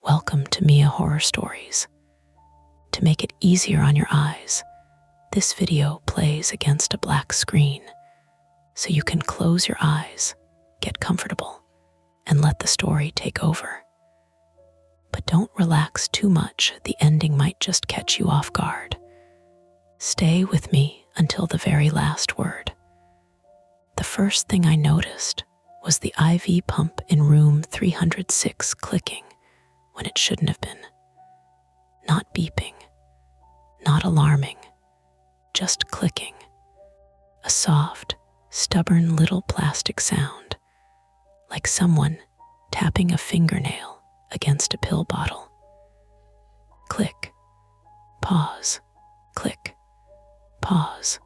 Welcome to Mia Horror Stories. To make it easier on your eyes, this video plays against a black screen, so you can close your eyes, get comfortable, and let the story take over. But don't relax too much, the ending might just catch you off guard. Stay with me until the very last word. The first thing I noticed was the IV pump in room 306 clicking when it shouldn't have been. Not beeping, not alarming, just clicking. A soft, stubborn little plastic sound, like someone tapping a fingernail against a pill bottle. Click, pause, click, pause.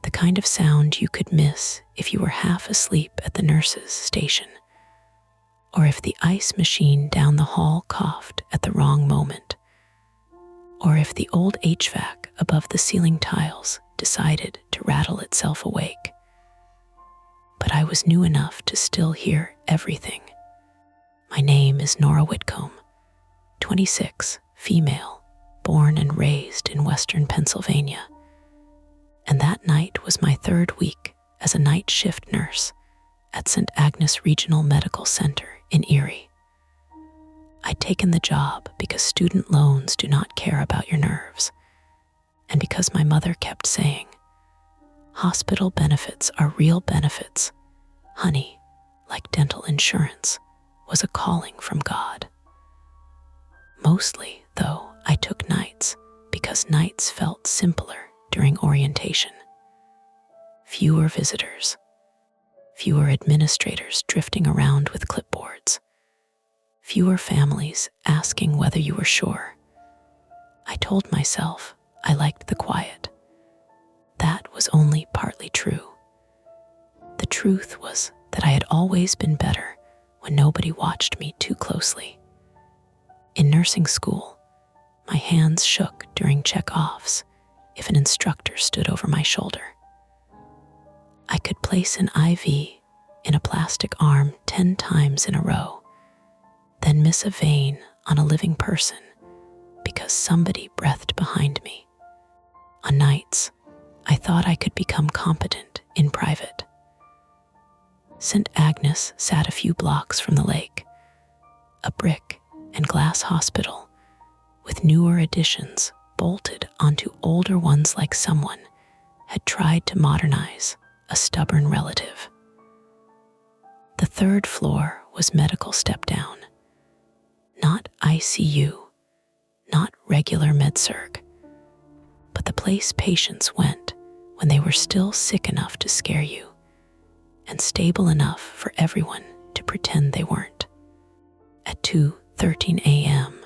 The kind of sound you could miss if you were half asleep at the nurse's station, or if the ice machine down the hall coughed at the wrong moment, or if the old HVAC above the ceiling tiles decided to rattle itself awake. But I was new enough to still hear everything. My name is Nora Whitcomb, 26, female, born and raised in Western Pennsylvania. And that night was my third week as a night shift nurse at St. Agnes Regional Medical Center in Erie. I'd taken the job because student loans do not care about your nerves, and because my mother kept saying, "Hospital benefits are real benefits, honey, like dental insurance," was a calling from God. Mostly, though, I took nights because nights felt simpler during orientation. Fewer visitors, fewer administrators drifting around with clipboards, fewer families asking whether you were sure. I told myself I liked the quiet. That was only partly true. The truth was that I had always been better when nobody watched me too closely. In nursing school, my hands shook during check-offs if an instructor stood over my shoulder. I could place an IV in a plastic arm 10 times in a row, then miss a vein on a living person because somebody breathed behind me. On nights, I thought I could become competent in private. St. Agnes sat a few blocks from the lake, a brick and glass hospital with newer additions bolted onto older ones, like someone had tried to modernize a stubborn relative. The third floor was medical step-down, not ICU, not regular med-surg, but the place patients went when they were still sick enough to scare you and stable enough for everyone to pretend they weren't. At 2:13 a.m.,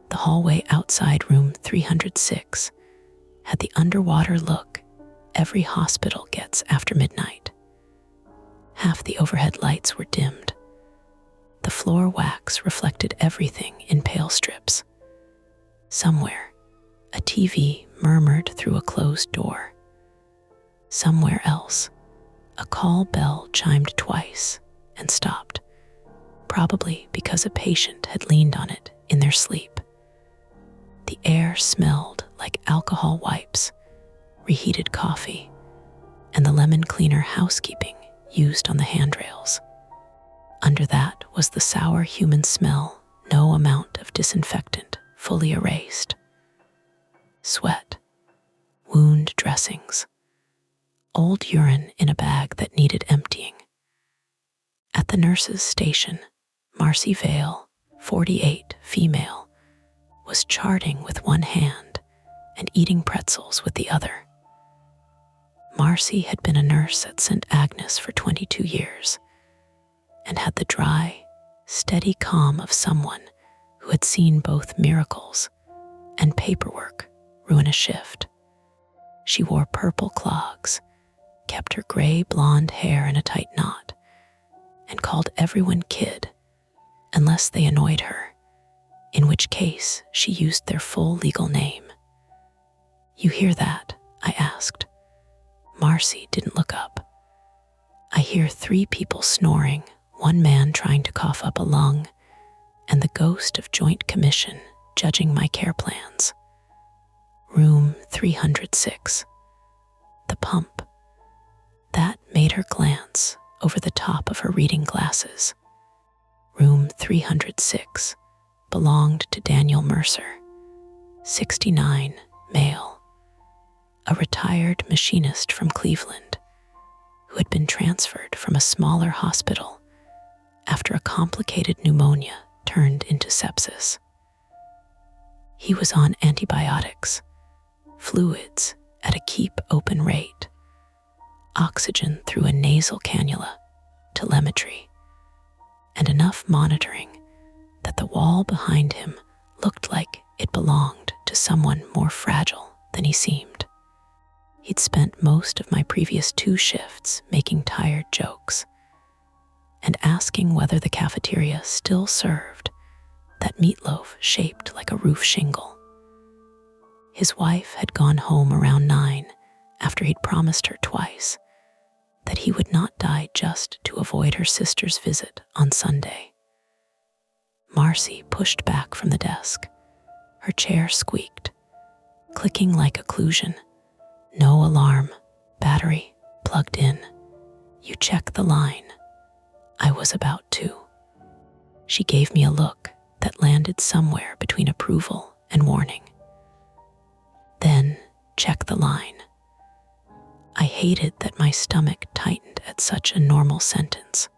the hallway outside room 306 had the underwater look every hospital gets after midnight. Half the overhead lights were dimmed. The floor wax reflected everything in pale strips. Somewhere, a TV murmured through a closed door. Somewhere else, a call bell chimed twice and stopped, probably because a patient had leaned on it in their sleep. The air smelled like alcohol wipes, reheated coffee, and the lemon cleaner housekeeping used on the handrails. Under that was the sour human smell no amount of disinfectant fully erased. Sweat, wound dressings, old urine in a bag that needed emptying. At the nurse's station, Marcy Vale, 48, female, was charting with one hand and eating pretzels with the other. Marcy had been a nurse at St. Agnes for 22 years and had the dry, steady calm of someone who had seen both miracles and paperwork ruin a shift. She wore purple clogs, kept her gray blonde hair in a tight knot, and called everyone kid unless they annoyed her, in which case she used their full legal name. "You hear that?" I asked. Marcy didn't look up. "I hear 3 people snoring, one man trying to cough up a lung, and the ghost of Joint Commission judging my care plans. Room 306. The pump. That made her glance over the top of her reading glasses. Room 306 belonged to Daniel Mercer, 69, male, a retired machinist from Cleveland who had been transferred from a smaller hospital after a complicated pneumonia turned into sepsis. He was on antibiotics, fluids at a keep open rate, oxygen through a nasal cannula, telemetry, and enough monitoring that the wall behind him looked like it belonged to someone more fragile than he seemed. He'd spent most of my previous 2 shifts making tired jokes and asking whether the cafeteria still served that meatloaf shaped like a roof shingle. His wife had gone home around 9 after he'd promised her twice that he would not die just to avoid her sister's visit on Sunday. Marcy pushed back from the desk. Her chair squeaked, clicking like occlusion. No alarm, battery plugged in. You check the line. I was about to. She gave me a look that landed somewhere between approval and warning. Then check the line. I hated that my stomach tightened at such a normal sentence.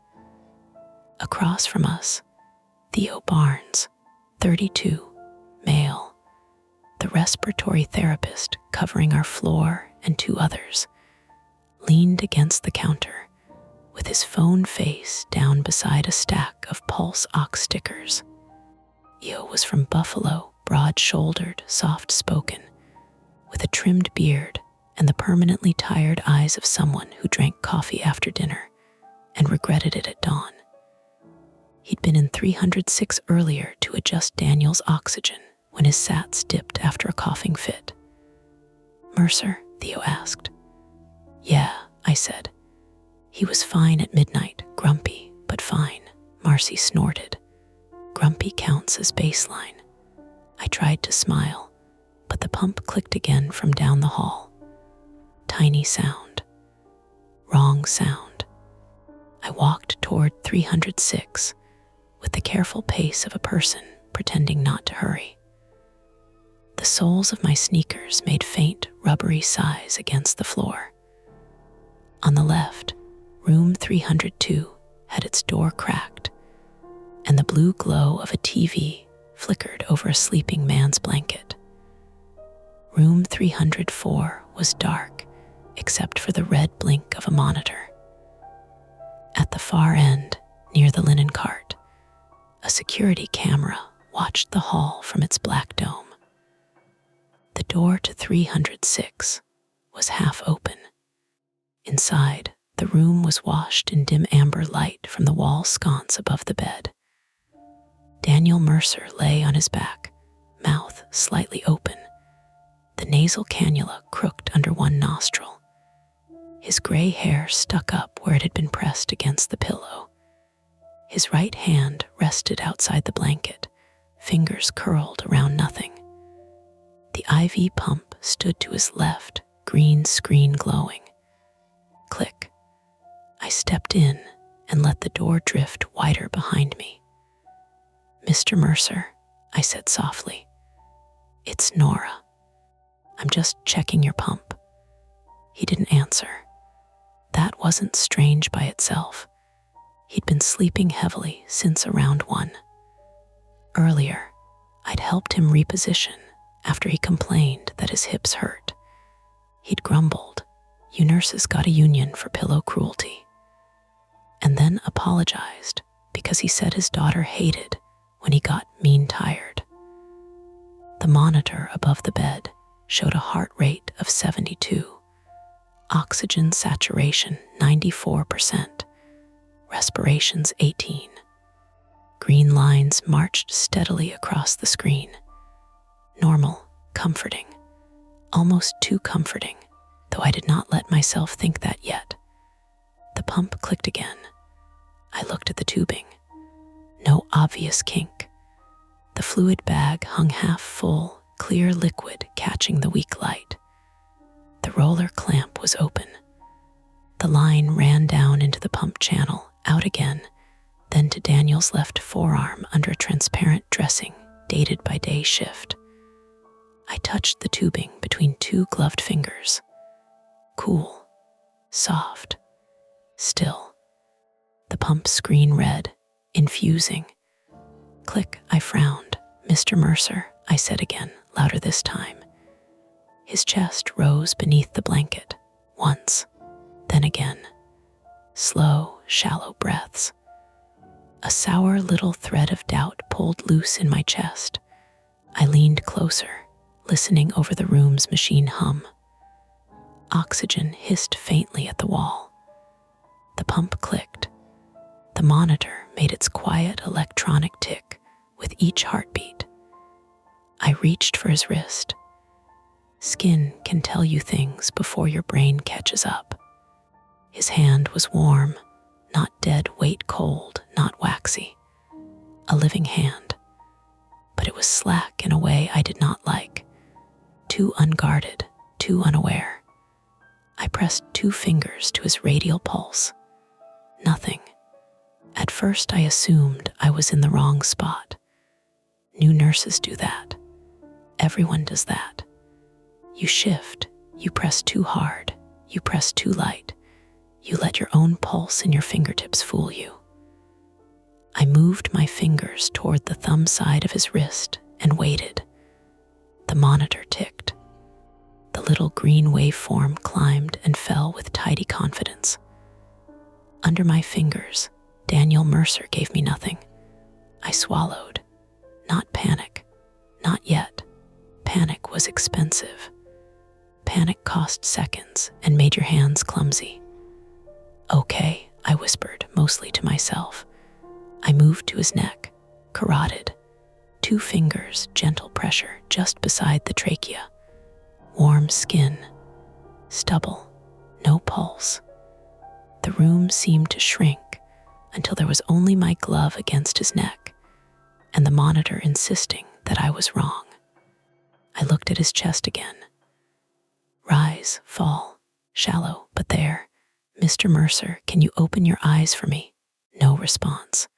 Across from us, Theo Barnes, 32, male, the respiratory therapist covering our floor and 2 others, leaned against the counter with his phone face down beside a stack of Pulse Ox stickers. Theo was from Buffalo, broad-shouldered, soft-spoken, with a trimmed beard and the permanently tired eyes of someone who drank coffee after dinner and regretted it at dawn. He'd been in 306 earlier to adjust Daniel's oxygen when his sats dipped after a coughing fit. Mercer, Theo asked. Yeah, I said. He was fine at midnight, grumpy, but fine, Marcy snorted. Grumpy counts as baseline. I tried to smile, but the pump clicked again from down the hall. Tiny sound. Wrong sound. I walked toward 306 with the careful pace of a person pretending not to hurry. The soles of my sneakers made faint, rubbery sighs against the floor. On the left, room 302 had its door cracked, and the blue glow of a TV flickered over a sleeping man's blanket. Room 304 was dark, except for the red blink of a monitor. At the far end, near the linen cart, a security camera watched the hall from its black dome. The door to 306 was half open. Inside, the room was washed in dim amber light from the wall sconce above the bed. Daniel Mercer lay on his back, mouth slightly open, the nasal cannula crooked under one nostril. His gray hair stuck up where it had been pressed against the pillow. His right hand rested outside the blanket, fingers curled around nothing. The IV pump stood to his left, green screen glowing. Click. I stepped in and let the door drift wider behind me. Mr. Mercer, I said softly. It's Nora. I'm just checking your pump. He didn't answer. That wasn't strange by itself. He'd been sleeping heavily since around 1. Earlier, I'd helped him reposition after he complained that his hips hurt. He'd grumbled, "You nurses got a union for pillow cruelty," and then apologized because he said his daughter hated when he got mean tired. The monitor above the bed showed a heart rate of 72, oxygen saturation 94%, respirations 18. Green lines marched steadily across the screen. Normal, comforting, almost too comforting, though I did not let myself think that yet. The pump clicked again. I looked at the tubing. No obvious kink, fluid bag hung half full, clear liquid catching the weak light. The roller clamp was open. The line ran down into the pump channel, out again, then to Daniel's left forearm under a transparent dressing dated by day shift. I touched the tubing between two gloved fingers. Cool, soft, still. The pump screen read, infusing. Click, I frowned. Mr. Mercer, I said again, louder this time. His chest rose beneath the blanket, once, then again. Slow, shallow breaths. A sour little thread of doubt pulled loose in my chest. I leaned closer, listening over the room's machine hum. Oxygen hissed faintly at the wall. The pump clicked. The monitor made its quiet electronic tick with each heartbeat. I reached for his wrist. Skin can tell you things before your brain catches up. His hand was warm, not dead weight cold, not waxy. A living hand. But it was slack in a way I did not like. Too unguarded, too unaware. I pressed 2 fingers to his radial pulse. Nothing. At first I assumed I was in the wrong spot. New nurses do that. Everyone does that. You shift, you press too hard, you press too light. You let your own pulse in your fingertips fool you. I moved my fingers toward the thumb side of his wrist and waited. The monitor ticked. The little green waveform climbed and fell with tidy confidence. Under my fingers, Daniel Mercer gave me nothing. I swallowed. Not panic. Not yet. Panic was expensive. Panic cost seconds and made your hands clumsy. Okay, I whispered, mostly to myself. I moved to his neck, carotid. 2 fingers, gentle pressure just beside the trachea. Warm skin. Stubble. No pulse. The room seemed to shrink until there was only my glove against his neck and the monitor insisting that I was wrong. I looked at his chest again. Rise, fall, shallow, but there. Mr. Mercer, can you open your eyes for me? No response.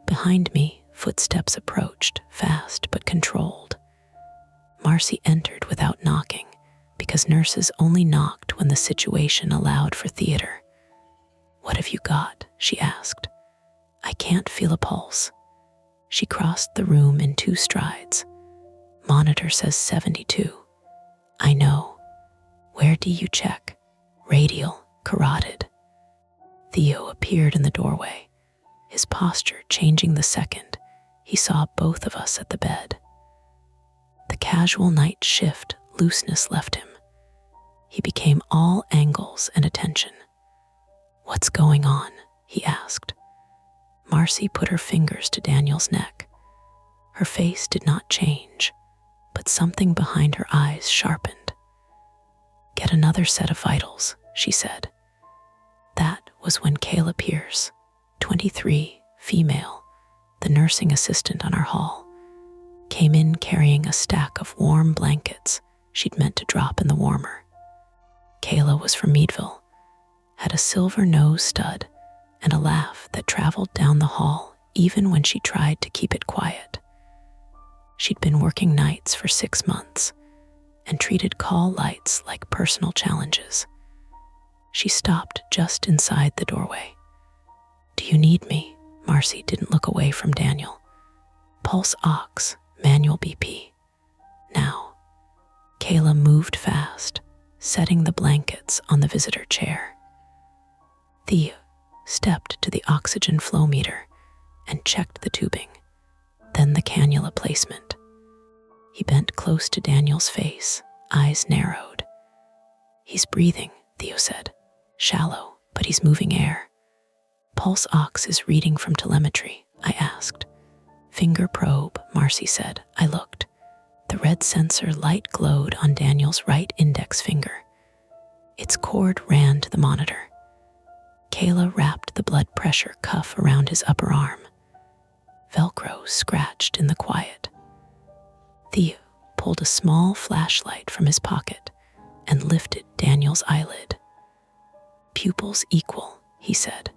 Behind me, footsteps approached, fast but controlled. Marcy entered without knocking, because nurses only knocked when the situation allowed for theater. What have you got? She asked. I can't feel a pulse. She crossed the room in 2 strides. Monitor says 72. I know. Where do you check? Radial. Carotid. Theo appeared in the doorway, his posture changing the second he saw both of us at the bed. The casual night shift looseness left him. He became all angles and attention. What's going on? He asked. Marcy put her fingers to Daniel's neck. Her face did not change, but something behind her eyes sharpened. Get another set of vitals, she said. That was when Kayla Pierce, 23, female, the nursing assistant on our hall, came in carrying a stack of warm blankets she'd meant to drop in the warmer. Kayla was from Meadville, had a silver nose stud and a laugh that traveled down the hall even when she tried to keep it quiet. She'd been working nights for 6 months and treated call lights like personal challenges. She stopped just inside the doorway. Do you need me? Marcy didn't look away from Daniel. Pulse ox, manual BP. Now. Kayla moved fast, setting the blankets on the visitor chair. Theo stepped to the oxygen flow meter and checked the tubing, then the cannula placement. He bent close to Daniel's face, eyes narrowed. He's breathing, Theo said. Shallow, but he's moving air. Pulse ox is reading from telemetry, I asked. Finger probe, Marcy said. I looked. The red sensor light glowed on Daniel's right index finger. Its cord ran to the monitor. Kayla wrapped the blood pressure cuff around his upper arm. Velcro scratched in the quiet. Theo pulled a small flashlight from his pocket and lifted Daniel's eyelid. Pupils equal, he said.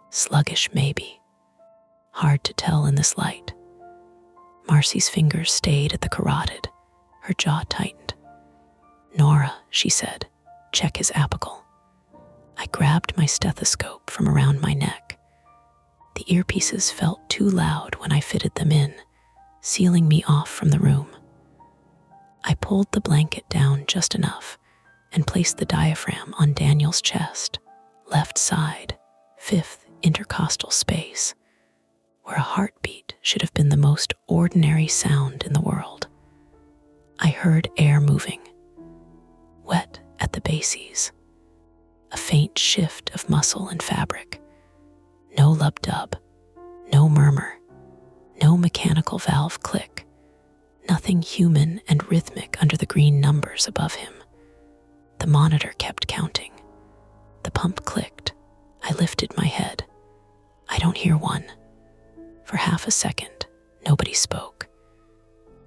Sluggish, maybe. Hard to tell in this light. Marcy's fingers stayed at the carotid. Her jaw tightened. Nora, she said, check his apical. I grabbed my stethoscope from around my neck. The earpieces felt too loud when I fitted them in, sealing me off from the room. I pulled the blanket down just enough and placed the diaphragm on Daniel's chest, left side, 5th intercostal space, where a heartbeat should have been the most ordinary sound in the world. I heard air moving, wet at the bases, a faint shift of muscle and fabric. No lub-dub, no murmur, no mechanical valve click, nothing human and rhythmic under the green numbers above him. The monitor kept counting. The pump clicked. I lifted my head. I don't hear one. For half a second, nobody spoke.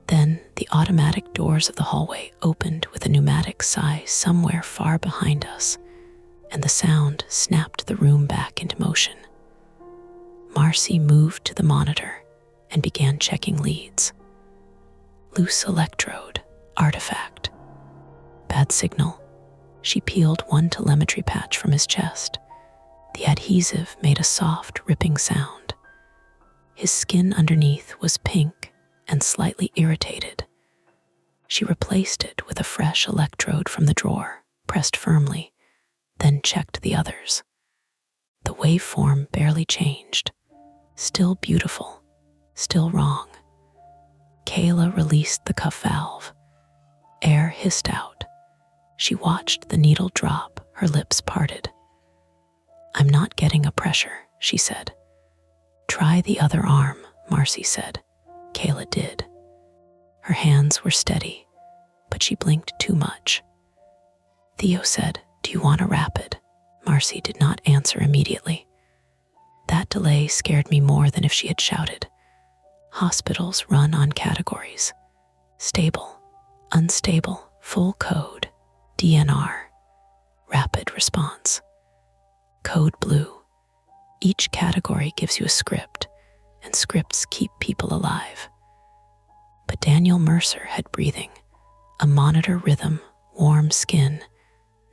Then the automatic doors of the hallway opened with a pneumatic sigh somewhere far behind us, and the sound snapped the room back into motion. Marcy moved to the monitor and began checking leads. Loose electrode, artifact. Bad signal. She peeled one telemetry patch from his chest. The adhesive made a soft, ripping sound. His skin underneath was pink and slightly irritated. She replaced it with a fresh electrode from the drawer, pressed firmly, then checked the others. The waveform barely changed. Still beautiful, still wrong. Kayla released the cuff valve. Air hissed out. She watched the needle drop, her lips parted. I'm not getting a pressure, she said. Try the other arm, Marcy said. Kayla did. Her hands were steady, but she blinked too much. Theo said, do you want a rapid? Marcy did not answer immediately. That delay scared me more than if she had shouted. Hospitals run on categories. Stable, unstable, full code, DNR, rapid response. Code blue. Each category gives you a script, and scripts keep people alive. But Daniel Mercer had breathing, a monitor rhythm, warm skin,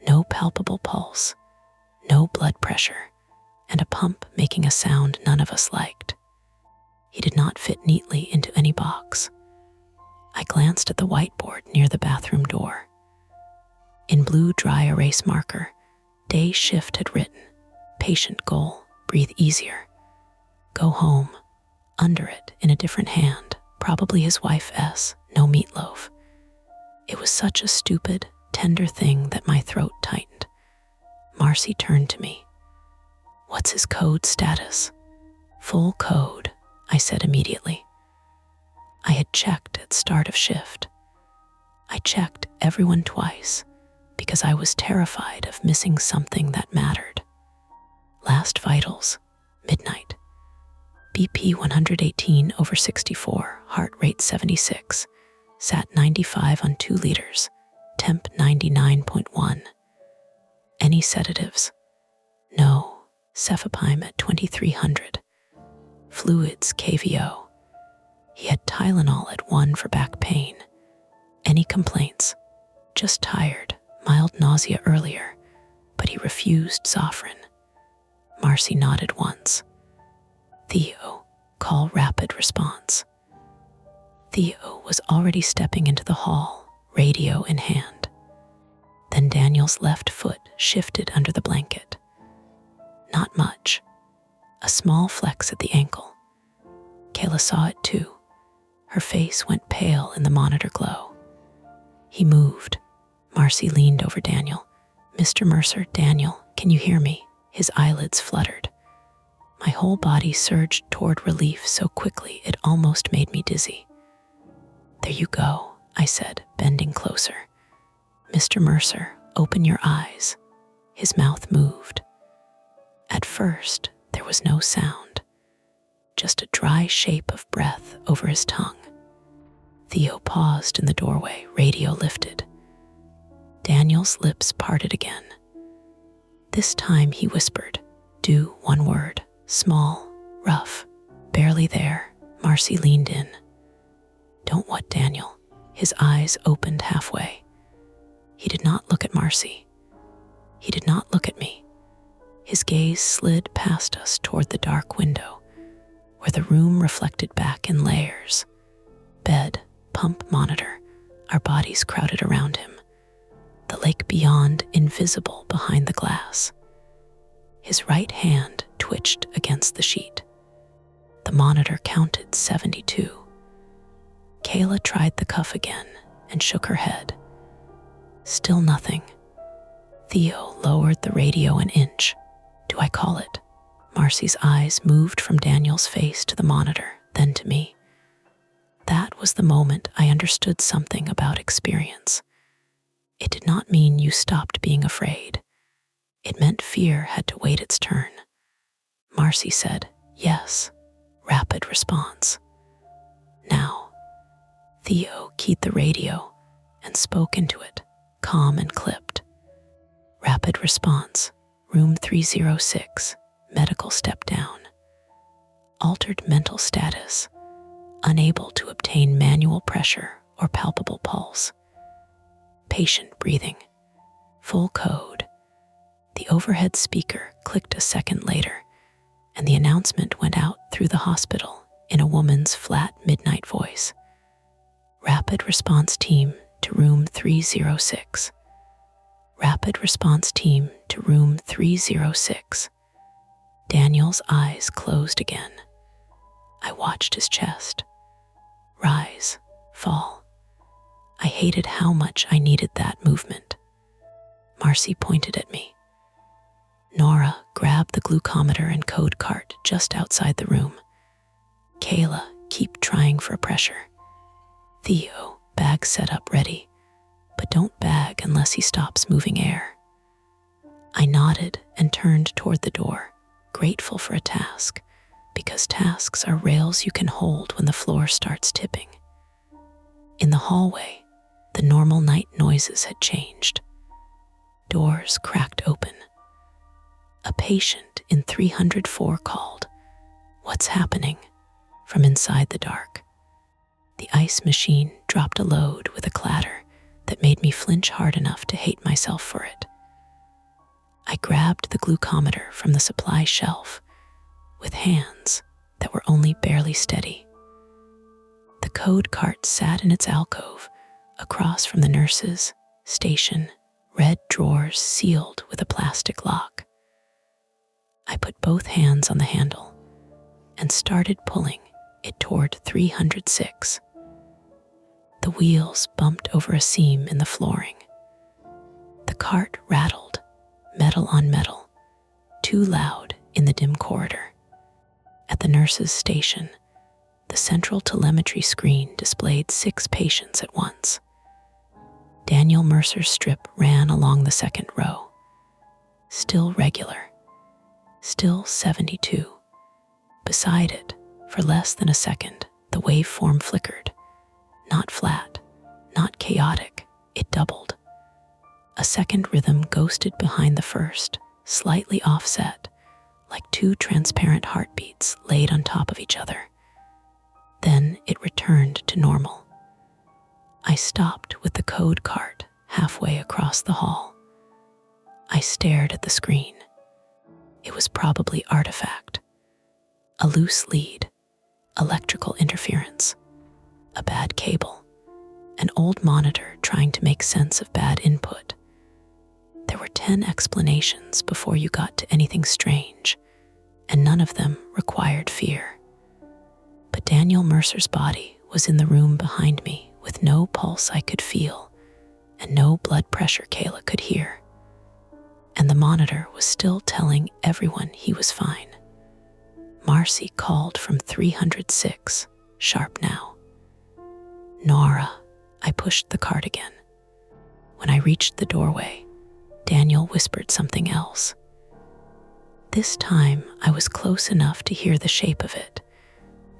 no palpable pulse, no blood pressure, and a pump making a sound none of us liked. He did not fit neatly into any box. I glanced at the whiteboard near the bathroom door. In blue dry erase marker, day shift had written, patient goal, breathe easier. Go home. Under it, in a different hand, probably his wife S, no meatloaf. It was such a stupid, tender thing that my throat tightened. Marcy turned to me. What's his code status? Full code, I said immediately. I had checked at start of shift. I checked everyone twice because I was terrified of missing something that mattered. Last vitals, midnight. BP 118/64, heart rate 76, sat 95 on 2 liters, temp 99.1. Any sedatives? No, cefepime at 2300. Fluids KVO. He had Tylenol at 1 for back pain. Any complaints? Just tired, mild nausea earlier, but he refused Zofran. Marcy nodded once. Theo, call rapid response. Theo was already stepping into the hall, radio in hand. Then Daniel's left foot shifted under the blanket. Not much. A small flex at the ankle. Kayla saw it too. Her face went pale in the monitor glow. He moved. Marcy leaned over Daniel. Mr. Mercer, Daniel, can you hear me? His eyelids fluttered. My whole body surged toward relief so quickly it almost made me dizzy. There you go, I said, bending closer. Mr. Mercer, open your eyes. His mouth moved. At first, there was no sound, just a dry shape of breath over his tongue. Theo paused in the doorway, radio lifted. Daniel's lips parted again. This time he whispered, "Do one word, small, rough, barely there." Marcy leaned in. "Don't what, Daniel?" His eyes opened halfway. He did not look at Marcy. He did not look at me. His gaze slid past us toward the dark window, where the room reflected back in layers. Bed, pump monitor, our bodies crowded around him. The lake beyond, invisible behind the glass. His right hand twitched against the sheet. The monitor counted 72. Kayla tried the cuff again and shook her head. Still nothing. Theo lowered the radio an inch. "Do I call it?" Marcy's eyes moved from Daniel's face to the monitor, then to me. That was the moment I understood something about experience. It did not mean you stopped being afraid. It meant fear had to wait its turn. Marcy said, "Yes." Rapid response. Now. Theo keyed the radio and spoke into it, calm and clipped. Rapid response, room 306, medical step down. Altered mental status, unable to obtain manual pressure or palpable pulse. Patient breathing, full code. The overhead speaker clicked a second later, and the announcement went out through the hospital in a woman's flat midnight voice. Rapid response team to room 306. Rapid response team to room 306. Daniel's eyes closed again. I watched his chest rise, fall. I hated how much I needed that movement. Marcy pointed at me. Nora grabbed the glucometer and code cart just outside the room. Kayla, keep trying for pressure. Theo, bag set up ready, but don't bag unless he stops moving air. I nodded and turned toward the door, grateful for a task, because tasks are rails you can hold when the floor starts tipping. In the hallway, the normal night noises had changed. Doors cracked open. A patient in 304 called, "What's happening?" from inside the dark. The ice machine dropped a load with a clatter that made me flinch hard enough to hate myself for it. I grabbed the glucometer from the supply shelf with hands that were only barely steady. The code cart sat in its alcove across from the nurse's station, red drawers sealed with a plastic lock. I put both hands on the handle and started pulling it toward 306. The wheels bumped over a seam in the flooring. The cart rattled, metal on metal, too loud in the dim corridor. At the nurse's station, the central telemetry screen displayed 6 patients at once. Daniel Mercer's strip ran along the second row. Still regular. Still 72. Beside it, for less than a second, the waveform flickered. Not flat, not chaotic, it doubled. A second rhythm ghosted behind the first, slightly offset, like 2 transparent heartbeats laid on top of each other. Then it returned to normal. I stopped with the code cart halfway across the hall. I stared at the screen. It was probably artifact. A loose lead, electrical interference, a bad cable, an old monitor trying to make sense of bad input. There were 10 explanations before you got to anything strange, and none of them required fear. But Daniel Mercer's body was in the room behind me with no pulse I could feel and no blood pressure Kayla could hear. And the monitor was still telling everyone he was fine. Marcy called from 306, sharp now. "Nora," I pushed the cart again. When I reached the doorway, Daniel whispered something else. This time I was close enough to hear the shape of it,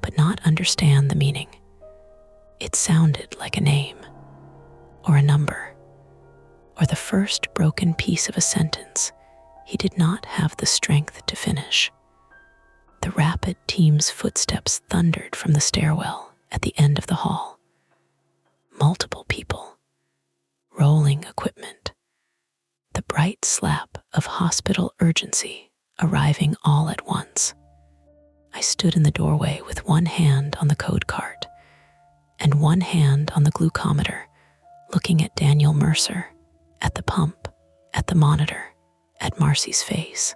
but not understand the meaning. It sounded like a name, or a number, or the first broken piece of a sentence he did not have the strength to finish. The rapid team's footsteps thundered from the stairwell at the end of the hall. Multiple people, rolling equipment, the bright slap of hospital urgency arriving all at once. I stood in the doorway with one hand on the code cart and one hand on the glucometer, looking at Daniel Mercer, at the pump, at the monitor, at Marcy's face.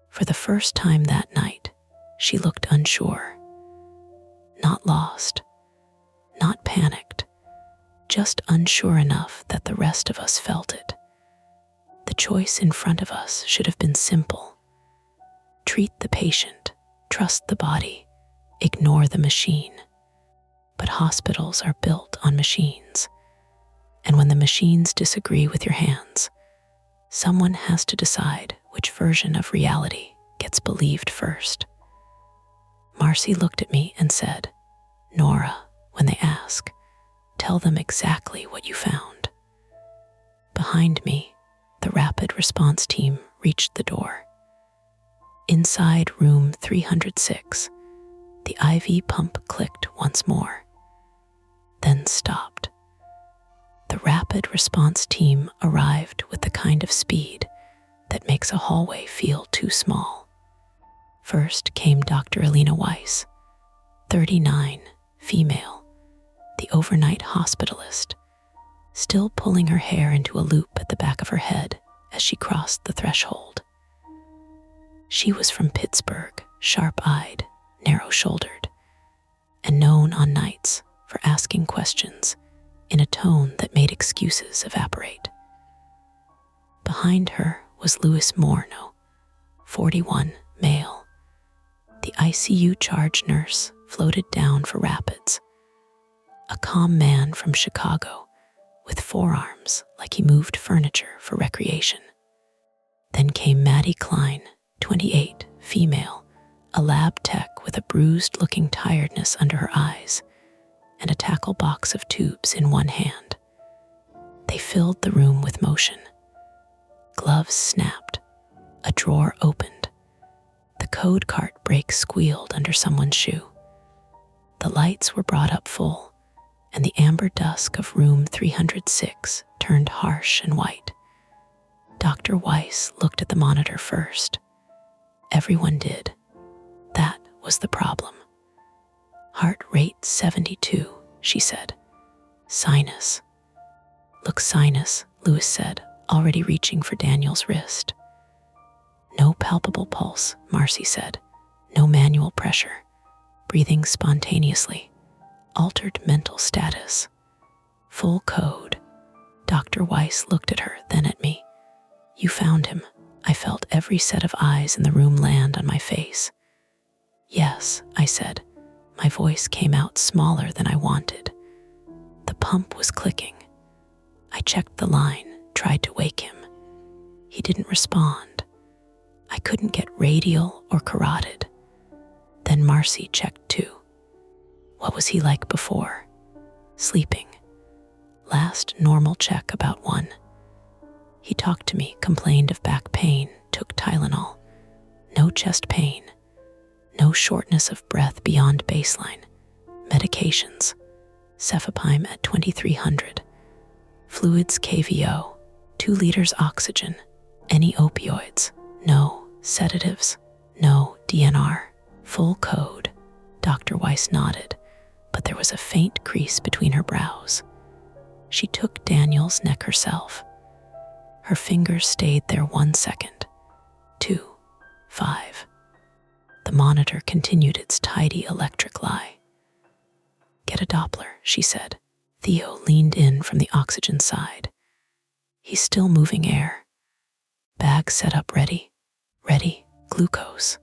For the first time that night, she looked unsure. Not lost, not panicked, just unsure enough that the rest of us felt it. The choice in front of us should have been simple. Treat the patient, trust the body, ignore the machine. But hospitals are built on machines, and when the machines disagree with your hands, someone has to decide which version of reality gets believed first. Marcy looked at me and said, "Nora, when they ask, tell them exactly what you found." Behind me, the rapid response team reached the door. Inside room 306, the IV pump clicked once more, then stopped. The rapid response team arrived with the kind of speed that makes a hallway feel too small. First came Dr. Alina Weiss, 39, female, the overnight hospitalist, still pulling her hair into a loop at the back of her head as she crossed the threshold. She was from Pittsburgh, sharp-eyed, narrow-shouldered, and known on nights for asking questions in a tone that made excuses evaporate. Behind her was Louis Morneau, 41, male. The ICU charge nurse floated down for rapids, a calm man from Chicago with forearms like he moved furniture for recreation. Then came Maddie Klein, 28, female, a lab tech with a bruised-looking tiredness under her eyes and a tackle box of tubes in one hand. They filled the room with motion. Gloves snapped. A drawer opened. The code cart brake squealed under someone's shoe. The lights were brought up full, and the amber dusk of room 306 turned harsh and white. Dr. Weiss looked at the monitor first. Everyone did. That was the problem. Heart rate 72, she said. Sinus. Look, sinus, Louis said, already reaching for Daniel's wrist. No palpable pulse, Marcy said. No manual pressure. Breathing spontaneously. Altered mental status. Full code. Dr. Weiss looked at her, then at me. You found him. I felt every set of eyes in the room land on my face. Yes, I said. My voice came out smaller than I wanted. The pump was clicking. I checked the line, tried to wake him. He didn't respond. I couldn't get radial or carotid. Then Marcy checked too. What was he like before? Sleeping. Last normal check about 1. He talked to me, complained of back pain, took Tylenol. No chest pain. No shortness of breath beyond baseline. Medications. Cefepime at 2300. Fluids KVO. 2 liters oxygen. Any opioids? No. Sedatives? No. DNR. Full code. Dr. Weiss nodded, but there was a faint crease between her brows. She took Daniel's neck herself. Her fingers stayed there 1 second. 2. 5. The monitor continued its tidy electric lie. Get a Doppler, she said. Theo leaned in from the oxygen side. He's still moving air. Bag set up ready. Ready. Glucose.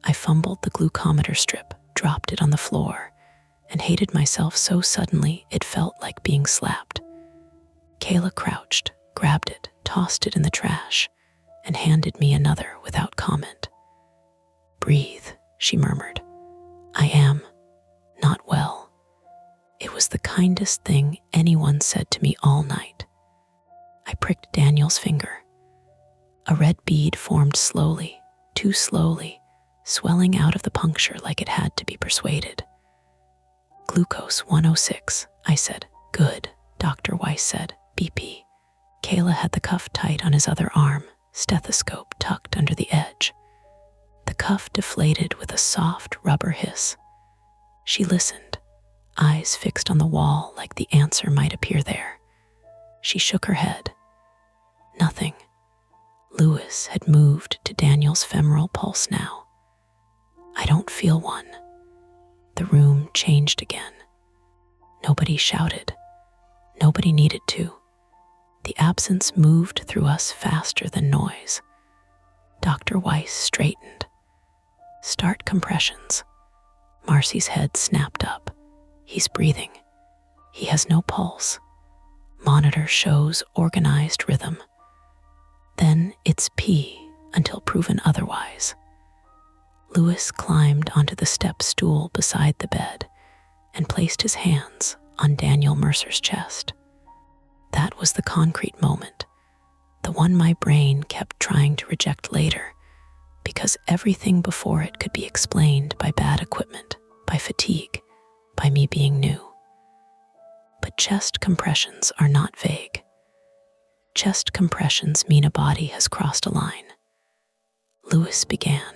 I fumbled the glucometer strip, dropped it on the floor, and hated myself so suddenly it felt like being slapped. Kayla crouched, grabbed it, tossed it in the trash, and handed me another without comment. Breathe, she murmured. I am not well. It was the kindest thing anyone said to me all night. I pricked Daniel's finger. A red bead formed slowly, too slowly, swelling out of the puncture like it had to be persuaded. Glucose 106, I said. Good, Dr. Weiss said. BP. Kayla had the cuff tight on his other arm, stethoscope tucked under the edge. The cuff deflated with a soft rubber hiss. She listened, eyes fixed on the wall like the answer might appear there. She shook her head. Nothing. Lewis had moved to Daniel's femoral pulse now. I don't feel one. The room changed again. Nobody shouted. Nobody needed to. The absence moved through us faster than noise. Dr. Weiss straightened. Start compressions. Marcy's head snapped up. He's breathing. He has no pulse. Monitor shows organized rhythm. Then it's P until proven otherwise. Lewis climbed onto the step stool beside the bed and placed his hands on Daniel Mercer's chest. That was the concrete moment, the one my brain kept trying to reject later, because everything before it could be explained by bad equipment, by fatigue, by me being new. But chest compressions are not vague. Chest compressions mean a body has crossed a line. Lewis began.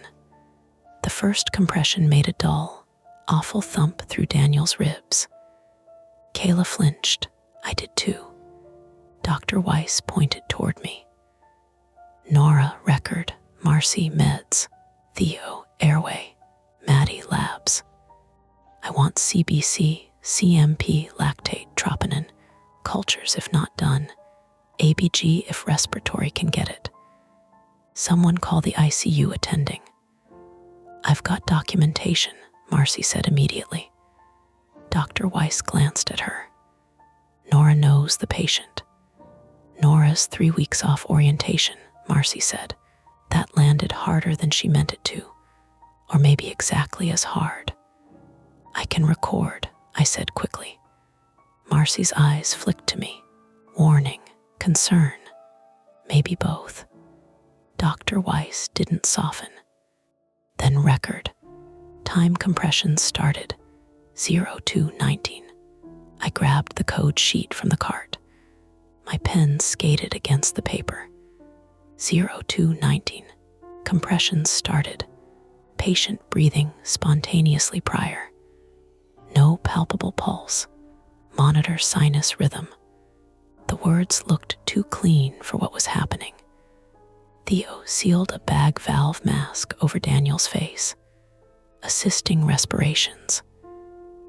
The first compression made a dull, awful thump through Daniel's ribs. Kayla flinched. I did too. Dr. Weiss pointed toward me. Nora, record. Marcy, meds. Theo, airway. Maddie, labs. I want CBC, CMP, lactate, troponin, cultures if not done, ABG if respiratory can get it. Someone call the ICU attending. I've got documentation, Marcy said immediately. Dr. Weiss glanced at her. Nora knows the patient. Nora's 3 weeks off orientation, Marcy said. That landed harder than she meant it to, or maybe exactly as hard. I can record, I said quickly. Marcy's eyes flicked to me. Warning, concern, maybe both. Dr. Weiss didn't soften. Then record. Time compressions started. 02:19. I grabbed the code sheet from the cart. My pen skated against the paper. 02:19. Compressions started. Patient breathing spontaneously prior. No palpable pulse. Monitor sinus rhythm. The words looked too clean for what was happening. Theo sealed a bag valve mask over Daniel's face, assisting respirations.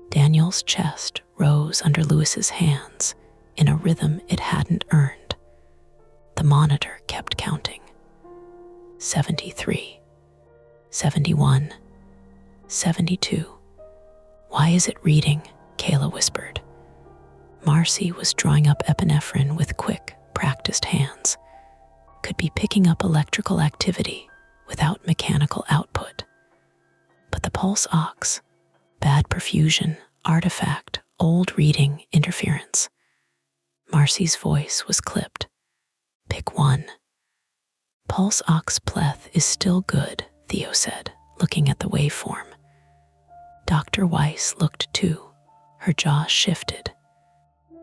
Daniel's chest rose under Lewis's hands in a rhythm it hadn't earned. The monitor kept counting. 73, 71, 72. Why is it reading? Kayla whispered. Marcy was drawing up epinephrine with quick, practiced hands. Could be picking up electrical activity without mechanical output. But the pulse ox, bad perfusion, artifact, old reading, interference. Marcy's voice was clipped. Pick one. Pulse ox pleth is still good, Theo said, looking at the waveform. Dr. Weiss looked too. Her jaw shifted.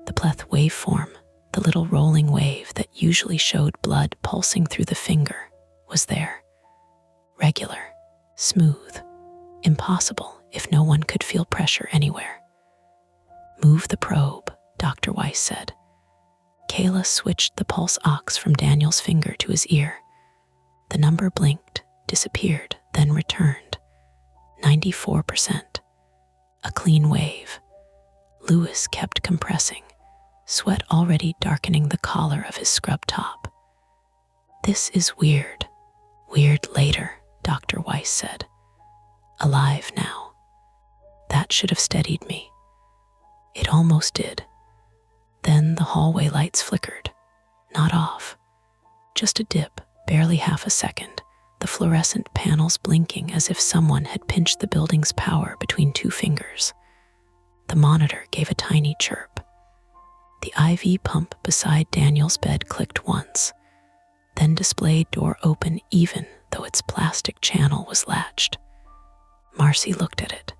The pleth waveform, the little rolling wave that usually showed blood pulsing through the finger, was there. Regular, smooth, impossible if no one could feel pressure anywhere. Move the probe, Dr. Weiss said. Kayla switched the pulse ox from Daniel's finger to his ear. The number blinked, disappeared, then returned. 94%. A clean wave. Lewis kept compressing, sweat already darkening the collar of his scrub top. This is weird. Weird later, Dr. Weiss said. Alive now. That should have steadied me. It almost did. Then the hallway lights flickered. Not off. Just a dip, barely half a second, the fluorescent panels blinking as if someone had pinched the building's power between two fingers. The monitor gave a tiny chirp. The IV pump beside Daniel's bed clicked once, then displayed door open even though its plastic channel was latched. Marcy looked at it.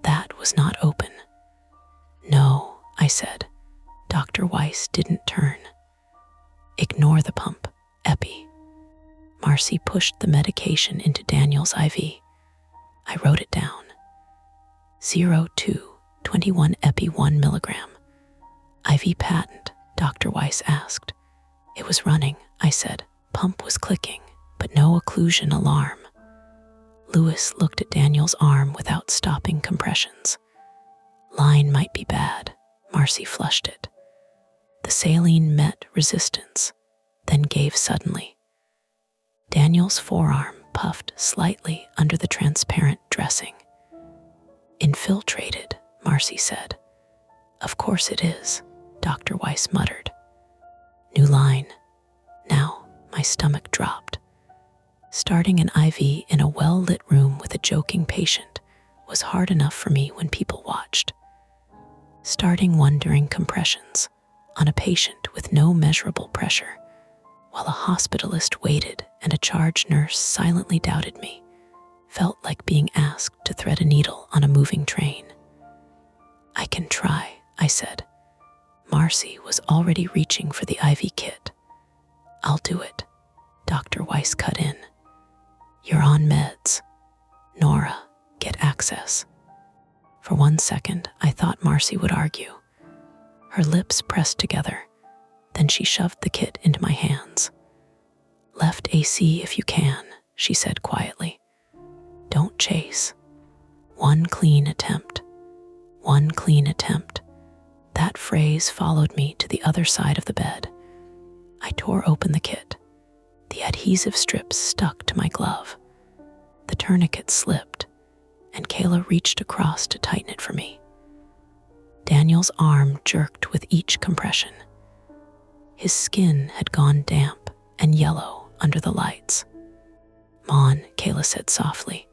That was not open. No, I said. Dr. Weiss didn't turn. Ignore the pump, Epi. Marcy pushed the medication into Daniel's IV. I wrote it down. 0221 Epi 1 milligram. IV patent, Dr. Weiss asked. It was running, I said. Pump was clicking, but no occlusion alarm. Lewis looked at Daniel's arm without stopping compressions. Line might be bad. Marcy flushed it. The saline met resistance, then gave suddenly. Daniel's forearm puffed slightly under the transparent dressing. Infiltrated, Marcy said. Of course it is, Dr. Weiss muttered. New line. Now, my stomach dropped. Starting an IV in a well-lit room with a joking patient was hard enough for me when people watched. Starting one during compressions, on a patient with no measurable pressure, while a hospitalist waited and a charge nurse silently doubted me, felt like being asked to thread a needle on a moving train. I can try, I said. Marcy was already reaching for the IV kit. I'll do it, Dr. Weiss cut in. You're on meds. Nora, get access. For 1 second, I thought Marcy would argue. Her lips pressed together. Then she shoved the kit into my hands. Left AC if you can, she said quietly. Don't chase. One clean attempt. One clean attempt. That phrase followed me to the other side of the bed. I tore open the kit. The adhesive strips stuck to my glove. The tourniquet slipped, and Kayla reached across to tighten it for me. Daniel's arm jerked with each compression. His skin had gone damp and yellow under the lights. "Mon," Kayla said softly.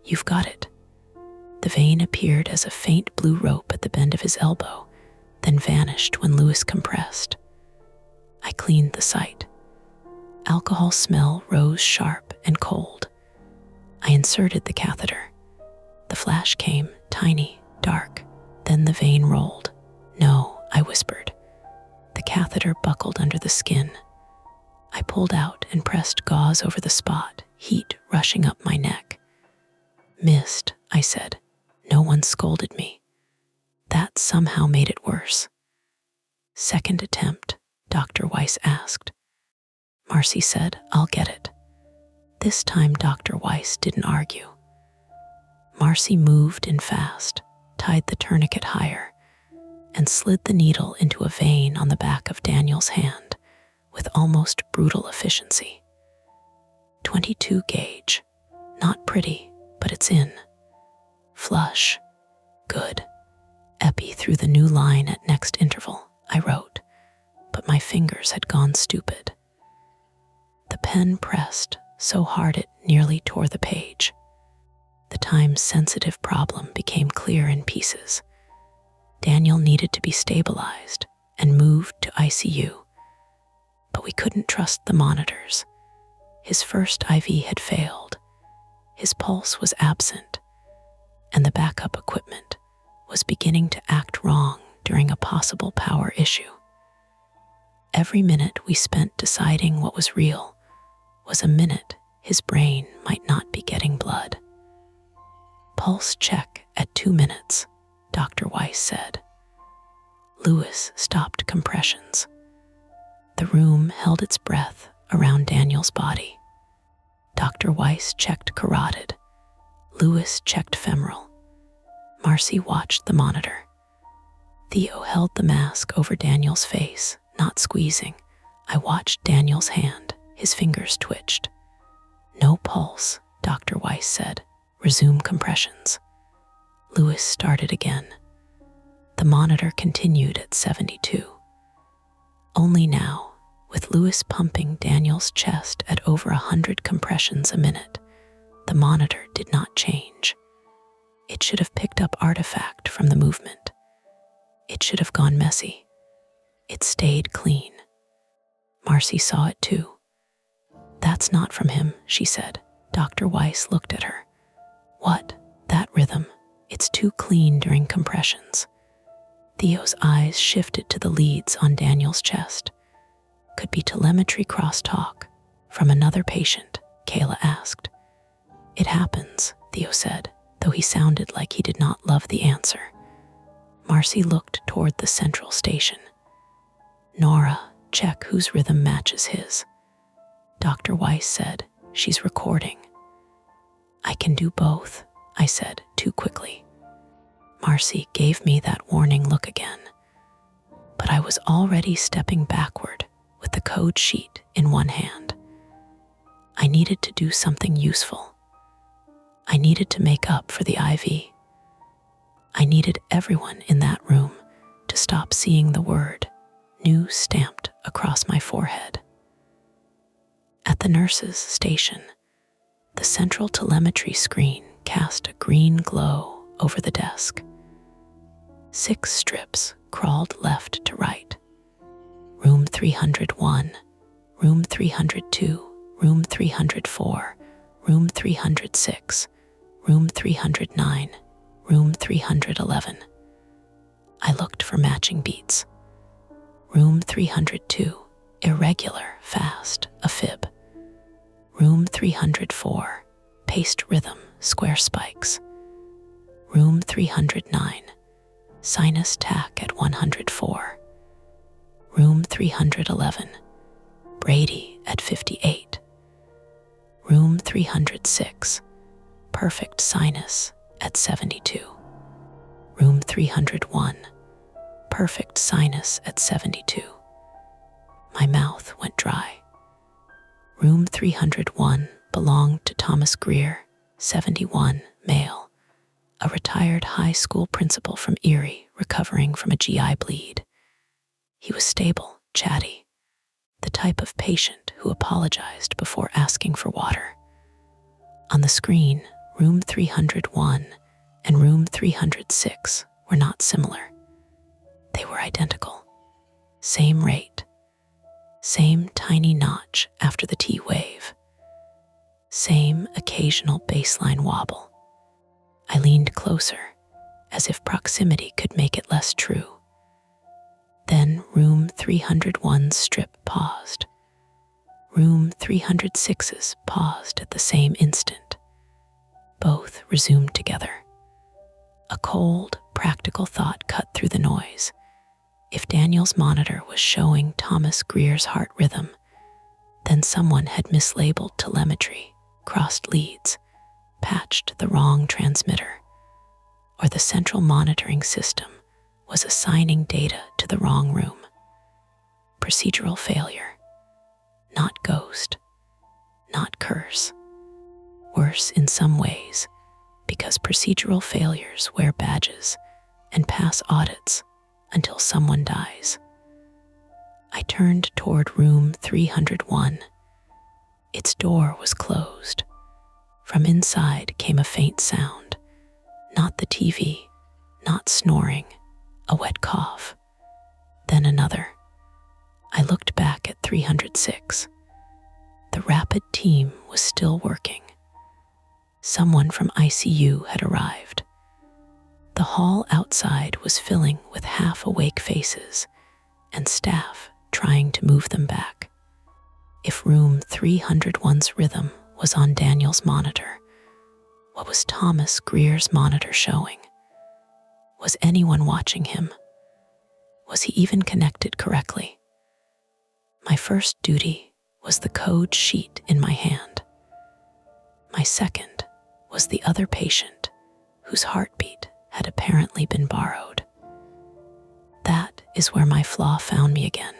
"You've got it." The vein appeared as a faint blue rope at the bend of his elbow, then vanished when Lewis compressed. I cleaned the site. Alcohol smell rose sharp and cold. I inserted the catheter. The flash came, tiny, dark. Then the vein rolled. "No," I whispered. The catheter buckled under the skin. I pulled out and pressed gauze over the spot, heat rushing up my neck. "Missed," I said. No one scolded me. That somehow made it worse. "Second attempt?" Dr. Weiss asked. Marcy said, "I'll get it." This time Dr. Weiss didn't argue. Marcy moved in fast, tied the tourniquet higher, and slid the needle into a vein on the back of Daniel's hand with almost brutal efficiency. 22 gauge. Not pretty, but it's in. Flush. Good. Epi through the new line at next interval, I wrote, but my fingers had gone stupid. The pen pressed so hard it nearly tore the page. The time-sensitive problem became clear in pieces. Daniel needed to be stabilized and moved to ICU, but we couldn't trust the monitors. His first IV had failed, his pulse was absent, and the backup equipment was beginning to act wrong during a possible power issue. Every minute we spent deciding what was real was a minute his brain might not be getting blood. "Pulse check at 2 minutes," Dr. Weiss said. Lewis stopped compressions. The room held its breath around Daniel's body. Dr. Weiss checked carotid. Lewis checked femoral. Marcy watched the monitor. Theo held the mask over Daniel's face, not squeezing. I watched Daniel's hand. His fingers twitched. "No pulse," Dr. Weiss said. "Resume compressions." Lewis started again. The monitor continued at 72. Only now, with Lewis pumping Daniel's chest at over 100 compressions a minute, the monitor did not change. It should have picked up artifact from the movement. It should have gone messy. It stayed clean. Marcy saw it too. "That's not from him," she said. Dr. Weiss looked at her. "What? That rhythm. It's too clean during compressions." Theo's eyes shifted to the leads on Daniel's chest. "Could be telemetry crosstalk from another patient," Kayla asked. "It happens," Theo said, though he sounded like he did not love the answer. Marcy looked toward the central station. "Nora, check whose rhythm matches his." Dr. Weiss said, "She's recording." "I can do both," I said too quickly. Marcy gave me that warning look again. But I was already stepping backward with the code sheet in one hand. I needed to do something useful. I needed to make up for the IV. I needed everyone in that room to stop seeing the word "new" stamped across my forehead. At the nurse's station, the central telemetry screen cast a green glow over the desk. 6 strips crawled left to right. Room 301, room 302, room 304, room 306, room 309, room 311. I looked for matching beats. Room 302, irregular, fast, a fib. Room 304, paced rhythm, square spikes. Room 309, sinus tack at 104. Room 311, Brady at 58. Room 306, perfect sinus at 72. Room 301, perfect sinus at 72. My mouth went dry. Room 301 belonged to Thomas Greer, 71, male, a retired high school principal from Erie recovering from a GI bleed. He was stable, chatty, the type of patient who apologized before asking for water. On the screen, room 301 and room 306 were not similar. They were identical. Same rate. Same tiny notch after the T wave. Same occasional baseline wobble. I leaned closer, as if proximity could make it less true. Then room 301's strip paused. Room 306's paused at the same instant. Both resumed together. A cold, practical thought cut through the noise. If Daniel's monitor was showing Thomas Greer's heart rhythm, then someone had mislabeled telemetry, crossed leads, patched the wrong transmitter, or the central monitoring system was assigning data to the wrong room. Procedural failure. Not ghost. Not curse. Worse in some ways, because procedural failures wear badges and pass audits until someone dies. I turned toward room 301. Its door was closed. From inside came a faint sound. Not the TV, not snoring, a wet cough. Then another. I looked back at 306. The rapid team was still working. Someone from ICU had arrived. The hall outside was filling with half-awake faces and staff trying to move them back. If room 301's rhythm was on Daniel's monitor, what was Thomas Greer's monitor showing? Was anyone watching him? Was he even connected correctly? My first duty was the code sheet in my hand. My second was the other patient whose heartbeat had apparently been borrowed. That is where my flaw found me again,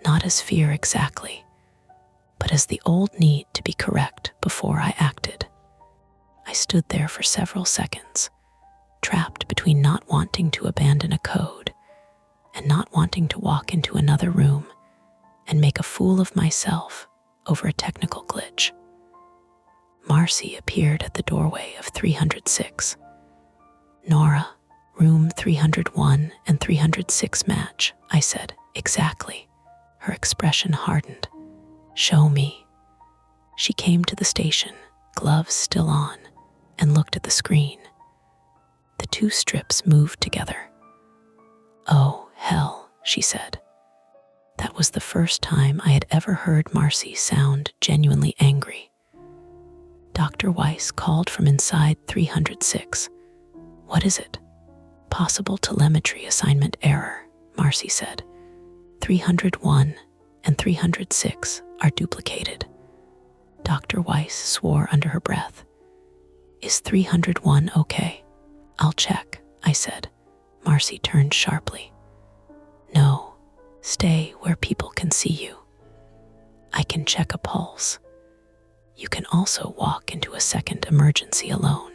not as fear exactly, but as the old need to be correct before I acted. I stood there for several seconds, trapped between not wanting to abandon a code and not wanting to walk into another room and make a fool of myself over a technical glitch. Marcy appeared at the doorway of 306. Nora, room 301 and 306 match, I said. Exactly. Her expression hardened. Show me. She came to the station, gloves still on, and looked at the screen. The two strips moved together. Oh, hell, she said. That was the first time I had ever heard Marcy sound genuinely angry. Dr. Weiss called from inside 306. What is it? Possible telemetry assignment error, Marcy said. 301 and 306 are duplicated. Dr. Weiss swore under her breath. Is 301 okay? I'll check, I said. Marcy turned sharply. No, stay where people can see you. I can check a pulse. You can also walk into a second emergency alone.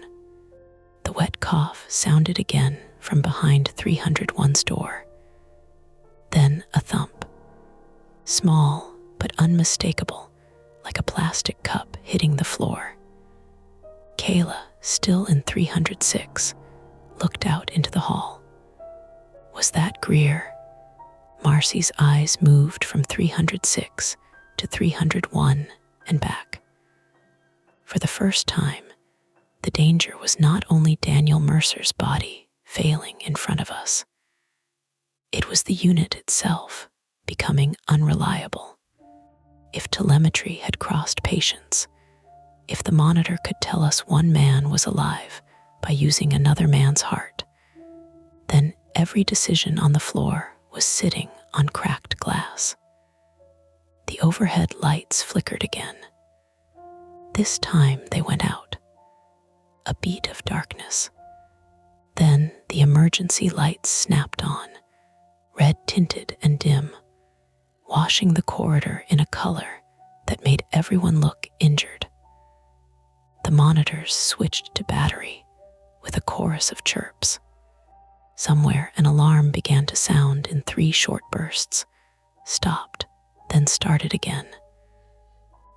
The wet cough sounded again from behind 301's door. Then a thump. Small but unmistakable, like a plastic cup hitting the floor. Kayla, still in 306, looked out into the hall. Was that Greer? Marcy's eyes moved from 306 to 301 and back. For the first time, the danger was not only Daniel Mercer's body failing in front of us. It was the unit itself becoming unreliable. If telemetry had crossed patience, if the monitor could tell us one man was alive by using another man's heart, then every decision on the floor was sitting on cracked glass. The overhead lights flickered again. This time they went out. A beat of darkness. Then the emergency lights snapped on, red-tinted and dim, washing the corridor in a color that made everyone look injured. The monitors switched to battery with a chorus of chirps. Somewhere an alarm began to sound in 3 short bursts, stopped, then started again.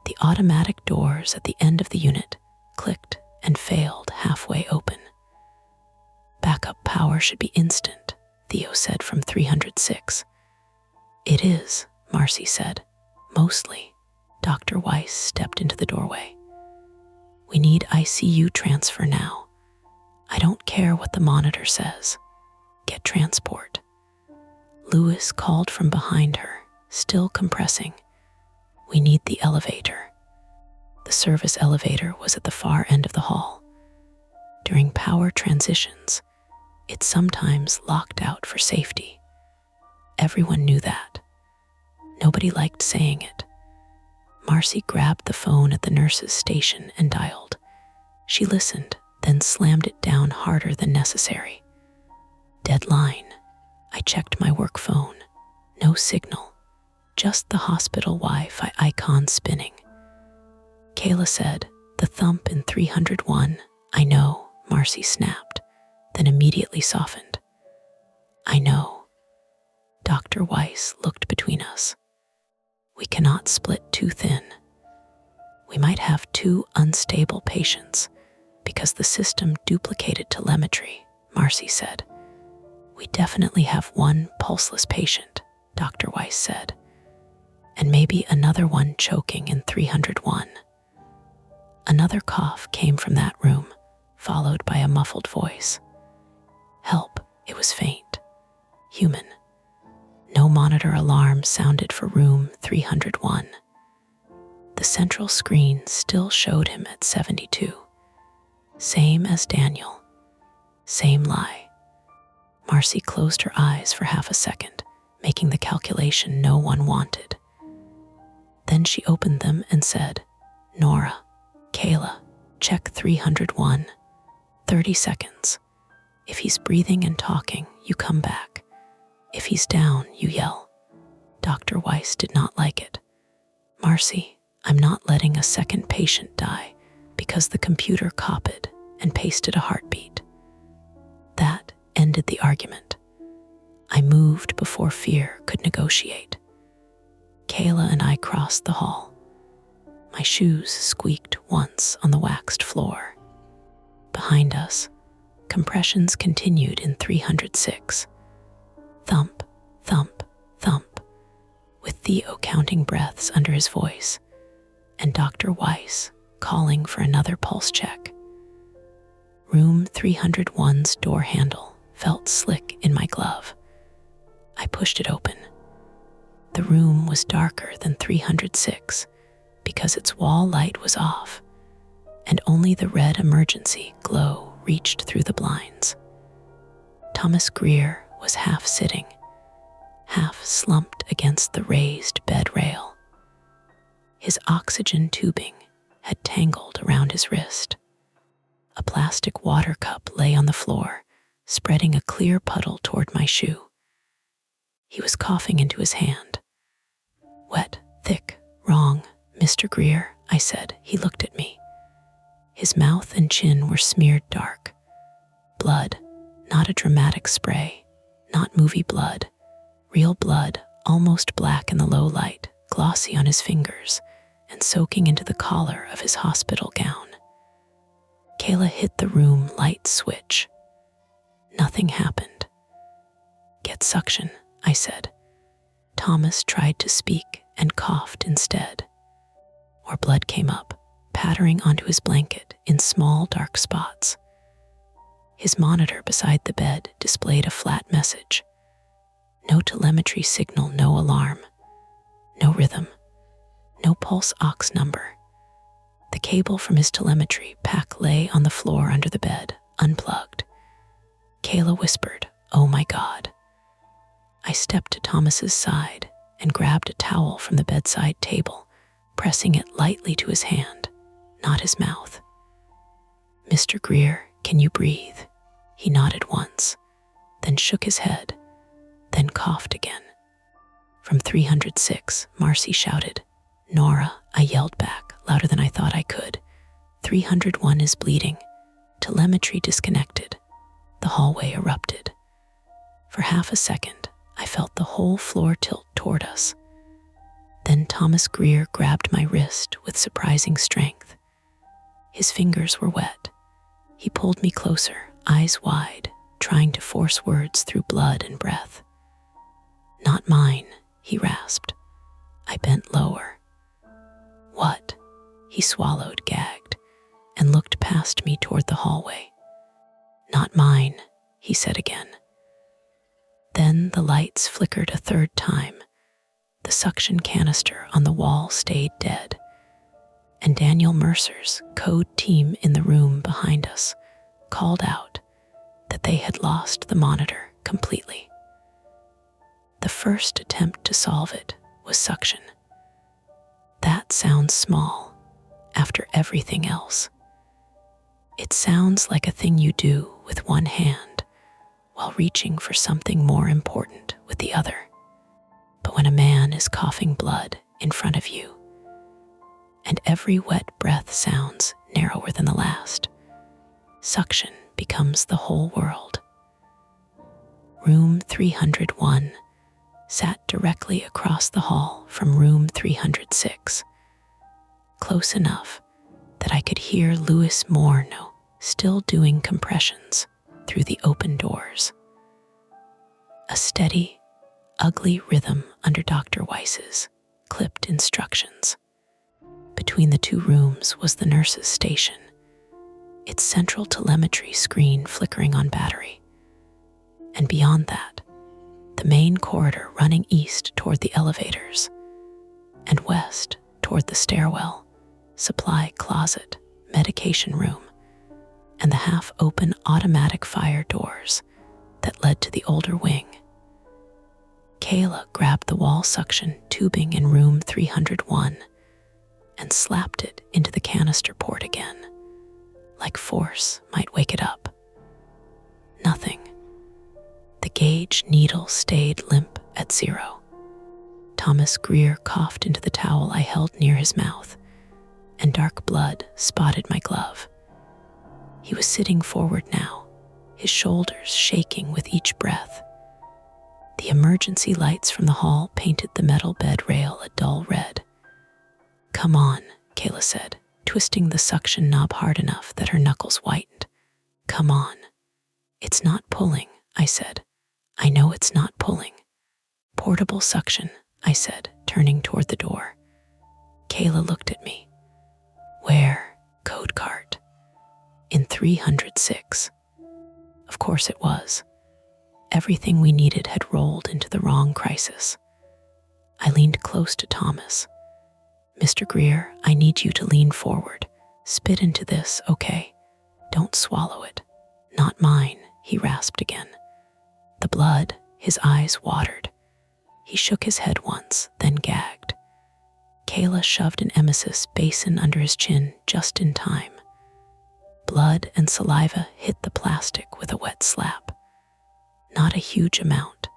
The automatic doors at the end of the unit clicked and failed halfway open. Backup power should be instant, Theo said from 306. It is, Marcy said. Mostly. Dr. Weiss stepped into the doorway. We need ICU transfer now. I don't care what the monitor says. Get transport. Lewis called from behind her, still compressing. We need the elevator. The service elevator was at the far end of the hall. During power transitions, it sometimes locked out for safety. Everyone knew that. Nobody liked saying it. Marcy grabbed the phone at the nurse's station and dialed. She listened, then slammed it down harder than necessary. Dead line. I checked my work phone. No signal. Just the hospital Wi-Fi icon spinning. Kayla said, the thump in 301. I know, Marcy snapped, then immediately softened. I know. Dr. Weiss looked between us. We cannot split too thin. We might have 2 unstable patients because the system duplicated telemetry, Marcy said. We definitely have 1 pulseless patient, Dr. Weiss said, and maybe another one choking in 301. Another cough came from that room, followed by a muffled voice. Help, it was faint. Human. No monitor alarm sounded for room 301. The central screen still showed him at 72. Same as Daniel. Same lie. Marcy closed her eyes for half a second, making the calculation no one wanted. Then she opened them and said, Nora, Kayla, check 301. 30 seconds. If he's breathing and talking, you come back. If he's down, you yell. Dr. Weiss did not like it. Marcy, I'm not letting a second patient die because the computer copied and pasted a heartbeat. That ended the argument. I moved before fear could negotiate. Kayla and I crossed the hall. My shoes squeaked once on the waxed floor. Behind us, Compressions continued in 306. Thump, thump, thump, with Theo counting breaths under his voice, and Dr. Weiss calling for another pulse check. Room 301's door handle felt slick in my glove. I pushed it open. The room was darker than 306 because its wall light was off, and only the red emergency glow reached through the blinds. Thomas Greer was half sitting, half slumped against the raised bed rail. His oxygen tubing had tangled around his wrist. A plastic water cup lay on the floor, spreading a clear puddle toward my shoe. He was coughing into his hand. "Wet, thick, wrong, Mr. Greer," I said. He looked at me. His mouth and chin were smeared dark. Blood, not a dramatic spray, not movie blood. Real blood, almost black in the low light, glossy on his fingers, and soaking into the collar of his hospital gown. Kayla hit the room light switch. Nothing happened. "Get suction," I said. Thomas tried to speak and coughed instead. More blood came up, pattering onto his blanket in small dark spots. His monitor beside the bed displayed a flat message. No telemetry signal, no alarm, no rhythm, no pulse ox number. The cable from his telemetry pack lay on the floor under the bed, unplugged. Kayla whispered, "Oh my God." I stepped to Thomas's side and grabbed a towel from the bedside table, pressing it lightly to his hand, not his mouth. "Mr. Greer, can you breathe?" He nodded once, then shook his head, then coughed again. From 306, Marcy shouted. "Nora," I yelled back, louder than I thought I could. 301 is bleeding. Telemetry disconnected. The hallway erupted. For half a second, I felt the whole floor tilt toward us. Then Thomas Greer grabbed my wrist with surprising strength. His fingers were wet. He pulled me closer, eyes wide, trying to force words through blood and breath. "Not mine," he rasped. I bent lower. "What?" He swallowed, gagged, and looked past me toward the hallway. "Not mine," he said again. Then the lights flickered a third time. The suction canister on the wall stayed dead, and Daniel Mercer's code team in the room behind us called out that they had lost the monitor completely. The first attempt to solve it was suction. That sounds small after everything else. It sounds like a thing you do with one hand while reaching for something more important with the other. But when a man is coughing blood in front of you, and every wet breath sounds narrower than the last, suction becomes the whole world. Room 301 sat directly across the hall from room 306, close enough that I could hear Louis Morneau still doing compressions through the open doors. A steady, ugly rhythm under Dr. Weiss's clipped instructions. Between the two rooms was the nurse's station, its central telemetry screen flickering on battery. And beyond that, the main corridor running east toward the elevators, and west toward the stairwell, supply closet, medication room, and the half-open automatic fire doors that led to the older wing. Kayla grabbed the wall suction tubing in room 301 and slapped it into the canister port again, like force might wake it up. Nothing. The gauge needle stayed limp at 0. Thomas Greer coughed into the towel I held near his mouth, and dark blood spotted my glove. He was sitting forward now, his shoulders shaking with each breath. The emergency lights from the hall painted the metal bed rail a dull red. "Come on," Kayla said, twisting the suction knob hard enough that her knuckles whitened. "Come on." It's not pulling, I said. I know it's not pulling. Portable suction, I said, turning toward the door. Kayla looked at me. Where? Code cart. In 306. Of course it was. Everything we needed had rolled into the wrong crisis. I leaned close to Thomas. Mr. Greer, I need you to lean forward. Spit into this, okay? Don't swallow it. Not mine, he rasped again. The blood, his eyes watered. He shook his head once, then gagged. Kayla shoved an emesis basin under his chin just in time. Blood and saliva hit the plastic with a wet slap. Not a huge amount,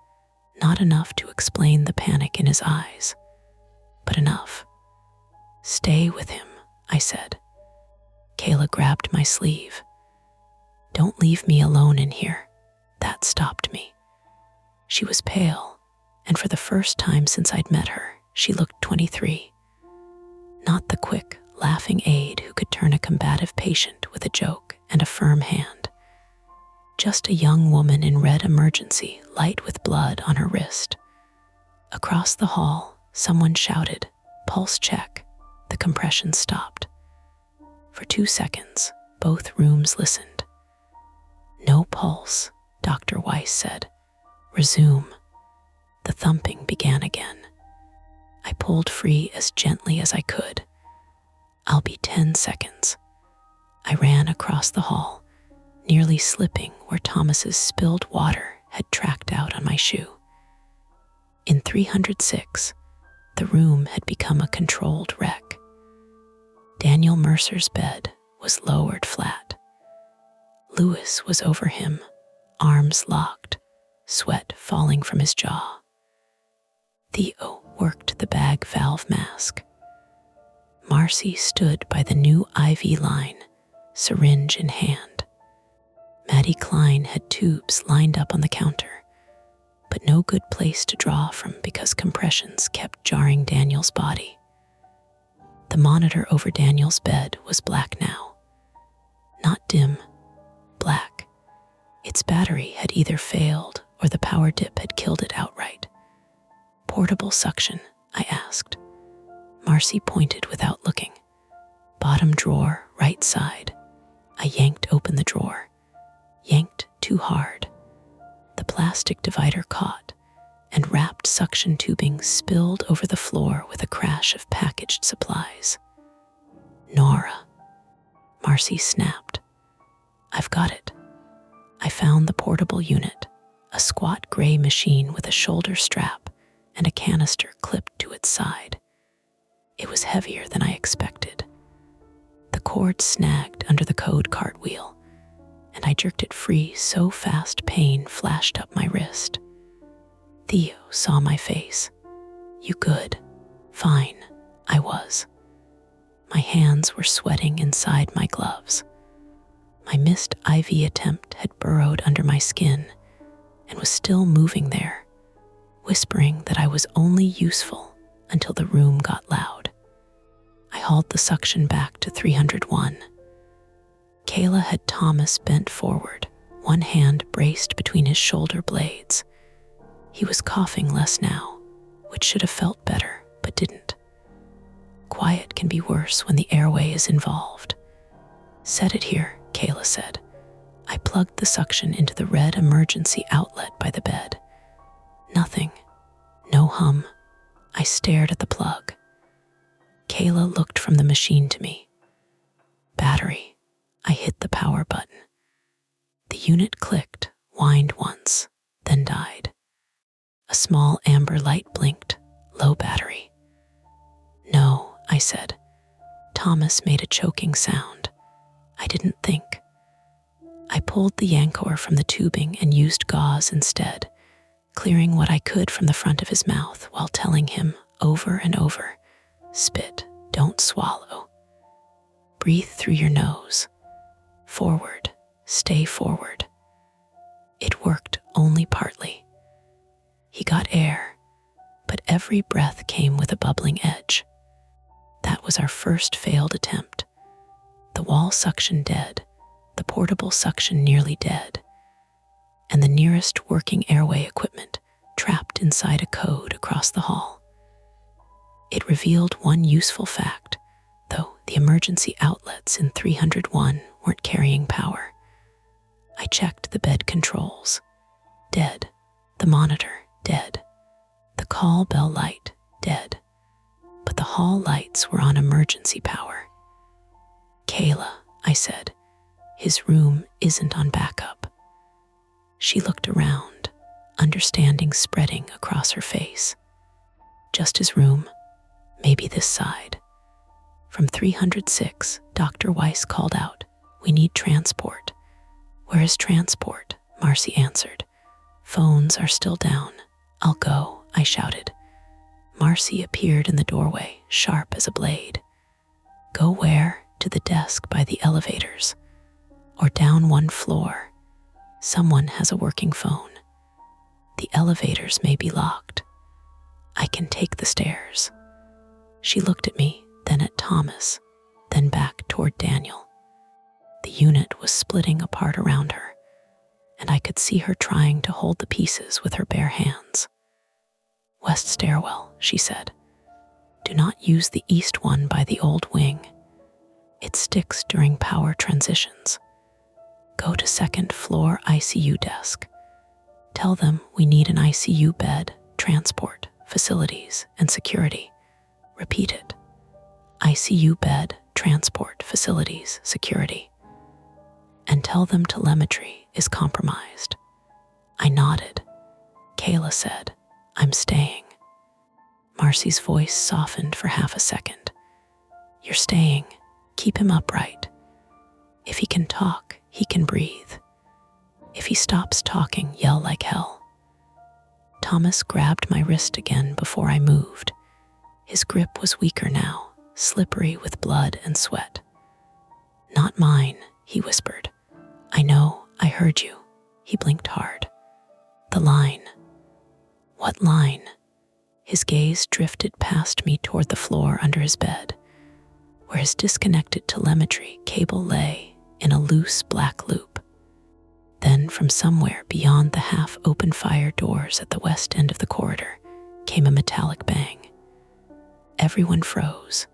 not enough to explain the panic in his eyes, but enough. Stay with him, I said. Kayla grabbed my sleeve. Don't leave me alone in here. That stopped me. She was pale, and for the first time since I'd met her, she looked 23. Not the quick, laughing aide who could turn a combative patient with a joke and a firm hand. Just a young woman in red emergency, light with blood on her wrist. Across the hall, someone shouted, "Pulse check." The compression stopped. For 2 seconds, both rooms listened. "No pulse," Dr. Weiss said. "Resume." The thumping began again. I pulled free as gently as I could. "I'll be 10 seconds." I ran across the hall, nearly slipping where Thomas's spilled water had tracked out on my shoe. In 306, the room had become a controlled wreck. Daniel Mercer's bed was lowered flat. Lewis was over him, arms locked, sweat falling from his jaw. Theo worked the bag valve mask. Marcy stood by the new IV line, syringe in hand. Maddie Klein had tubes lined up on the counter, but no good place to draw from because compressions kept jarring Daniel's body. The monitor over Daniel's bed was black now. Not dim, black. Its battery had either failed or the power dip had killed it outright. "Portable suction?" I asked. Marcy pointed without looking. "Bottom drawer, right side." I yanked open the drawer. Yanked too hard. The plastic divider caught, and wrapped suction tubing spilled over the floor with a crash of packaged supplies. "Nora," Marcy snapped. "I've got it." I found the portable unit, a squat gray machine with a shoulder strap and a canister clipped to its side. It was heavier than I expected. The cord snagged under the code cartwheel, and I jerked it free so fast pain flashed up my wrist. Theo saw my face. "You good?" "Fine," I was. My hands were sweating inside my gloves. My missed IV attempt had burrowed under my skin and was still moving there, whispering that I was only useful until the room got loud. I hauled the suction back to 301. Kayla had Thomas bent forward, one hand braced between his shoulder blades. He was coughing less now, which should have felt better, but didn't. Quiet can be worse when the airway is involved. "Set it here," Kayla said. I plugged the suction into the red emergency outlet by the bed. Nothing. No hum. I stared at the plug. Kayla looked from the machine to me. Battery. I hit the power button. The unit clicked, whined once, then died. A small amber light blinked. Low battery. "No," I said. Thomas made a choking sound. I didn't think. I pulled the Yankor from the tubing and used gauze instead, clearing what I could from the front of his mouth while telling him over and over, "Spit, don't swallow. Breathe through your nose. Forward, stay forward." It worked only partly. He got air, but every breath came with a bubbling edge. That was our first failed attempt. The wall suction dead, the portable suction nearly dead. and the nearest working airway equipment trapped inside a code across the hall. It revealed one useful fact, though the emergency outlets in 301 weren't carrying power. I checked the bed controls. Dead. The monitor, dead. The call bell light, dead. But the hall lights were on emergency power. "Kayla," I said, "his room isn't on backup." She looked around, understanding spreading across her face. "Just his room, maybe this side." From 306, Dr. Weiss called out, "We need transport." "Where is transport?" Marcy answered. "Phones are still down." "I'll go," I shouted. Marcy appeared in the doorway, sharp as a blade. "Go where?" "To the desk by the elevators. Or down one floor. Someone has a working phone. The elevators may be locked. I can take the stairs." She looked at me, then at Thomas, then back toward Daniel. The unit was splitting apart around her, and I could see her trying to hold the pieces with her bare hands. "West stairwell," she said. "Do not use the east one by the old wing. It sticks during power transitions. Go to second floor ICU desk. Tell them we need an ICU bed, transport, facilities, and security. Repeat it. ICU bed, transport, facilities, security. And tell them telemetry is compromised." I nodded. Kayla said, "I'm staying." Marcy's voice softened for half a second. "You're staying. Keep him upright. If he can talk, he can breathe. If he stops talking, yell like hell." Thomas grabbed my wrist again before I moved. His grip was weaker now, slippery with blood and sweat. "Not mine," he whispered. "I know, I heard you." He blinked hard. "The line." "What line?" His gaze drifted past me toward the floor under his bed, where his disconnected telemetry cable lay in a loose black loop. Then from somewhere beyond the half-open fire doors at the west end of the corridor came a metallic bang. Everyone froze.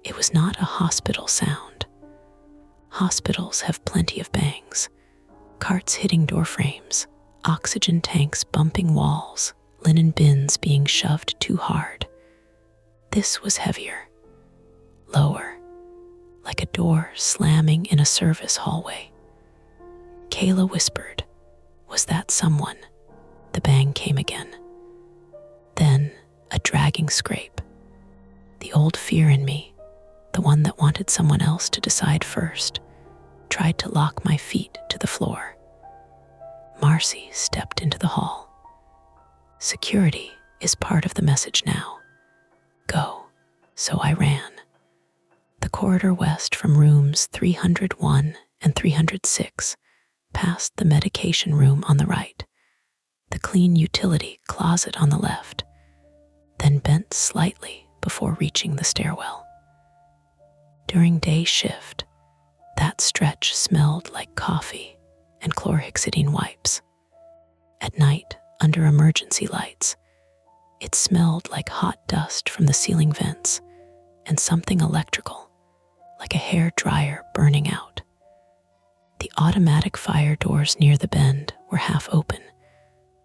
It was not a hospital sound. Hospitals have plenty of bangs. Carts hitting door frames, oxygen tanks bumping walls, linen bins being shoved too hard. This was heavier. Lower, like a door slamming in a service hallway. Kayla whispered, "Was that someone?" The bang came again. Then a dragging scrape. The old fear in me, the one that wanted someone else to decide first, tried to lock my feet to the floor. Marcy stepped into the hall. "Security is part of the message now. Go." So I ran. The corridor west from rooms 301 and 306, past the medication room on the right, the clean utility closet on the left, then bent slightly before reaching the stairwell. During day shift, that stretch smelled like coffee and chlorhexidine wipes. At night, under emergency lights, it smelled like hot dust from the ceiling vents and something electrical, like a hair dryer burning out. The automatic fire doors near the bend were half open,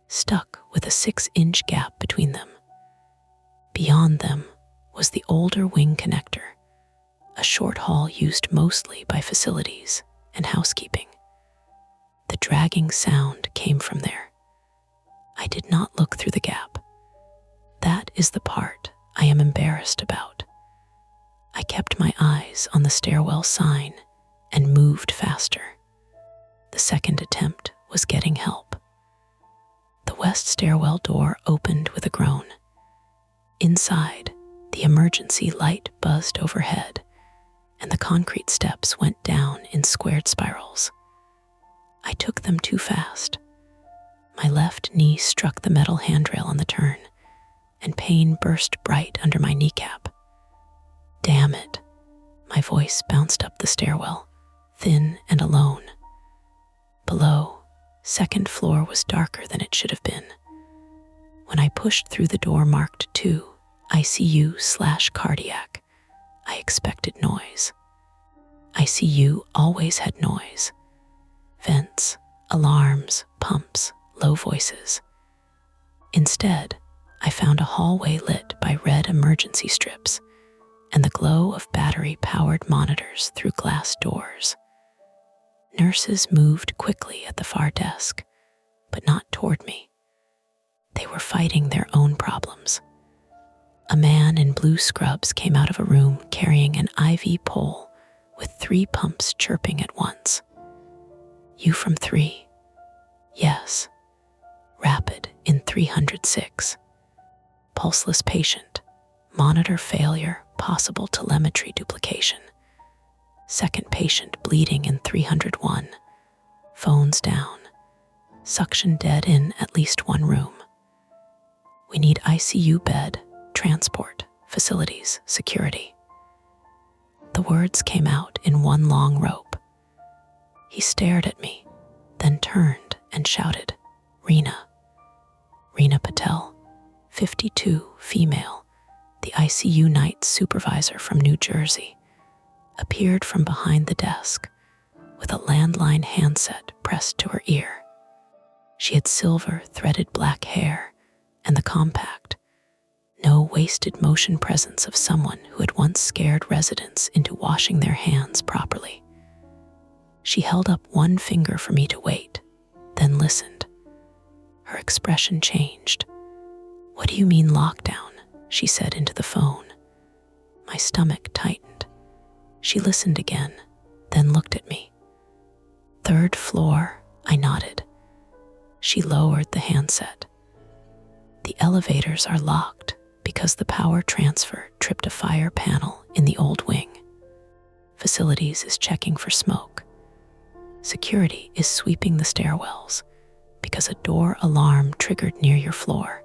stuck with a 6-inch gap between them. Beyond them was the older wing connector, a short hall used mostly by facilities and housekeeping. The dragging sound came from there. I did not look through the gap. That is the part I am embarrassed about. I kept my eyes on the stairwell sign and moved faster. The second attempt was getting help. The west stairwell door opened with a groan. Inside, the emergency light buzzed overhead, and the concrete steps went down in squared spirals. I took them too fast. My left knee struck the metal handrail on the turn, and pain burst bright under my kneecap. Damn it. My voice bounced up the stairwell, thin and alone. Below, Second floor was darker than it should have been. When I pushed through the door marked 2, ICU/cardiac, I expected noise. ICU always had noise. Vents, alarms, pumps, low voices. Instead, I found a hallway lit by red emergency strips and the glow of battery-powered monitors through glass doors. Nurses moved quickly at the far desk, but not toward me. They were fighting their own problems. A man in blue scrubs came out of a room carrying an IV pole with 3 pumps chirping at once. You from 3? Yes. Rapid in 306. Pulseless patient. Monitor failure, possible telemetry duplication. Second patient bleeding in 301. Phones down. Suction dead in at least 1 room. We need ICU bed, transport, facilities, security. The words came out in one long rope. He stared at me, then turned and shouted, Reena. Reena Patel, 52, female, the ICU night supervisor from New Jersey, appeared from behind the desk with a landline handset pressed to her ear. She had silver threaded black hair and the compact, no wasted motion presence of someone who had once scared residents into washing their hands properly. She held up one finger for me to wait, then listened. Her expression changed. What do you mean lockdown? She said into the phone. My stomach tightened. She listened again, then looked at me. 3rd floor, I nodded. She lowered the handset. The elevators are locked because the power transfer tripped a fire panel in the old wing. Facilities is checking for smoke. Security is sweeping the stairwells because a door alarm triggered near your floor.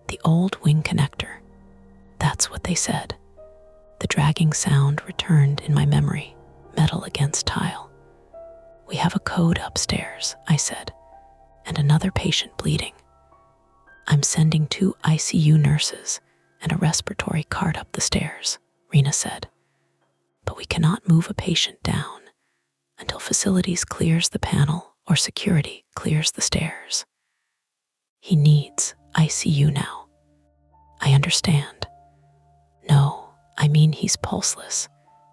The old wing connector. That's what they said. The dragging sound returned in my memory, metal against tile. We have a code upstairs, I said, and another patient bleeding. I'm sending 2 ICU nurses and a respiratory cart up the stairs, Reena said. But we cannot move a patient down until facilities clears the panel or security clears the stairs. He needs ICU now. I understand. No, I mean he's pulseless,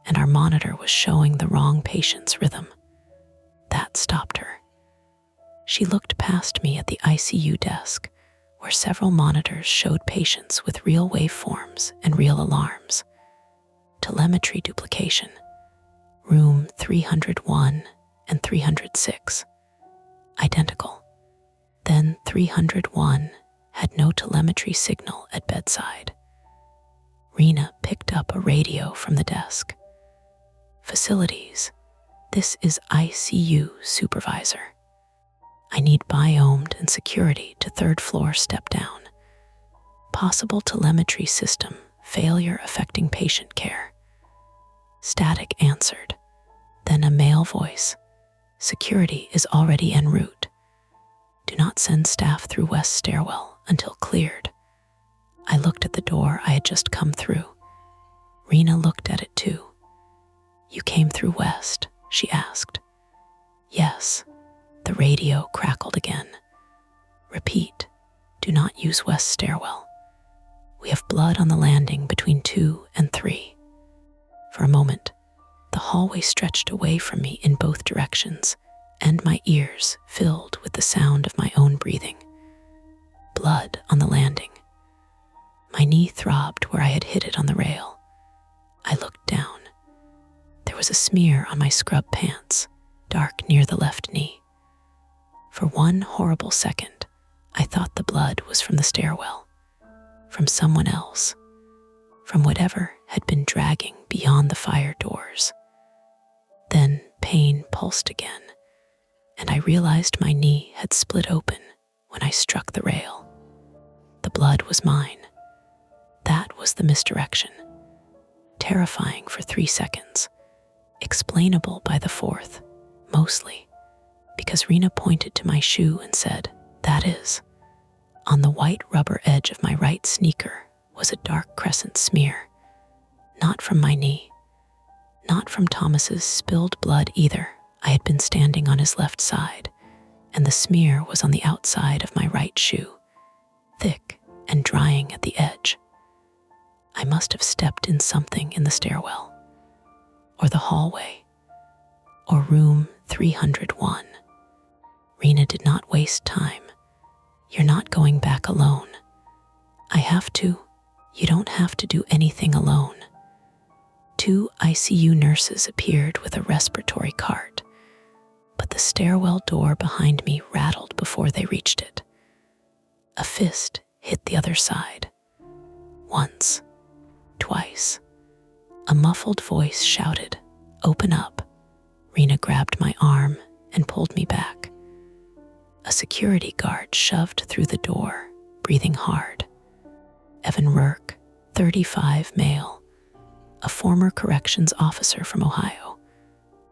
and our monitor was showing the wrong patient's rhythm. That stopped her. She looked past me at the ICU desk, where several monitors showed patients with real waveforms and real alarms. Telemetry duplication. Room 301 and 306. Identical. Then 301 had no telemetry signal at bedside. Reena picked up a radio from the desk. Facilities. This is ICU supervisor. I need biomed and security to 3rd floor step down. Possible telemetry system failure affecting patient care. Static answered. Then a male voice. Security is already en route. Do not send staff through west stairwell until cleared. I looked at the door I had just come through. Reena looked at it too. You came through west, she asked. Yes. The radio crackled again. Repeat, do not use west stairwell. We have blood on the landing between 2 and 3. For a moment, the hallway stretched away from me in both directions, and my ears filled with the sound of my own breathing. Blood on the landing. My knee throbbed where I had hit it on the rail. I looked down. There was a smear on my scrub pants, dark near the left knee. For one horrible second, I thought the blood was from the stairwell, from someone else, from whatever had been dragging beyond the fire doors. Then pain pulsed again, and I realized my knee had split open when I struck the rail. The blood was mine. That was the misdirection. Terrifying for 3 seconds. Explainable by the 4th, mostly. because Rena pointed to my shoe and said, "That is." On the white rubber edge of my right sneaker was a dark crescent smear. Not from my knee, not from Thomas's spilled blood either. I had been standing on his left side, and the smear was on the outside of my right shoe, thick and drying at the edge. I must have stepped in something in the stairwell, or the hallway, or room 301. Rena did not waste time. "You're not going back alone." "I have to." "You don't have to do anything alone." 2 ICU nurses appeared with a respiratory cart, but the stairwell door behind me rattled before they reached it. A fist hit the other side. Once, twice. A muffled voice shouted, "Open up." Rena grabbed my arm and pulled me back. A security guard shoved through the door, breathing hard. Evan Rourke, 35, male, a former corrections officer from Ohio,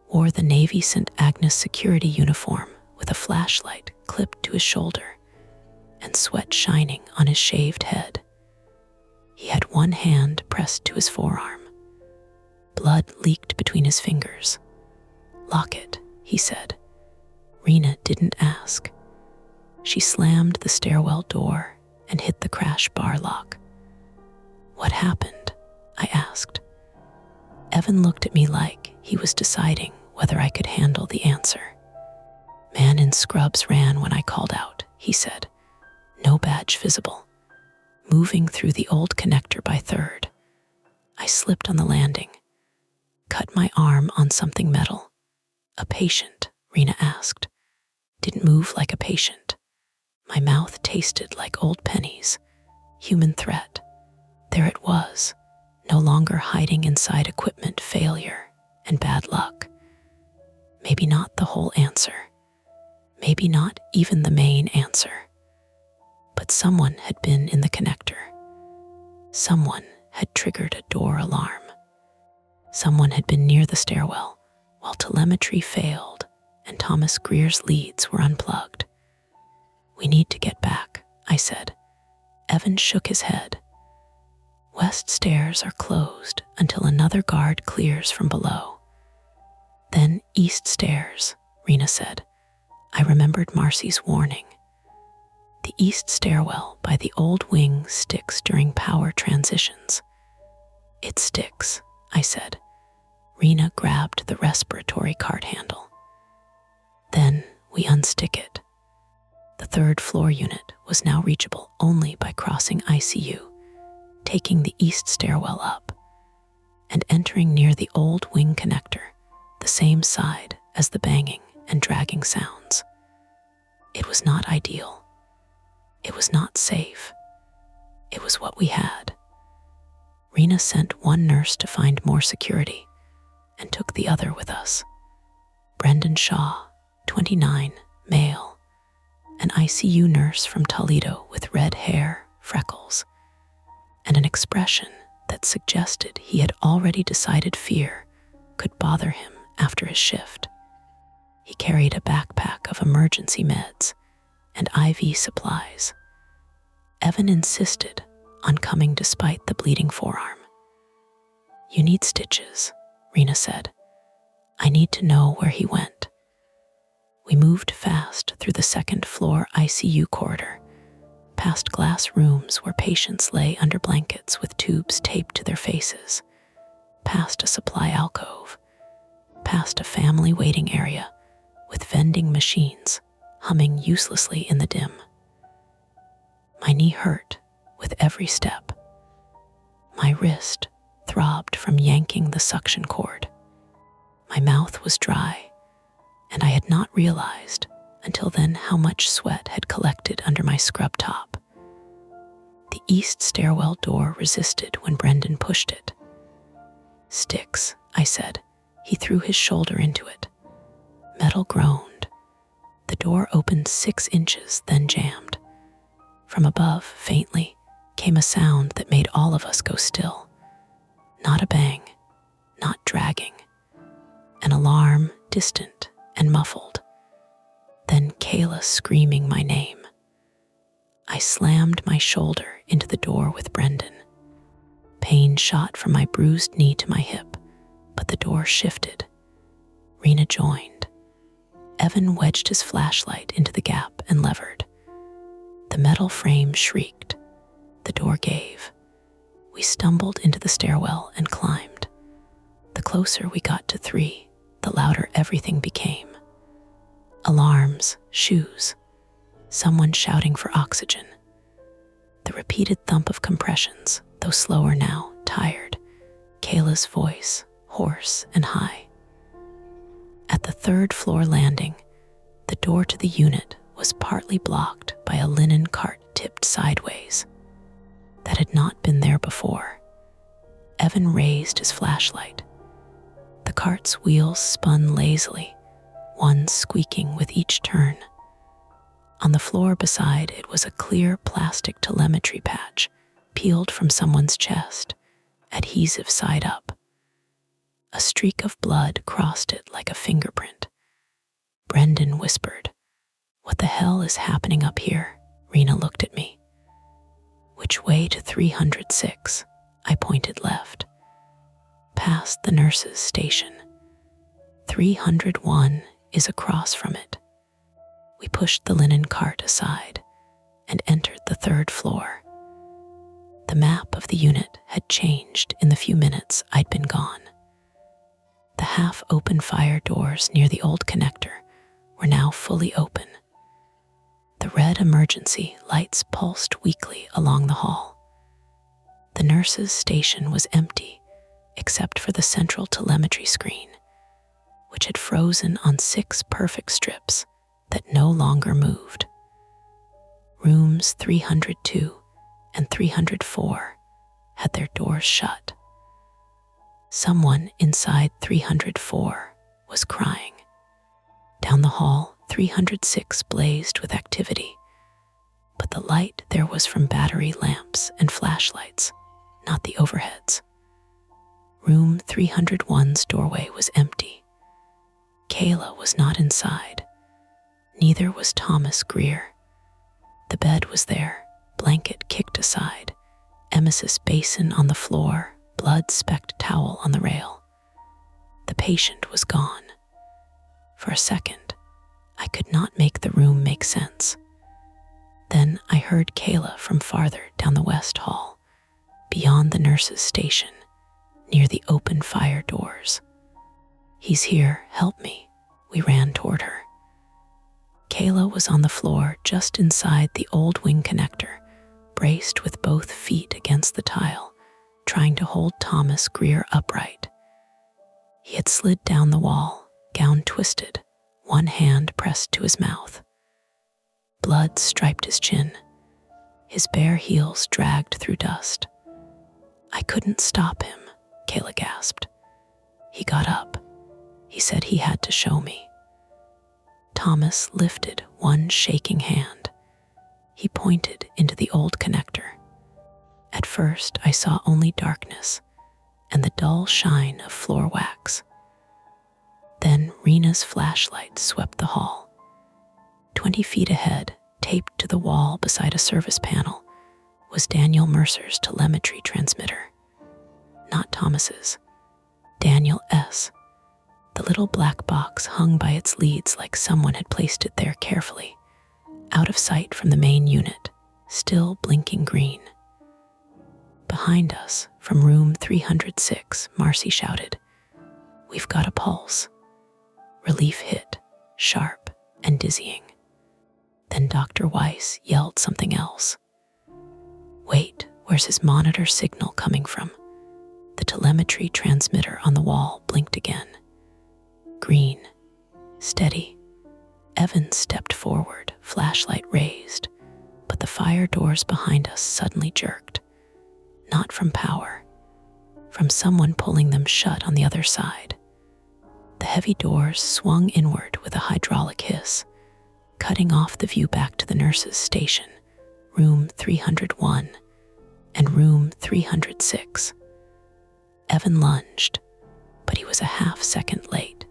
wore the Navy St. Agnes security uniform with a flashlight clipped to his shoulder and sweat shining on his shaved head. He had one hand pressed to his forearm. Blood leaked between his fingers. "Lock it," he said. Rena didn't ask. She slammed the stairwell door and hit the crash bar lock. "What happened?" I asked. Evan looked at me like he was deciding whether I could handle the answer. "Man in scrubs ran when I called out," he said. "No badge visible. Moving through the old connector by 3rd. I slipped on the landing. Cut my arm on something metal." "A patient?" Rena asked. "Didn't move like a patient." My mouth tasted like old pennies. Human threat. There it was, no longer hiding inside equipment failure and bad luck. Maybe not the whole answer. Maybe not even the main answer. But someone had been in the connector. Someone had triggered a door alarm. Someone had been near the stairwell while telemetry failed and Thomas Greer's leads were unplugged. "We need to get back," I said. Evan shook his head. "West stairs are closed until another guard clears from below." "Then east stairs," Rena said. I remembered Marcy's warning. "The east stairwell by the old wing sticks during power transitions." "It sticks," I said. Rena grabbed the respiratory cart handle. "Then we unstick it." The 3rd floor unit was now reachable only by crossing ICU, taking the east stairwell up, and entering near the old wing connector, the same side as the banging and dragging sounds. It was not ideal. It was not safe. It was what we had. Rena sent one nurse to find more security and took the other with us. Brendan Shaw, 29, male, an ICU nurse from Toledo with red hair, freckles, and an expression that suggested he had already decided fear could bother him after his shift. He carried a backpack of emergency meds and IV supplies. Evan insisted on coming despite the bleeding forearm. "You need stitches," Rena said. "I need to know where he went." We moved fast through the 2nd floor ICU corridor, past glass rooms where patients lay under blankets with tubes taped to their faces, past a supply alcove, past a family waiting area with vending machines humming uselessly in the dim. My knee hurt with every step. My wrist throbbed from yanking the suction cord. My mouth was dry, and I had not realized until then how much sweat had collected under my scrub top. The east stairwell door resisted when Brendan pushed it. "Sticks," I said. He threw his shoulder into it. Metal groaned. The door opened 6 inches, then jammed. From above, faintly, came a sound that made all of us go still. Not a bang, not dragging. An alarm, distant and muffled. Kayla screaming my name. I slammed my shoulder into the door with Brendan. Pain shot from my bruised knee to my hip, but the door shifted. Rena joined. Evan wedged his flashlight into the gap and levered. The metal frame shrieked. The door gave. We stumbled into the stairwell and climbed. The closer we got to 3, the louder everything became. Alarms, shoes, someone shouting for oxygen. The repeated thump of compressions, though slower now, tired. Kayla's voice, hoarse and high. At the 3rd floor landing, the door to the unit was partly blocked by a linen cart tipped sideways. That had not been there before. Evan raised his flashlight. The cart's wheels spun lazily, one squeaking with each turn. On the floor beside it was a clear plastic telemetry patch, peeled from someone's chest, adhesive side up. A streak of blood crossed it like a fingerprint. Brendan whispered, "What the hell is happening up here?" Rena looked at me. "Which way to 306? I pointed left. "Past the nurse's station. 301 is across from it." We pushed the linen cart aside and entered the 3rd floor. The map of the unit had changed in the few minutes I'd been gone. The half-open fire doors near the old connector were now fully open. The red emergency lights pulsed weakly along the hall. The nurse's station was empty, except for the central telemetry screen, which had frozen on 6 perfect strips that no longer moved. Rooms 302 and 304 had their doors shut. Someone inside 304 was crying. Down the hall, 306 blazed with activity, but the light there was from battery lamps and flashlights, not the overheads. Room 301's doorway was empty. Kayla was not inside. Neither was Thomas Greer. The bed was there, blanket kicked aside, emesis basin on the floor, blood-specked towel on the rail. The patient was gone. For a second, I could not make the room make sense. Then I heard Kayla from farther down the west hall, beyond the nurse's station, near the open fire doors. "He's here, help me." We ran toward her. Kayla was on the floor just inside the old wing connector, braced with both feet against the tile, trying to hold Thomas Greer upright. He had slid down the wall, gown twisted, one hand pressed to his mouth. Blood striped his chin. His bare heels dragged through dust. "I couldn't stop him," Kayla gasped. "He got up. He said he had to show me." Thomas lifted one shaking hand. He pointed into the old connector. At first, I saw only darkness and the dull shine of floor wax. Then Rena's flashlight swept the hall. 20 feet ahead, taped to the wall beside a service panel, was Daniel Mercer's telemetry transmitter. Not Thomas's. Daniel S. The little black box hung by its leads like someone had placed it there carefully, out of sight from the main unit, still blinking green. Behind us, from room 306, Marcy shouted, "We've got a pulse." Relief hit, sharp and dizzying. Then Dr. Weiss yelled something else. "Wait, where's his monitor signal coming from?" The telemetry transmitter on the wall blinked again. Green. Steady. Evan stepped forward, flashlight raised, but the fire doors behind us suddenly jerked. Not from power, from someone pulling them shut on the other side. The heavy doors swung inward with a hydraulic hiss, cutting off the view back to the nurse's station, room 301 and room 306. Evan lunged, but he was a half second late.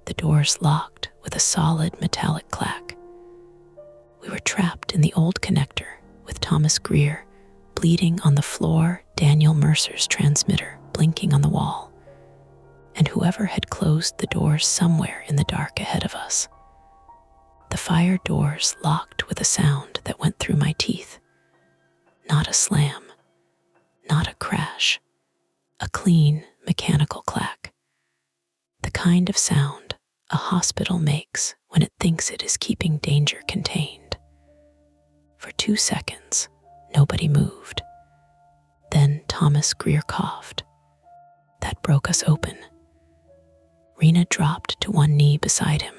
The doors locked with a solid metallic clack. We were trapped in the old connector with Thomas Greer bleeding on the floor, Daniel Mercer's transmitter blinking on the wall, and whoever had closed the doors somewhere in the dark ahead of us. The fire doors locked with a sound that went through my teeth. Not a slam, not a crash, a clean, mechanical clack. The kind of sound a hospital makes when it thinks it is keeping danger contained. For 2 seconds, nobody moved. Then Thomas Greer coughed. That broke us open. Rena dropped to one knee beside him,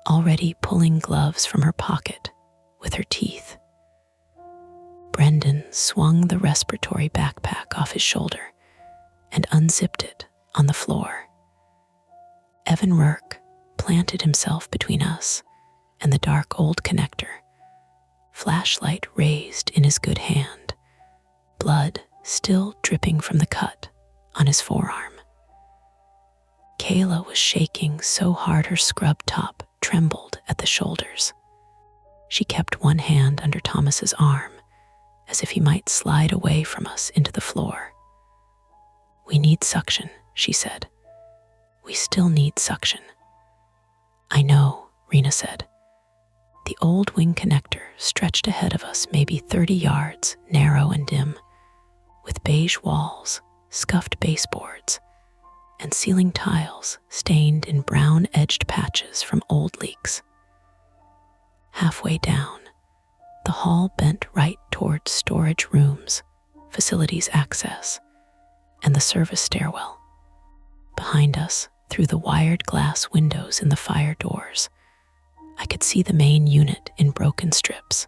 already pulling gloves from her pocket with her teeth. Brendan swung the respiratory backpack off his shoulder and unzipped it on the floor. Evan Rourke planted himself between us and the dark old connector, flashlight raised in his good hand, blood still dripping from the cut on his forearm. Kayla was shaking so hard her scrub top trembled at the shoulders. She kept one hand under Thomas's arm, as if he might slide away from us into the floor. "We need suction," she said. "We still need suction." "I know," Rena said. The old wing connector stretched ahead of us maybe 30 yards, narrow and dim, with beige walls, scuffed baseboards, and ceiling tiles stained in brown-edged patches from old leaks. Halfway down, the hall bent right towards storage rooms, facilities access, and the service stairwell. Behind us, through the wired glass windows in the fire doors, I could see the main unit in broken strips,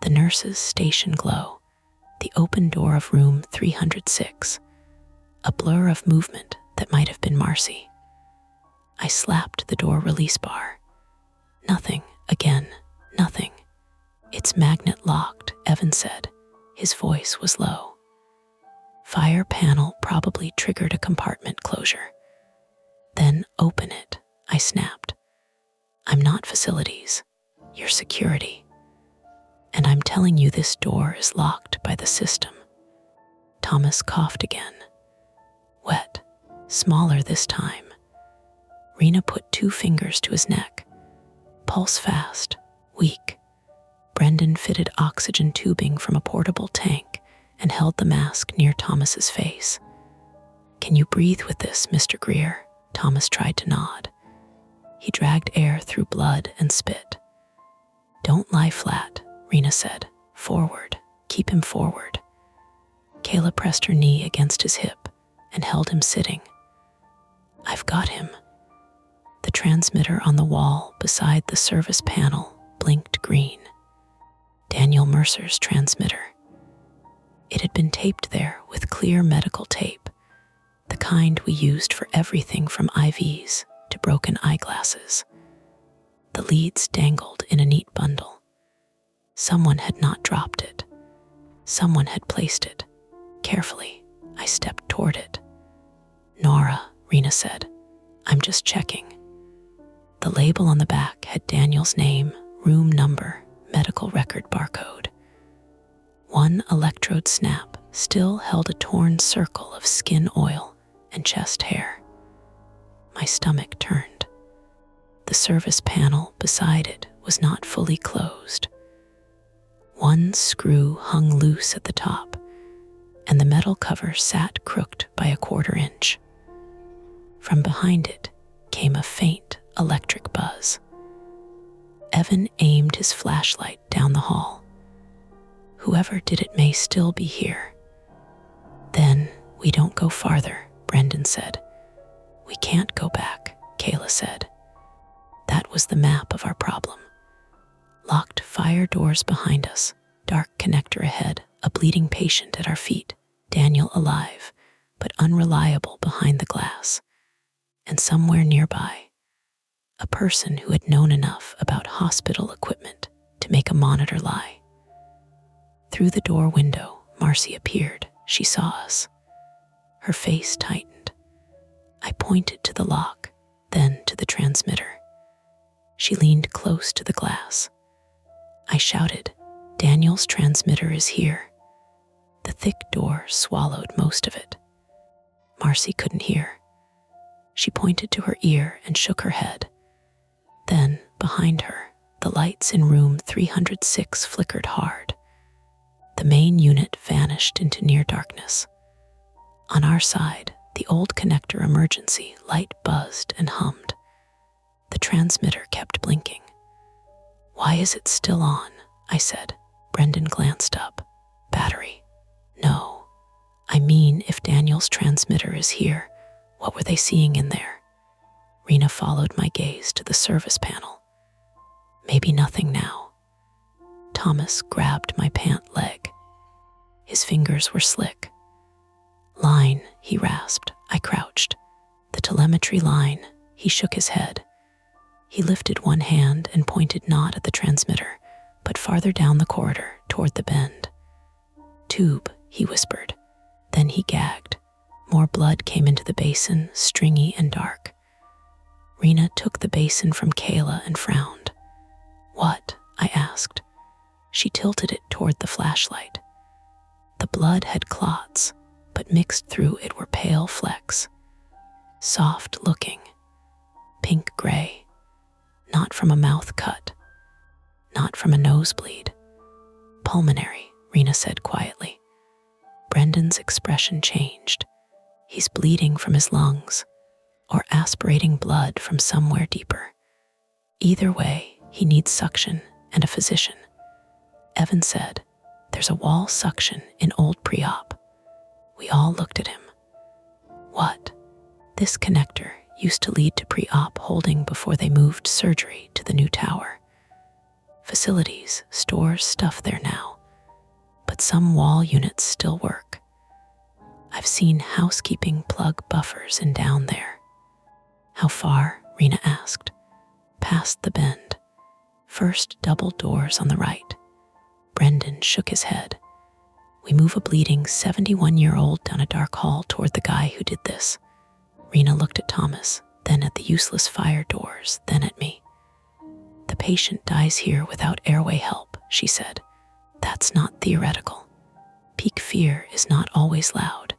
the nurse's station glow, the open door of room 306, a blur of movement that might have been Marcy. I slapped the door release bar. "Nothing, again, nothing. It's magnet locked," Evan said. His voice was low. "Fire panel probably triggered a compartment closure." "Then open it," I snapped. "I'm not facilities. You're security. And I'm telling you this door is locked by the system." Thomas coughed again. Wet, smaller this time. Rena put 2 fingers to his neck. Pulse fast, weak. Brendan fitted oxygen tubing from a portable tank and held the mask near Thomas's face. "Can you breathe with this, Mr. Greer?" Thomas tried to nod. He dragged air through blood and spit. "Don't lie flat," Rena said. "Forward. Keep him forward." Kayla pressed her knee against his hip and held him sitting. "I've got him." The transmitter on the wall beside the service panel blinked green. Daniel Mercer's transmitter. It had been taped there with clear medical tape, the kind we used for everything from IVs to broken eyeglasses. The leads dangled in a neat bundle. Someone had not dropped it. Someone had placed it. Carefully, I stepped toward it. "Nora," Rena said, "I'm just checking." The label on the back had Daniel's name, room number, medical record barcode. One electrode snap still held a torn circle of skin oil and chest hair. My stomach turned. The service panel beside it was not fully closed. One screw hung loose at the top, and the metal cover sat crooked by a 1/4 inch. From behind it came a faint electric buzz. Evan aimed his flashlight down the hall. "Whoever did it may still be here." "Then we don't go farther," Brendan said. "We can't go back," Kayla said. That was the map of our problem. Locked fire doors behind us, dark connector ahead, a bleeding patient at our feet, Daniel alive, but unreliable behind the glass. And somewhere nearby, a person who had known enough about hospital equipment to make a monitor lie. Through the door window, Marcy appeared. She saw us. Her face tightened. I pointed to the lock, then to the transmitter. She leaned close to the glass. I shouted. Daniel's transmitter is here. The thick door swallowed most of it. Marcy couldn't hear. She pointed to her ear and shook her head. Then, behind her, the lights in room 306 flickered hard. The main unit vanished into near darkness. On our side, the old connector emergency light buzzed and hummed. The transmitter kept blinking. "Why is it still on?" I said. Brendan glanced up. "Battery." "No. I mean, if Daniel's transmitter is here, what were they seeing in there?" Rena followed my gaze to the service panel. "Maybe nothing now." Thomas grabbed my pant leg. His fingers were slick. "Line," he rasped. I crouched. "The telemetry line." He shook his head. He lifted one hand and pointed not at the transmitter, but farther down the corridor toward the bend. "Tube," he whispered. Then he gagged. More blood came into the basin, stringy and dark. Rena took the basin from Kayla and frowned. "What?" I asked. She tilted it toward the flashlight. The blood had clots, but mixed through it were pale flecks. Soft-looking, pink-gray. Not from a mouth cut. Not from a nosebleed. "Pulmonary," Rena said quietly. Brendan's expression changed. He's bleeding from his lungs, or aspirating blood from somewhere deeper. Either way, he needs suction and a physician. Evan said, "There's a wall suction in old pre-op." We all looked at him. "What?" "This connector used to lead to pre-op holding before they moved surgery to the new tower. Facilities, stores, stuff there now, but some wall units still work. I've seen housekeeping plug buffers in down there." "How far?" Rena asked. "Past the bend. First double doors on the right." Brendan shook his head. "We move a bleeding 71-year-old down a dark hall toward the guy who did this." Rena looked at Thomas, then at the useless fire doors, then at me. "The patient dies here without airway help," she said. "That's not theoretical. Peak fear is not always loud.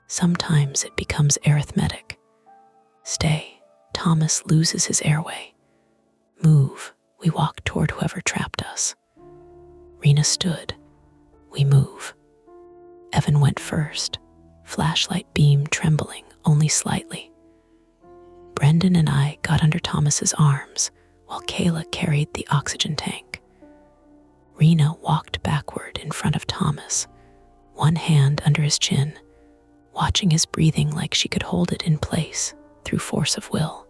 Sometimes it becomes arithmetic. Stay." Thomas loses his airway. "Move." We walk toward whoever trapped us. Rena stood. "We move." Evan went first, flashlight beam trembling only slightly. Brendan and I got under Thomas's arms while Kayla carried the oxygen tank. Rena walked backward in front of Thomas, one hand under his chin, watching his breathing like she could hold it in place through force of will.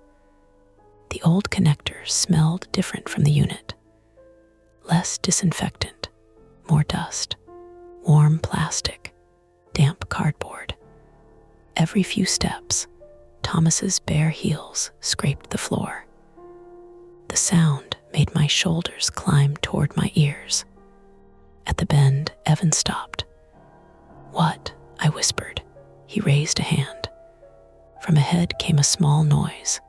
The old connector smelled different from the unit. Less disinfectant, more dust, warm plastic, damp cardboard. Every few steps, Thomas's bare heels scraped the floor. The sound made my shoulders climb toward my ears. At the bend, Evan stopped. "What?" I whispered. He raised a hand. From ahead came a small noise.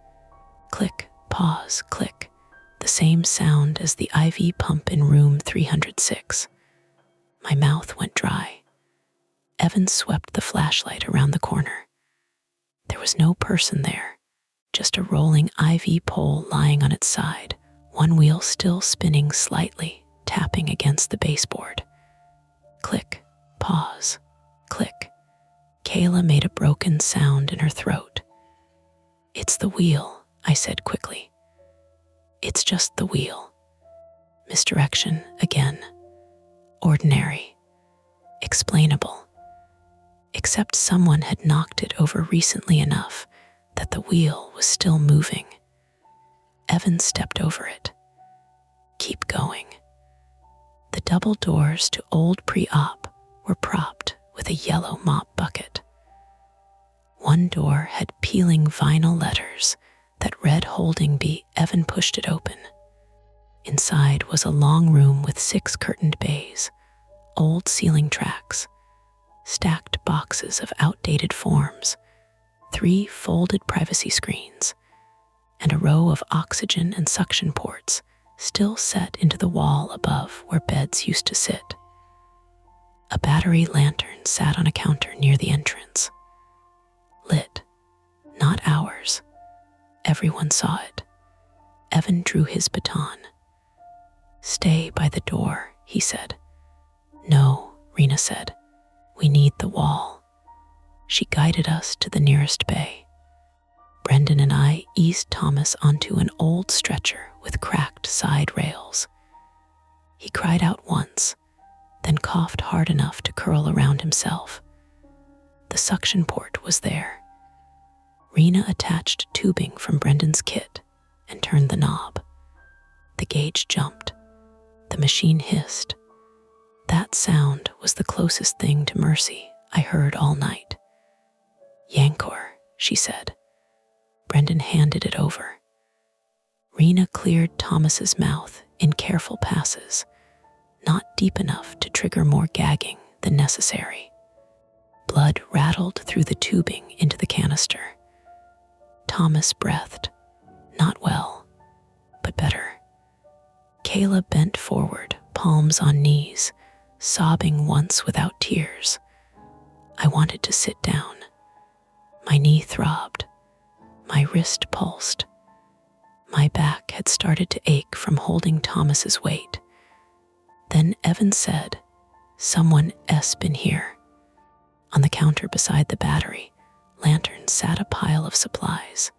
Click, pause, click. The same sound as the IV pump in room 306. My mouth went dry. Evan swept the flashlight around the corner. There was no person there, just a rolling IV pole lying on its side, one wheel still spinning slightly, tapping against the baseboard. Click, pause, click. Kayla made a broken sound in her throat. "It's the wheel," I said quickly. "It's just the wheel." Misdirection again. Ordinary. Explainable. Except someone had knocked it over recently enough that the wheel was still moving. Evan stepped over it. "Keep going." The double doors to old pre-op were propped with a yellow mop bucket. One door had peeling vinyl letters that read Holding B. Evan pushed it open. Inside was a long room with 6 curtained bays, old ceiling tracks, stacked boxes of outdated forms, 3 folded privacy screens, and a row of oxygen and suction ports still set into the wall above where beds used to sit. A battery lantern sat on a counter near the entrance. Lit, not ours. Everyone saw it. Evan drew his baton. "Stay by the door," he said. "No," Rena said. "We need the wall." She guided us to the nearest bay. Brendan and I eased Thomas onto an old stretcher with cracked side rails. He cried out once, then coughed hard enough to curl around himself. The suction port was there. Rena attached tubing from Brendan's kit and turned the knob. The gauge jumped. The machine hissed. That sound was the closest thing to mercy I heard all night. "Yankor," she said. Brendan handed it over. Rena cleared Thomas's mouth in careful passes, not deep enough to trigger more gagging than necessary. Blood rattled through the tubing into the canister. Thomas breathed, not well, but better. Kayla bent forward, palms on knees, sobbing once without tears. I wanted to sit down. My knee throbbed. My wrist pulsed. My back had started to ache from holding Thomas's weight. Then Evan said, "Someone s been here." On the counter beside the battery lantern sat a pile of supplies: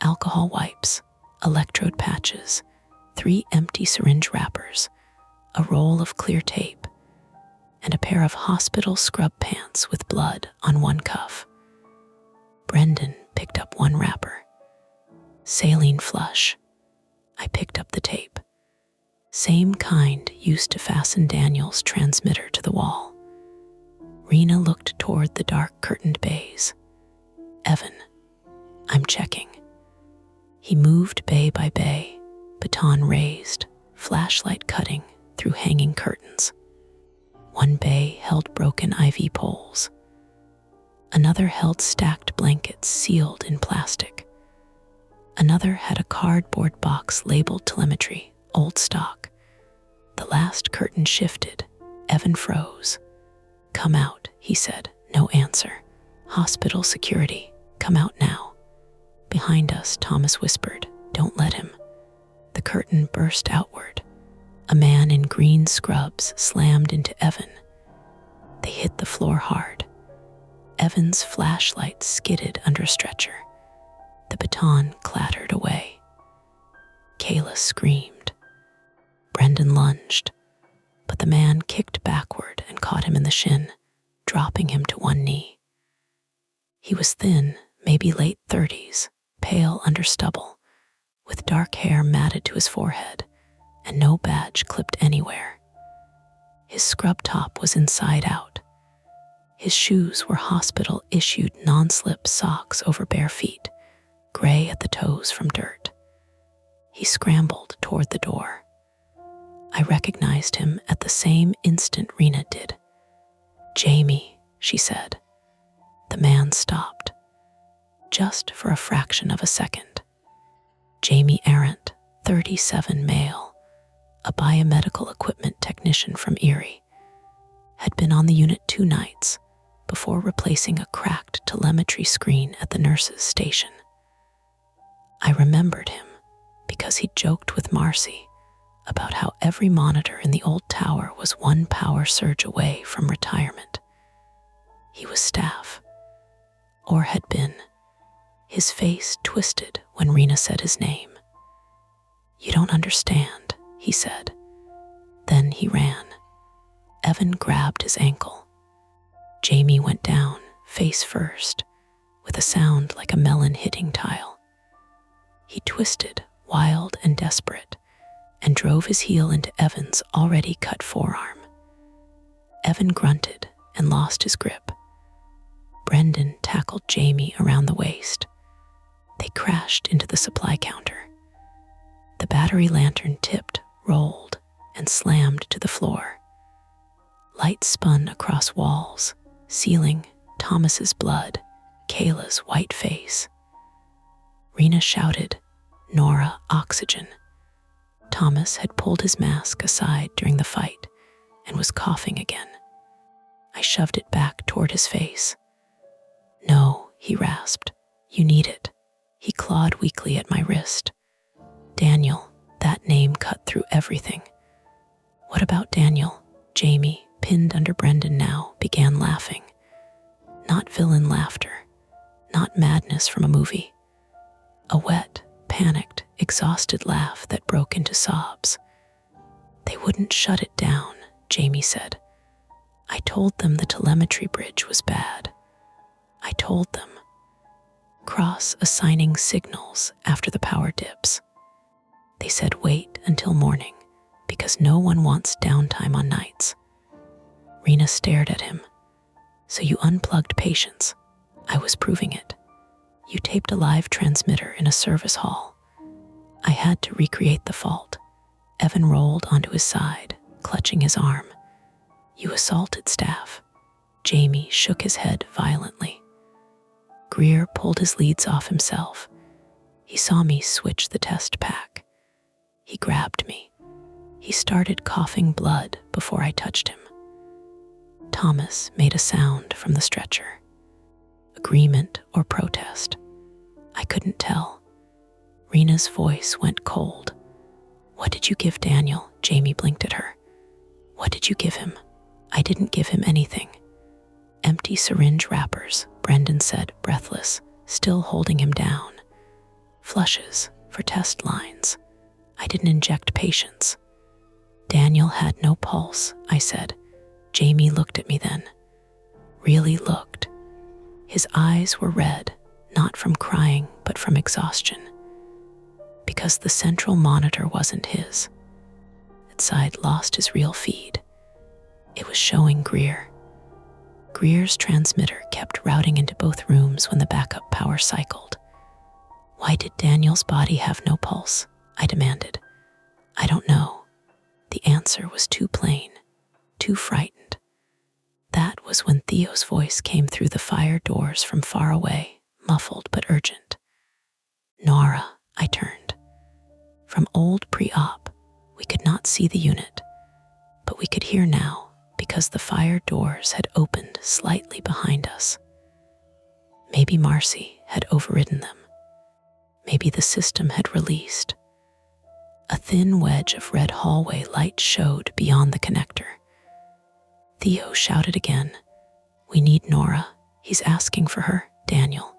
alcohol wipes, electrode patches, 3 empty syringe wrappers, a roll of clear tape, and a pair of hospital scrub pants with blood on one cuff. Brendan picked up one wrapper. Saline flush. I picked up the tape. Same kind used to fasten Daniel's transmitter to the wall. Rena looked toward the dark curtained bays. "Evan, I'm checking." He moved bay by bay, baton raised, flashlight cutting through hanging curtains. One bay held broken IV poles. Another held stacked blankets sealed in plastic. Another had a cardboard box labeled telemetry, old stock. The last curtain shifted. Evan froze. "Come out," he said. No answer. "Hospital security, come out now." Behind us, Thomas whispered, "Don't let him." The curtain burst outward. A man in green scrubs slammed into Evan. They hit the floor hard. Evan's flashlight skidded under a stretcher. The baton clattered away. Kayla screamed. Brendan lunged, but the man kicked backward and caught him in the shin, dropping him to one knee. He was thin, maybe late 30s, pale under stubble, with dark hair matted to his forehead and no badge clipped anywhere. His scrub top was inside out. His shoes were hospital-issued non-slip socks over bare feet, gray at the toes from dirt. He scrambled toward the door. I recognized him at the same instant Rena did. "Jamie," she said. The man stopped, just for a fraction of a second. Jamie Arendt, 37 male, a biomedical equipment technician from Erie, had been on the unit 2 nights before replacing a cracked telemetry screen at the nurse's station. I remembered him because he joked with Marcy about how every monitor in the old tower was one power surge away from retirement. He was staff, or had been. His face twisted when Rena said his name. "You don't understand," he said. Then he ran. Evan grabbed his ankle. Jamie went down, face first, with a sound like a melon hitting tile. He twisted, wild and desperate, and drove his heel into Evan's already cut forearm. Evan grunted and lost his grip. Brendan tackled Jamie around the waist. They crashed into the supply counter. The battery lantern tipped, rolled, and slammed to the floor. Light spun across walls, sealing Thomas's blood, Kayla's white face. Rena shouted, "Nora, oxygen." Thomas had pulled his mask aside during the fight and was coughing again. I shoved it back toward his face. "No," he rasped. "You need it." He clawed weakly at my wrist. "Daniel," that name cut through everything. "What about Daniel?" Jamie, pinned under Brendan now, began laughing. Not villain laughter, not madness from a movie. A wet, panicked, exhausted laugh that broke into sobs. "They wouldn't shut it down," Jamie said. "I told them the telemetry bridge was bad. I told them. Cross-assigning signals after the power dips. They said wait until morning because no one wants downtime on nights." Rena stared at him. "So you unplugged Patience." I was proving it. "You taped a live transmitter in a service hall." I had to recreate the fault. Evan rolled onto his side, clutching his arm. "You assaulted staff." Jamie shook his head violently. Greer pulled his leads off himself. He saw me switch the test pack. He grabbed me. He started coughing blood before I touched him. Thomas made a sound from the stretcher. Agreement or protest? I couldn't tell. Rena's voice went cold. "What did you give Daniel?" Jamie blinked at her. "What did you give him?" "I didn't give him anything." "Empty syringe wrappers," Brendan said, breathless, still holding him down. "Flushes for test lines. I didn't inject Patience." "Daniel had no pulse," I said. Jamie looked at me then. Really looked. His eyes were red, not from crying, but from exhaustion. Because the central monitor wasn't his. Its side lost his real feed. It was showing Greer. Greer's transmitter kept routing into both rooms when the backup power cycled. "Why did Daniel's body have no pulse?" I demanded. "I don't know." The answer was too plain, too frightened. That was when Theo's voice came through the fire doors from far away, muffled but urgent. "Nora," I turned. From old pre-op, we could not see the unit, but we could hear now because the fire doors had opened slightly behind us. Maybe Marcy had overridden them. Maybe the system had released. A thin wedge of red hallway light showed beyond the connector. Theo shouted again. "We need Nora. He's asking for her, Daniel."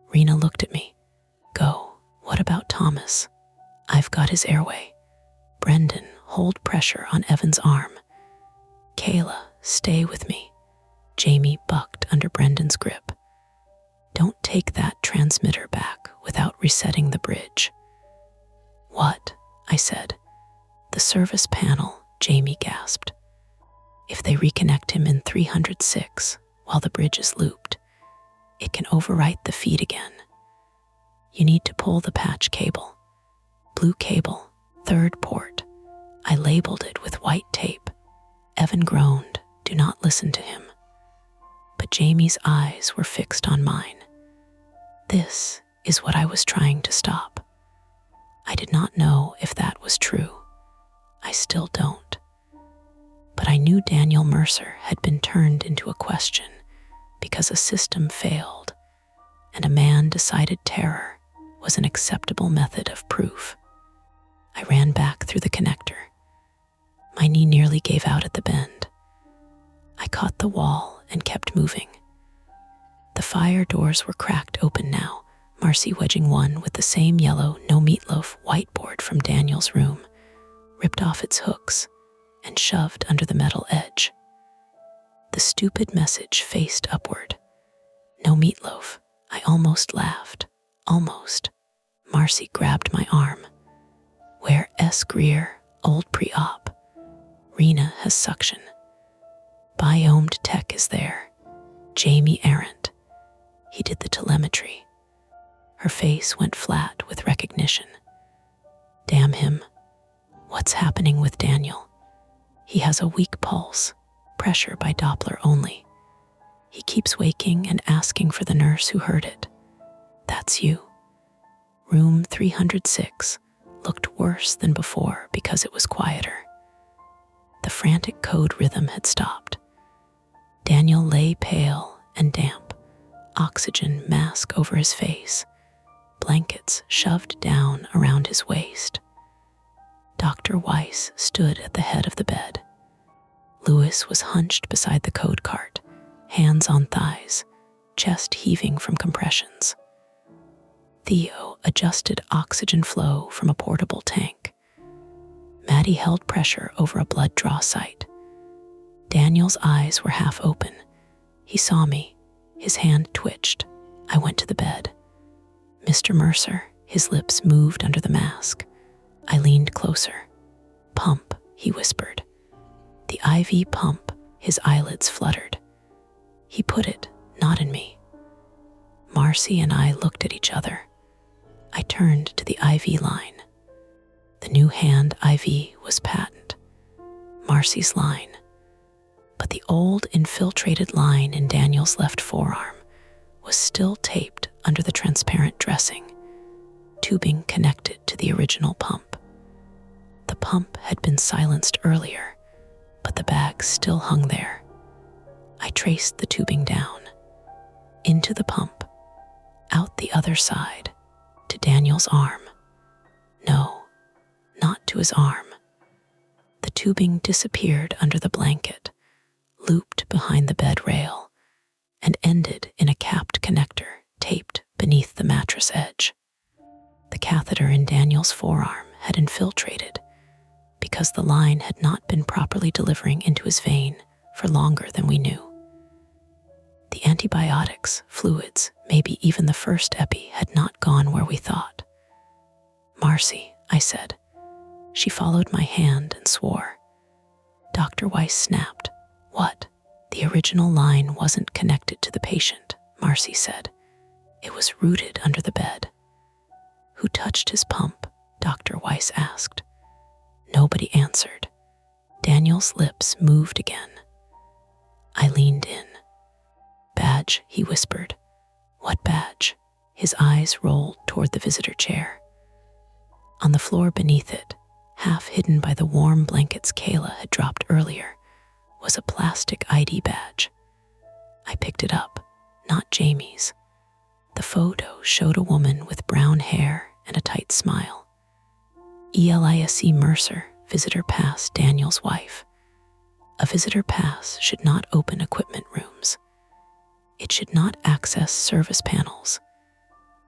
Rena looked at me. "Go. What about Thomas?" "I've got his airway." "Brendan, hold pressure on Evan's arm." "Kayla, stay with me." Jamie bucked under Brendan's grip. "Don't take that transmitter back without resetting the bridge." "What?" I said. "The service panel," Jamie gasped. "If they reconnect him in 306 while the bridge is looped, it can overwrite the feed again. You need to pull the patch cable. Blue cable, third port." I labeled it with white tape. Evan groaned. "Do not listen to him." But Jamie's eyes were fixed on mine. This is what I was trying to stop. I did not know if that was true. I still don't. But I knew Daniel Mercer had been turned into a question because a system failed, and a man decided terror was an acceptable method of proof. I ran back through the connector. My knee nearly gave out at the bend. I caught the wall and kept moving. The fire doors were cracked open now, Marcy wedging one with the same yellow no meatloaf whiteboard from Daniel's room, ripped off its hooks and shoved under the metal edge. The stupid message faced upward. "No meatloaf." I almost laughed. Almost. Marcy grabbed my arm. "Where S. Greer, old pre-op. Rena has suction. Biomed tech is there. Jamie Arendt. He did the telemetry." Her face went flat with recognition. "Damn him. What's happening with Daniel? He has a weak pulse, pressure by Doppler only. He keeps waking and asking for the nurse who heard it. That's you. Room 306, looked worse than before because it was quieter. The frantic code rhythm had stopped. Daniel lay pale and damp, oxygen mask over his face, blankets shoved down around his waist. Dr. Weiss stood at the head of the bed. Lewis was hunched beside the code cart, hands on thighs, chest heaving from compressions. Theo adjusted oxygen flow from a portable tank. Maddie held pressure over a blood draw site. Daniel's eyes were half open. He saw me. His hand twitched. I went to the bed. Mr. Mercer, his lips moved under the mask. I leaned closer. Pump, he whispered. The IV pump, his eyelids fluttered. He put it, not in me. Marcy and I looked at each other. I turned to the IV line. The new hand IV was patent. Marcy's line. But the old infiltrated line in Daniel's left forearm was still taped under the transparent dressing, tubing connected to the original pump. The pump had been silenced earlier, but the bag still hung there. I traced the tubing down, into the pump, out the other side, to Daniel's arm. No, not to his arm. The tubing disappeared under the blanket, looped behind the bed rail, and ended in a capped connector taped beneath the mattress edge. The catheter in Daniel's forearm had infiltrated because the line had not been properly delivering into his vein for longer than we knew. The antibiotics, fluids, maybe even the first epi had not gone where we thought. Marcy, I said. She followed my hand and swore. Dr. Weiss snapped. What? The original line wasn't connected to the patient, Marcy said. It was rooted under the bed. Who touched his pump? Dr. Weiss asked. Nobody answered. Daniel's lips moved again. I leaned in. Badge, he whispered. What badge? His eyes rolled toward the visitor chair. On the floor beneath it, half hidden by the warm blankets Kayla had dropped earlier, was a plastic ID badge. I picked it up, not Jamie's. The photo showed a woman with brown hair and a tight smile. Elise Mercer, visitor pass, Daniel's wife. A visitor pass should not open equipment rooms. It should not access service panels.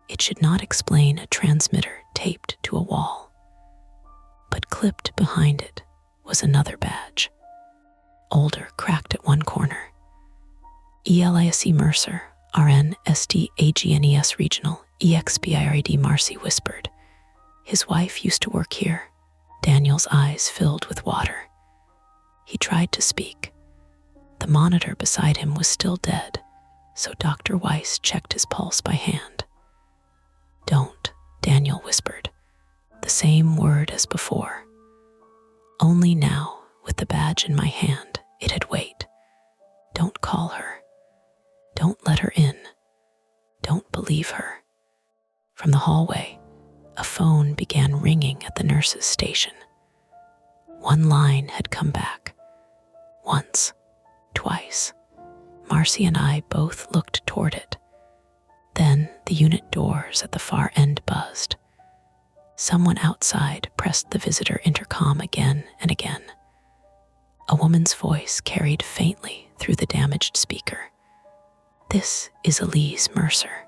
It should not explain a transmitter taped to a wall. But clipped behind it was another badge. Older, cracked at one corner. Elise Mercer, RN, SD, AGNES Regional, EXPIRD, Marcy whispered. His wife used to work here. Daniel's eyes filled with water. He tried to speak. The monitor beside him was still dead, so Dr. Weiss checked his pulse by hand. Don't, Daniel whispered. The same word as before. Only now, with the badge in my hand, it had weight. Don't call her. Don't let her in. Don't believe her. From the hallway, a phone began ringing at the nurse's station. One line had come back. Once, twice. Marcy and I both looked toward it. Then the unit doors at the far end buzzed. Someone outside pressed the visitor intercom again and again. A woman's voice carried faintly through the damaged speaker. This is Elise Mercer.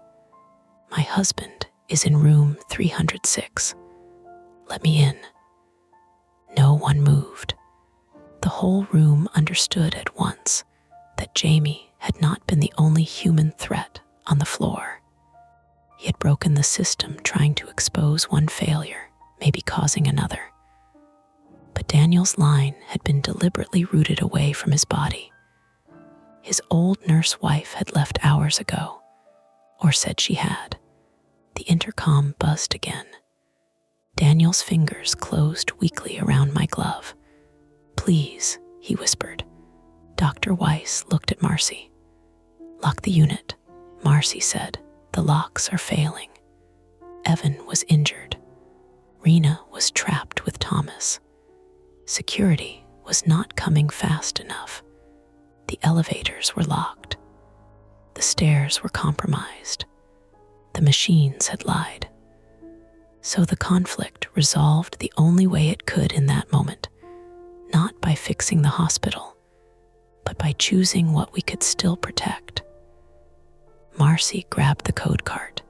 My husband is in room 306. Let me in. No one moved. The whole room understood at once that Jamie had not been the only human threat on the floor. He had broken the system trying to expose one failure, maybe causing another. But Daniel's line had been deliberately rooted away from his body. His old nurse wife had left hours ago, or said she had. The intercom buzzed again. Daniel's fingers closed weakly around my glove. Please, he whispered. Dr. Weiss looked at Marcy. Lock the unit, Marcy said. The locks are failing. Evan was injured. Rena was trapped with Thomas. Security was not coming fast enough. The elevators were locked. The stairs were compromised. The machines had lied. So the conflict resolved the only way it could in that moment, not by fixing the hospital, but by choosing what we could still protect. Marcy grabbed the code cart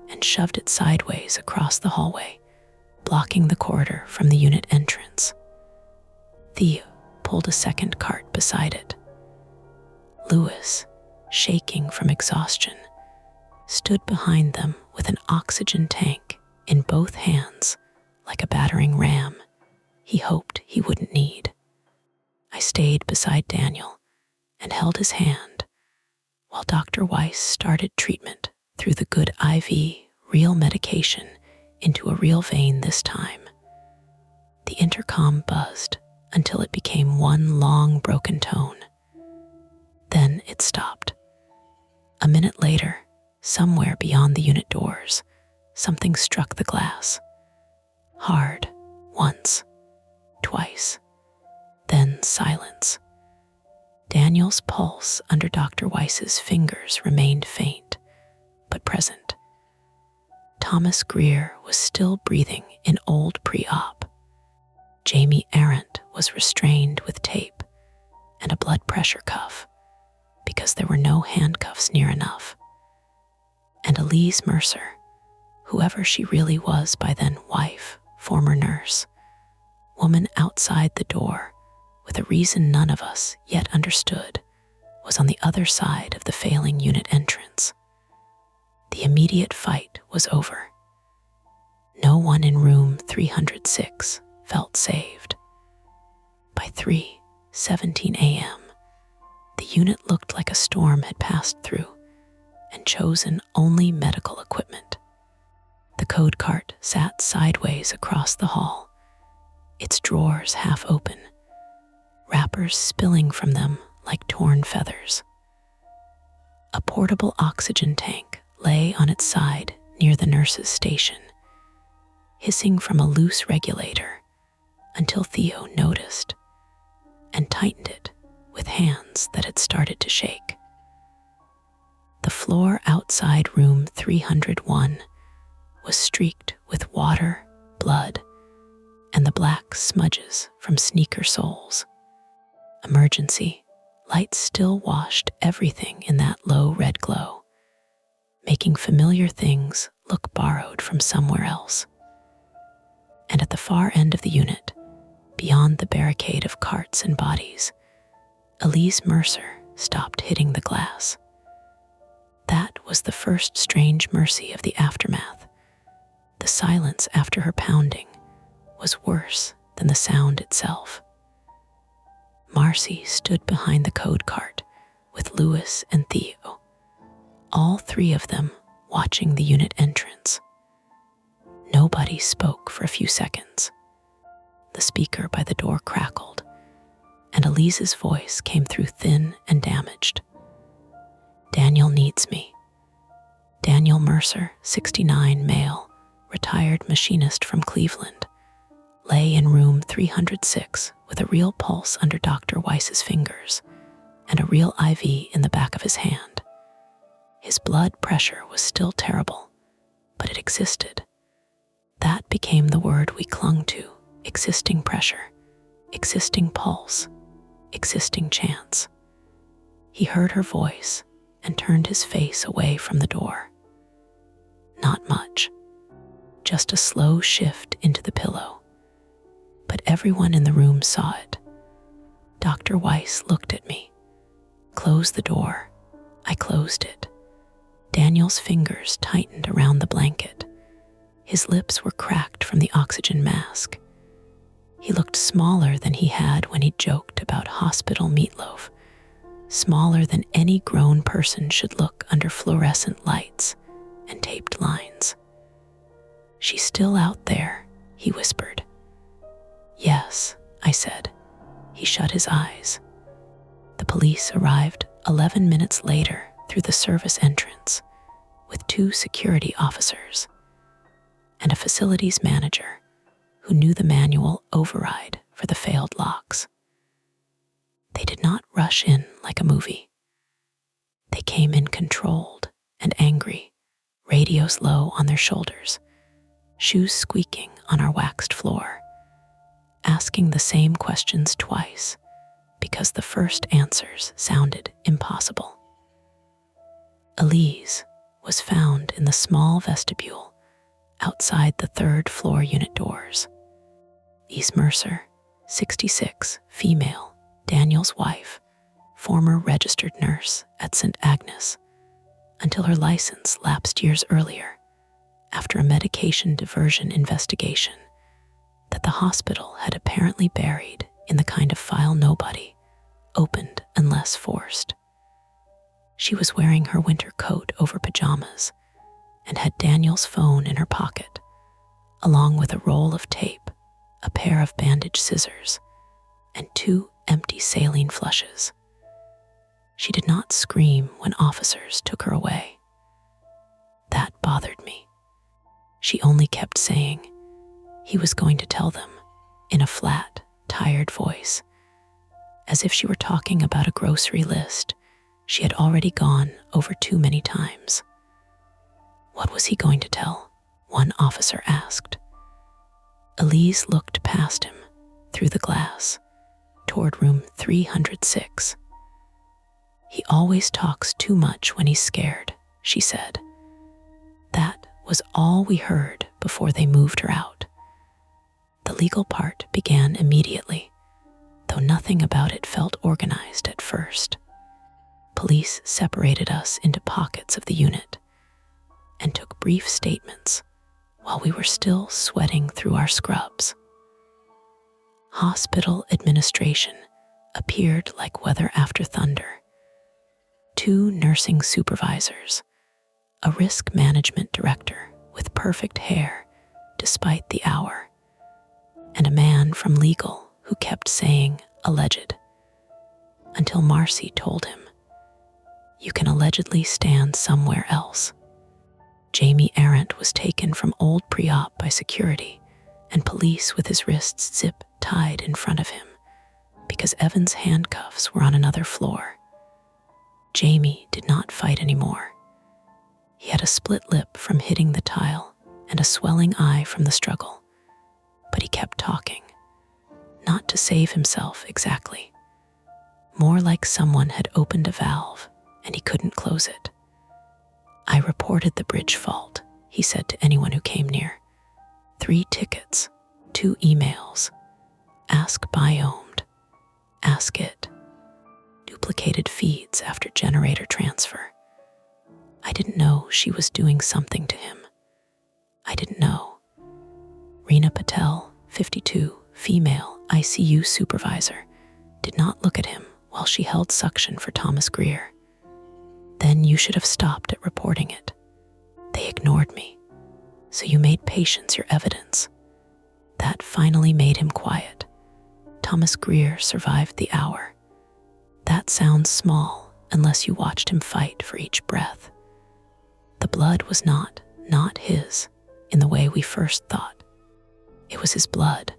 and shoved it sideways across the hallway, blocking the corridor from the unit entrance. Theo pulled a second cart beside it. Louis, shaking from exhaustion, stood behind them with an oxygen tank in both hands, like a battering ram he hoped he wouldn't need. I stayed beside Daniel and held his hand while Dr. Weiss started treatment through the good IV, real medication into a real vein this time. The intercom buzzed until it became one long broken tone. Then it stopped. A minute later, somewhere beyond the unit doors, something struck the glass. Hard, once, twice, then silence. Daniel's pulse under Dr. Weiss's fingers remained faint, but present. Thomas Greer was still breathing in old pre-op. Jamie Arendt was restrained with tape and a blood pressure cuff because there were no handcuffs near enough. And Elise Mercer, whoever she really was by then, wife, former nurse, woman outside the door with a reason none of us yet understood, was on the other side of the failing unit entrance. The immediate fight was over. No one in room 306 felt saved. By 3:17 a.m., the unit looked like a storm had passed through and chosen only medical equipment. The code cart sat sideways across the hall, its drawers half open, wrappers spilling from them like torn feathers. A portable oxygen tank lay on its side near the nurse's station, hissing from a loose regulator until Theo noticed and tightened it with hands that had started to shake. The floor outside room 301 was streaked with water, blood, and the black smudges from sneaker soles. Emergency lights still washed everything in that low red glow, making familiar things look borrowed from somewhere else. And at the far end of the unit, beyond the barricade of carts and bodies, Elise Mercer stopped hitting the glass. That was the first strange mercy of the aftermath. The silence after her pounding was worse than the sound itself. Marcy stood behind the code cart with Louis and Theo, all three of them watching the unit entrance. Nobody spoke for a few seconds. The speaker by the door crackled, and Elise's voice came through thin and damaged. Daniel needs me. Daniel Mercer, 69, male, retired machinist from Cleveland, lay in room 306 with a real pulse under Dr. Weiss's fingers and a real IV in the back of his hand. His blood pressure was still terrible, but it existed. That became the word we clung to: existing pressure, existing pulse, existing chance. He heard her voice and turned his face away from the door. Not much, just a slow shift into the pillow. But everyone in the room saw it. Dr. Weiss looked at me. Close the door. I closed it. Daniel's fingers tightened around the blanket. His lips were cracked from the oxygen mask. He looked smaller than he had when he joked about hospital meatloaf, smaller than any grown person should look under fluorescent lights and taped lines. "She's still out there," he whispered. "Yes," I said. He shut his eyes. The police arrived 11 minutes later through the service entrance with 2 security officers and a facilities manager who knew the manual override for the failed locks. They did not rush in like a movie. They came in controlled and angry, radios low on their shoulders, shoes squeaking on our waxed floor, asking the same questions twice because the first answers sounded impossible. Elise was found in the small vestibule outside the third-floor unit doors. Elise Mercer, 66, female, Daniel's wife, former registered nurse at St. Agnes, until her license lapsed years earlier after a medication diversion investigation that the hospital had apparently buried in the kind of file nobody opened unless forced. She was wearing her winter coat over pajamas and had Daniel's phone in her pocket, along with a roll of tape, a pair of bandage scissors, and 2 empty saline flushes. She did not scream when officers took her away. That bothered me. She only kept saying he was going to tell them in a flat, tired voice, as if she were talking about a grocery list she had already gone over too many times. What was he going to tell? One officer asked. Elise looked past him through the glass toward room 306. He always talks too much when he's scared, she said. That was all we heard before they moved her out. The legal part began immediately, though nothing about it felt organized at first. Police separated us into pockets of the unit and took brief statements while we were still sweating through our scrubs. Hospital administration appeared like weather after thunder. 2 nursing supervisors, a risk management director with perfect hair despite the hour, and a man from legal who kept saying alleged, until Marcy told him, "You can allegedly stand somewhere else." Jamie Arendt was taken from old pre-op by security and police with his wrists zip-tied in front of him because Evan's handcuffs were on another floor. Jamie did not fight anymore. He had a split lip from hitting the tile and a swelling eye from the struggle, but he kept talking, not to save himself exactly, more like someone had opened a valve and he couldn't close it. "I reported the bridge fault," he said to anyone who came near. 3 tickets, 2 emails, ask biomed, ask it, duplicated feeds after generator transfer. I didn't know she was doing something to him. I didn't know. Reena Patel, 52, female, ICU supervisor, did not look at him while she held suction for Thomas Greer. "Then you should have stopped at reporting it. They ignored me. So you made patience your evidence." That finally made him quiet. Thomas Greer survived the hour. That sounds small unless you watched him fight for each breath. The blood was not his in the way we first thought. It was his blood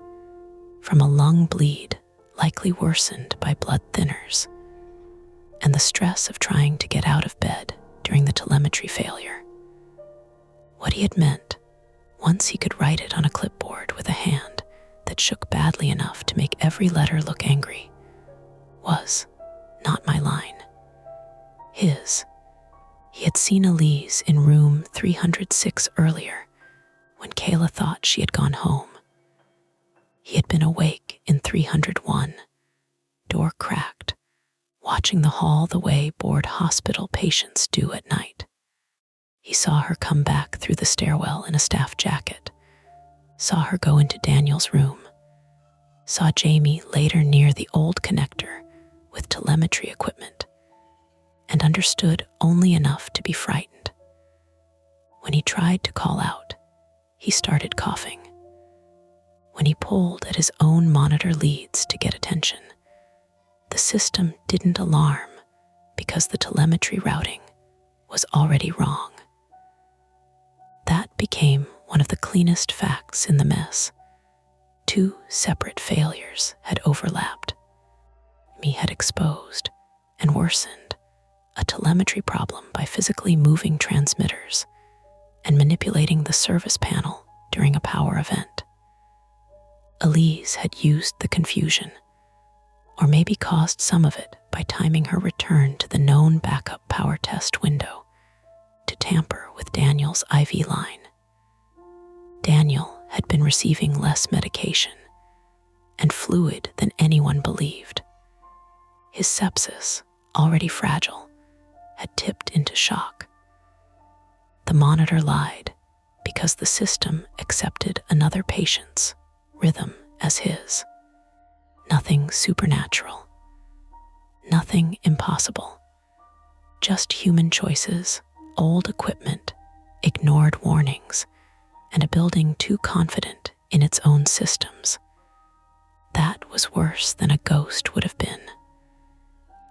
from a lung bleed likely worsened by blood thinners and the stress of trying to get out of bed during the telemetry failure. What he had meant, once he could write it on a clipboard with a hand that shook badly enough to make every letter look angry, was not my line. His. He had seen Elise in room 306 earlier when Kayla thought she had gone home. He had been awake in 301, door cracked, watching the hall the way bored hospital patients do at night. He saw her come back through the stairwell in a staff jacket, saw her go into Daniel's room, saw Jamie later near the old connector with telemetry equipment, and understood only enough to be frightened. When he tried to call out, he started coughing. When he pulled at his own monitor leads to get attention, the system didn't alarm because the telemetry routing was already wrong. That became one of the cleanest facts in the mess. Two separate failures had overlapped. Me had exposed and worsened a telemetry problem by physically moving transmitters and manipulating the service panel during a power event. Elise had used the confusion, or maybe caused some of it by timing her return to the known backup power test window to tamper with Daniel's IV line. Daniel had been receiving less medication and fluid than anyone believed. His sepsis, already fragile, had tipped into shock. The monitor lied because the system accepted another patient's rhythm as his. Nothing supernatural, nothing impossible, just human choices, old equipment, ignored warnings, and a building too confident in its own systems. That was worse than a ghost would have been.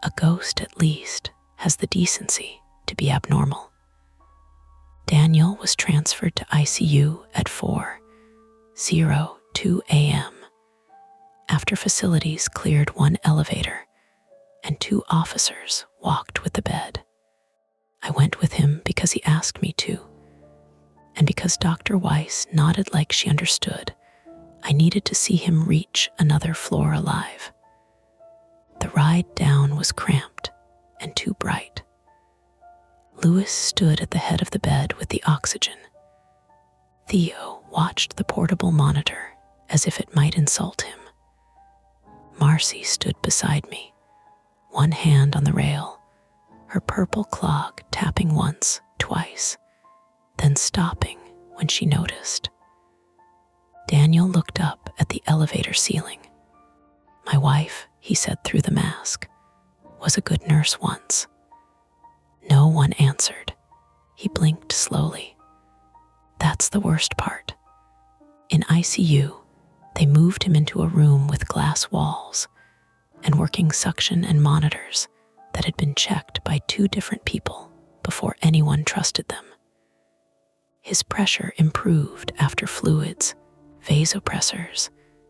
A ghost, at least, has the decency to be abnormal. Daniel was transferred to ICU at 4:02 a.m. after facilities cleared one elevator and two officers walked with the bed. I went with him because he asked me to, and because Dr. Weiss nodded like she understood. I needed to see him reach another floor alive. The ride down was cramped and too bright. Louis stood at the head of the bed with the oxygen. Theo watched the portable monitor as if it might insult him. Marcy stood beside me, one hand on the rail, her purple clog tapping once, twice, then stopping when she noticed. Daniel looked up at the elevator ceiling. My wife, he said through the mask, was a good nurse once. No one answered. He blinked slowly. That's the worst part. In ICU, they moved him into a room with glass walls and working suction and monitors that had been checked by two different people before anyone trusted them. His pressure improved after fluids, vasopressors,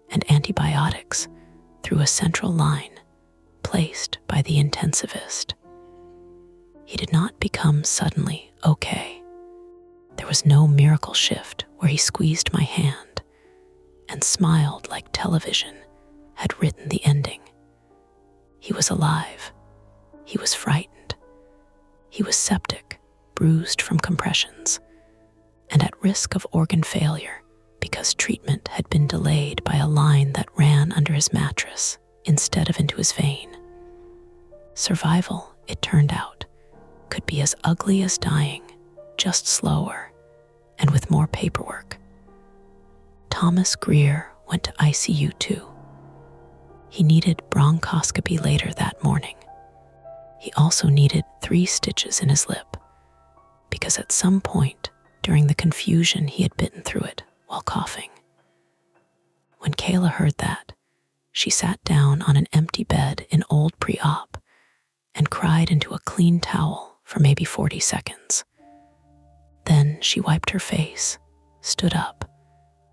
and antibiotics through a central line placed by the intensivist. He did not become suddenly okay. There was no miracle shift where he squeezed my hand and smiled like television had written the ending. He was alive. He was frightened. He was septic, bruised from compressions, and at risk of organ failure because treatment had been delayed by a line that ran under his mattress instead of into his vein. Survival, it turned out, could be as ugly as dying, just slower and with more paperwork. Thomas Greer went to ICU too. He needed bronchoscopy later that morning. He also needed 3 stitches in his lip because at some point during the confusion he had bitten through it while coughing. When Kayla heard that, she sat down on an empty bed in old pre-op and cried into a clean towel for maybe 40 seconds. Then she wiped her face, stood up,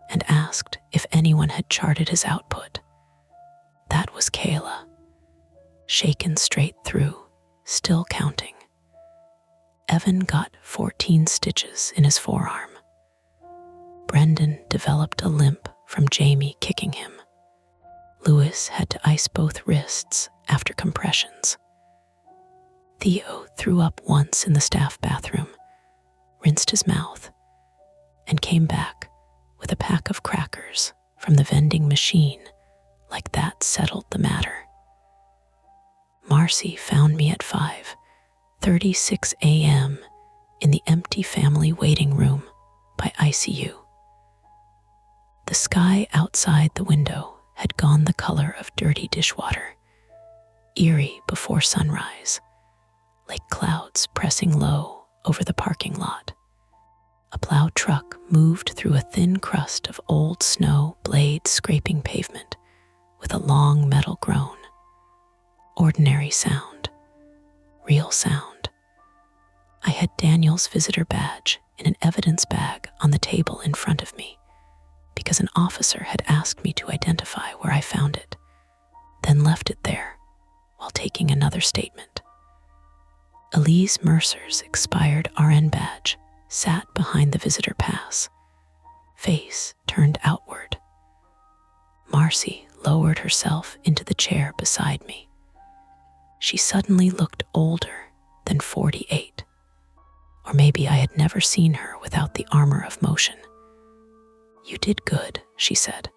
and asked if anyone had charted his output. That was Kayla, shaken straight through, still counting. Evan got 14 stitches in his forearm. Brendan developed a limp from Jamie kicking him. Louis had to ice both wrists after compressions. Theo threw up once in the staff bathroom, rinsed his mouth, and came back with a pack of crackers from the vending machine like that settled the matter. Marcy found me at 5:36 a.m. in the empty family waiting room by ICU. The sky outside the window had gone the color of dirty dishwater, eerie before sunrise, like clouds pressing low over the parking lot. A plow truck moved through a thin crust of old snow, blades scraping pavement with a long metal groan. Ordinary sound, real sound. I had Daniel's visitor badge in an evidence bag on the table in front of me, because an officer had asked me to identify where I found it, then left it there while taking another statement. Elise Mercer's expired RN badge sat behind the visitor pass, face turned outward. Marcy lowered herself into the chair beside me. She suddenly looked older than 48. Or maybe I had never seen her without the armor of motion. "You did good," she said.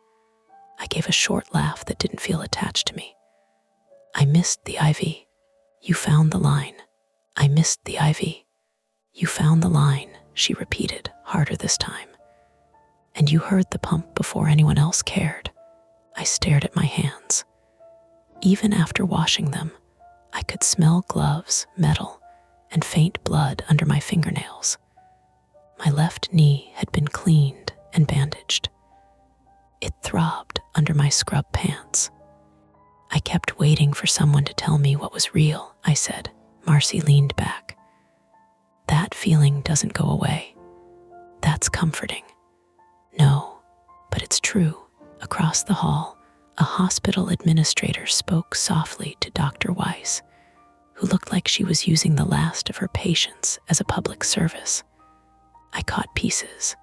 I gave a short laugh that didn't feel attached to me. "I missed the IV. You found the line." "I missed the IV. You found the line," she repeated, harder this time. "And you heard the pump before anyone else cared." I stared at my hands. Even after washing them, I could smell gloves, metal, and faint blood under my fingernails. My left knee had been cleaned and bandaged. It throbbed under my scrub pants. "I kept waiting for someone to tell me what was real," I said. Marcy leaned back. "That feeling doesn't go away. That's comforting." "No, but it's true." Across the hall, a hospital administrator spoke softly to Dr. Weiss, who looked like she was using the last of her patience as a public service. I caught pieces.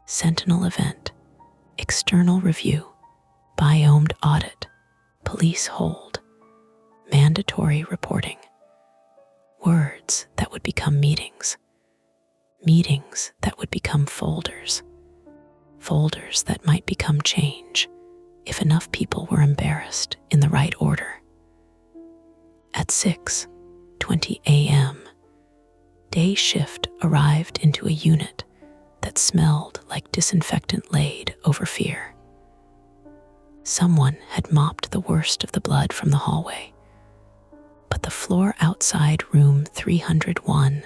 Sentinel event, external review, biomed audit, police hold, mandatory reporting. Words that would become meetings. Meetings that would become folders. Folders that might become change if enough people were embarrassed in the right order. At 6:20 a.m., day shift arrived into a unit that smelled like disinfectant laid over fear. Someone had mopped the worst of the blood from the hallway, but the floor outside room 301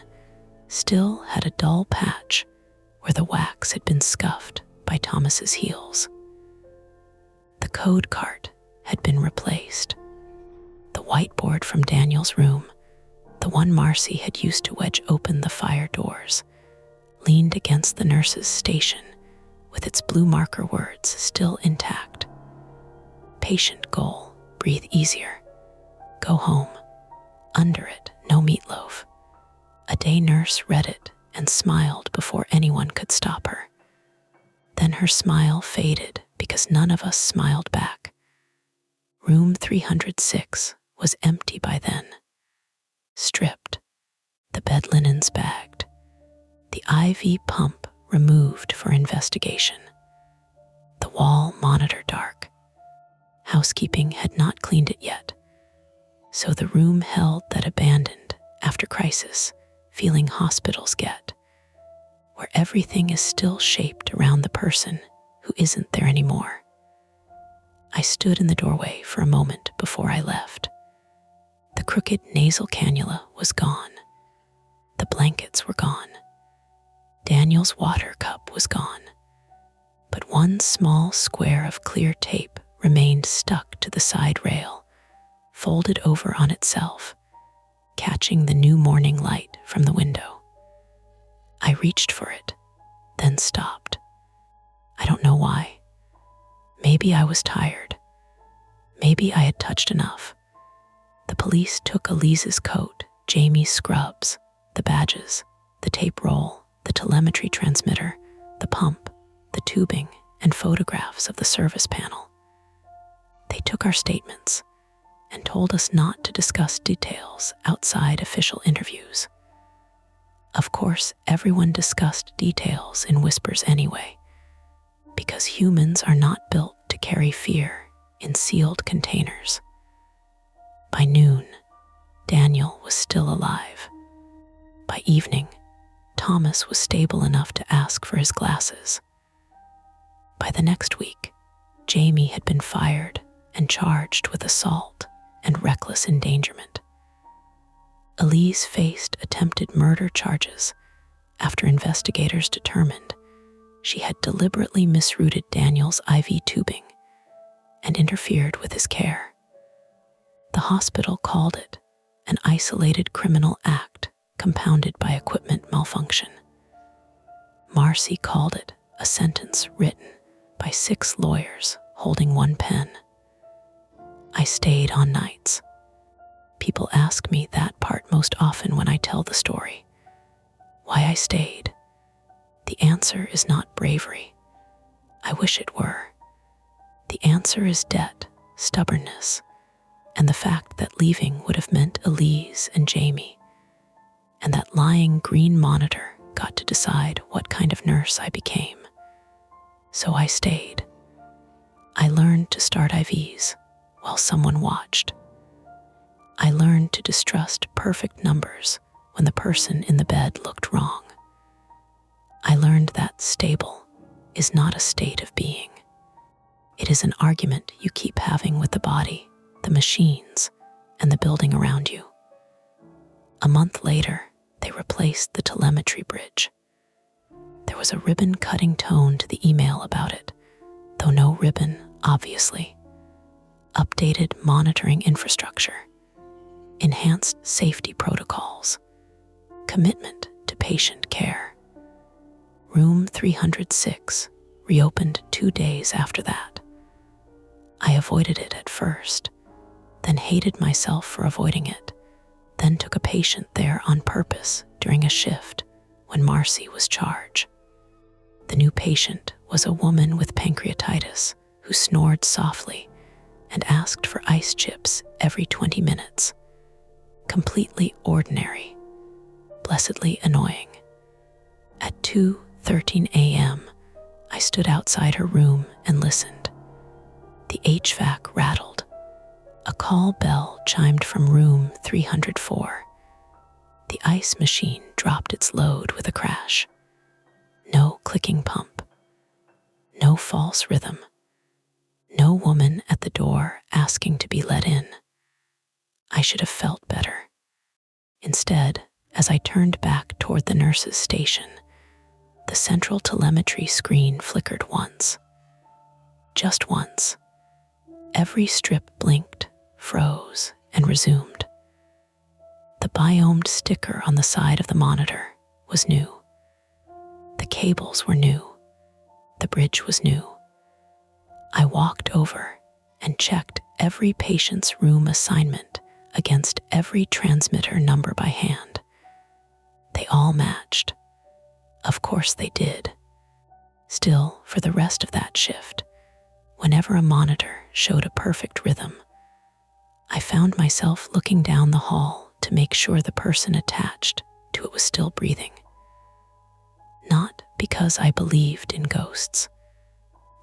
still had a dull patch where the wax had been scuffed by Thomas's heels. The code cart had been replaced. The whiteboard from Daniel's room, the one Marcy had used to wedge open the fire doors, leaned against the nurse's station with its blue marker words still intact. Patient goal, breathe easier. Go home. Under it, no meatloaf. A day nurse read it and smiled before anyone could stop her. Then her smile faded because none of us smiled back. Room 306 was empty by then. Stripped, the bed linens bagged, the IV pump removed for investigation, the wall monitor dark. Housekeeping had not cleaned it yet, so the room held that abandoned after crisis feeling hospitals get, where everything is still shaped around the person who isn't there anymore. I stood in the doorway for a moment before I left. The crooked nasal cannula was gone. The blankets were gone. Daniel's water cup was gone. But one small square of clear tape remained stuck to the side rail, folded over on itself, catching the new morning light from the window. I reached for it, then stopped. I don't know why. Maybe I was tired. Maybe I had touched enough. The police took Elise's coat, Jamie's scrubs, the badges, the tape roll, the telemetry transmitter, the pump, the tubing, and photographs of the service panel. They took our statements and told us not to discuss details outside official interviews. Of course, everyone discussed details in whispers anyway, because humans are not built to carry fear in sealed containers. By noon, Daniel was still alive. By evening, Thomas was stable enough to ask for his glasses. By the next week, Jamie had been fired and charged with assault and reckless endangerment. Elise faced attempted murder charges after investigators determined she had deliberately misrouted Daniel's IV tubing and interfered with his care. The hospital called it an isolated criminal act compounded by equipment malfunction. Marcy called it a sentence written by 6 lawyers holding one pen. I stayed on nights. People ask me that part most often when I tell the story. Why I stayed. The answer is not bravery. I wish it were. The answer is debt, stubbornness, and the fact that leaving would have meant Elise and Jamie, and that lying green monitor got to decide what kind of nurse I became. So I stayed. I learned to start IVs while someone watched. I learned to distrust perfect numbers when the person in the bed looked wrong. I learned that stable is not a state of being. It is an argument you keep having with the body, the machines, and the building around you. A month later, they replaced the telemetry bridge. There was a ribbon-cutting tone to the email about it, though no ribbon, obviously. Updated monitoring infrastructure, enhanced safety protocols, commitment to patient care. Room 306 reopened 2 days after that. I avoided it at first, then hated myself for avoiding it, then took a patient there on purpose during a shift when Marcy was charge. The new patient was a woman with pancreatitis who snored softly and asked for ice chips every 20 minutes. Completely ordinary, blessedly annoying. At 2:13 a.m., I stood outside her room and listened. The HVAC rattled. A call bell chimed from room 304. The ice machine dropped its load with a crash. No clicking pump. No false rhythm. No woman at the door asking to be let in. I should have felt better. Instead, as I turned back toward the nurse's station, the central telemetry screen flickered once. Just once. Every strip blinked, froze, and resumed. The biomed sticker on the side of the monitor was new. The cables were new. The bridge was new. I walked over and checked every patient's room assignment against every transmitter number by hand. They all matched. Of course they did. Still, for the rest of that shift, whenever a monitor showed a perfect rhythm, I found myself looking down the hall to make sure the person attached to it was still breathing. Not because I believed in ghosts,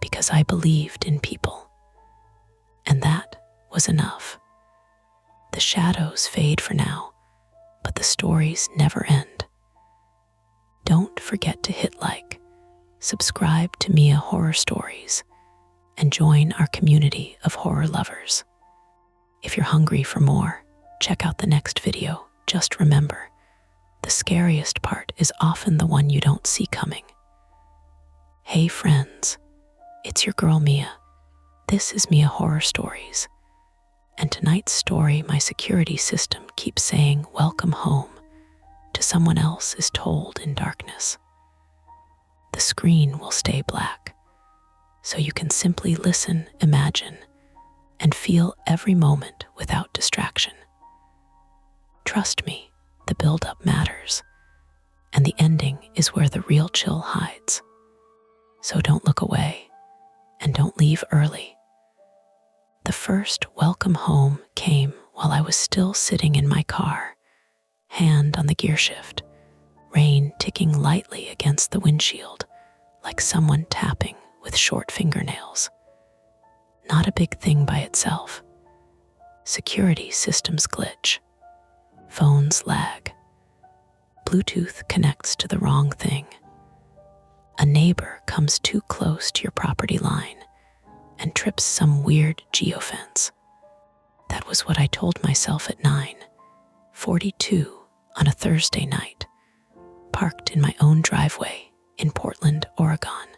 because I believed in people. And that was enough. The shadows fade for now, but the stories never end. Don't forget to hit like, subscribe to Mia Horror Stories, and join our community of horror lovers. If you're hungry for more, check out the next video. Just remember, the scariest part is often the one you don't see coming. Hey friends, it's your girl Mia. This is Mia Horror Stories. And tonight's story, my security system keeps saying welcome home to someone else is told in darkness. The screen will stay black, so you can simply listen, imagine, and feel every moment without distraction. Trust me, the build-up matters, and the ending is where the real chill hides. So don't look away, and don't leave early. The first welcome home came while I was still sitting in my car, hand on the gear shift, rain ticking lightly against the windshield, like someone tapping with short fingernails. Not a big thing by itself. Security systems glitch. Phones lag. Bluetooth connects to the wrong thing. A neighbor comes too close to your property line and trips some weird geofence. That was what I told myself at 9:42 on a Thursday night, parked in my own driveway in Portland, Oregon,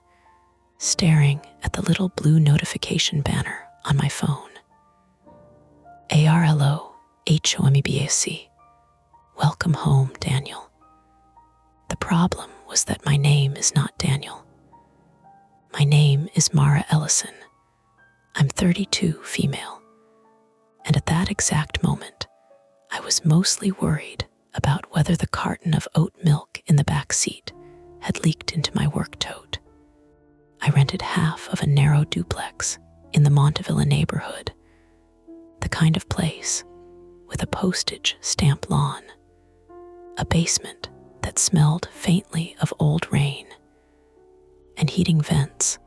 staring at the little blue notification banner on my phone. ARLOHOMEBAC. Welcome home, Daniel. The problem was that my name is not Daniel. My name is Mara Ellison. I'm 32, female. And at that exact moment, I was mostly worried about whether the carton of oat milk in the back seat had leaked into my work tote. I rented half of a narrow duplex in the Montevilla neighborhood, the kind of place with a postage stamp lawn, a basement that smelled faintly of old rain, and heating vents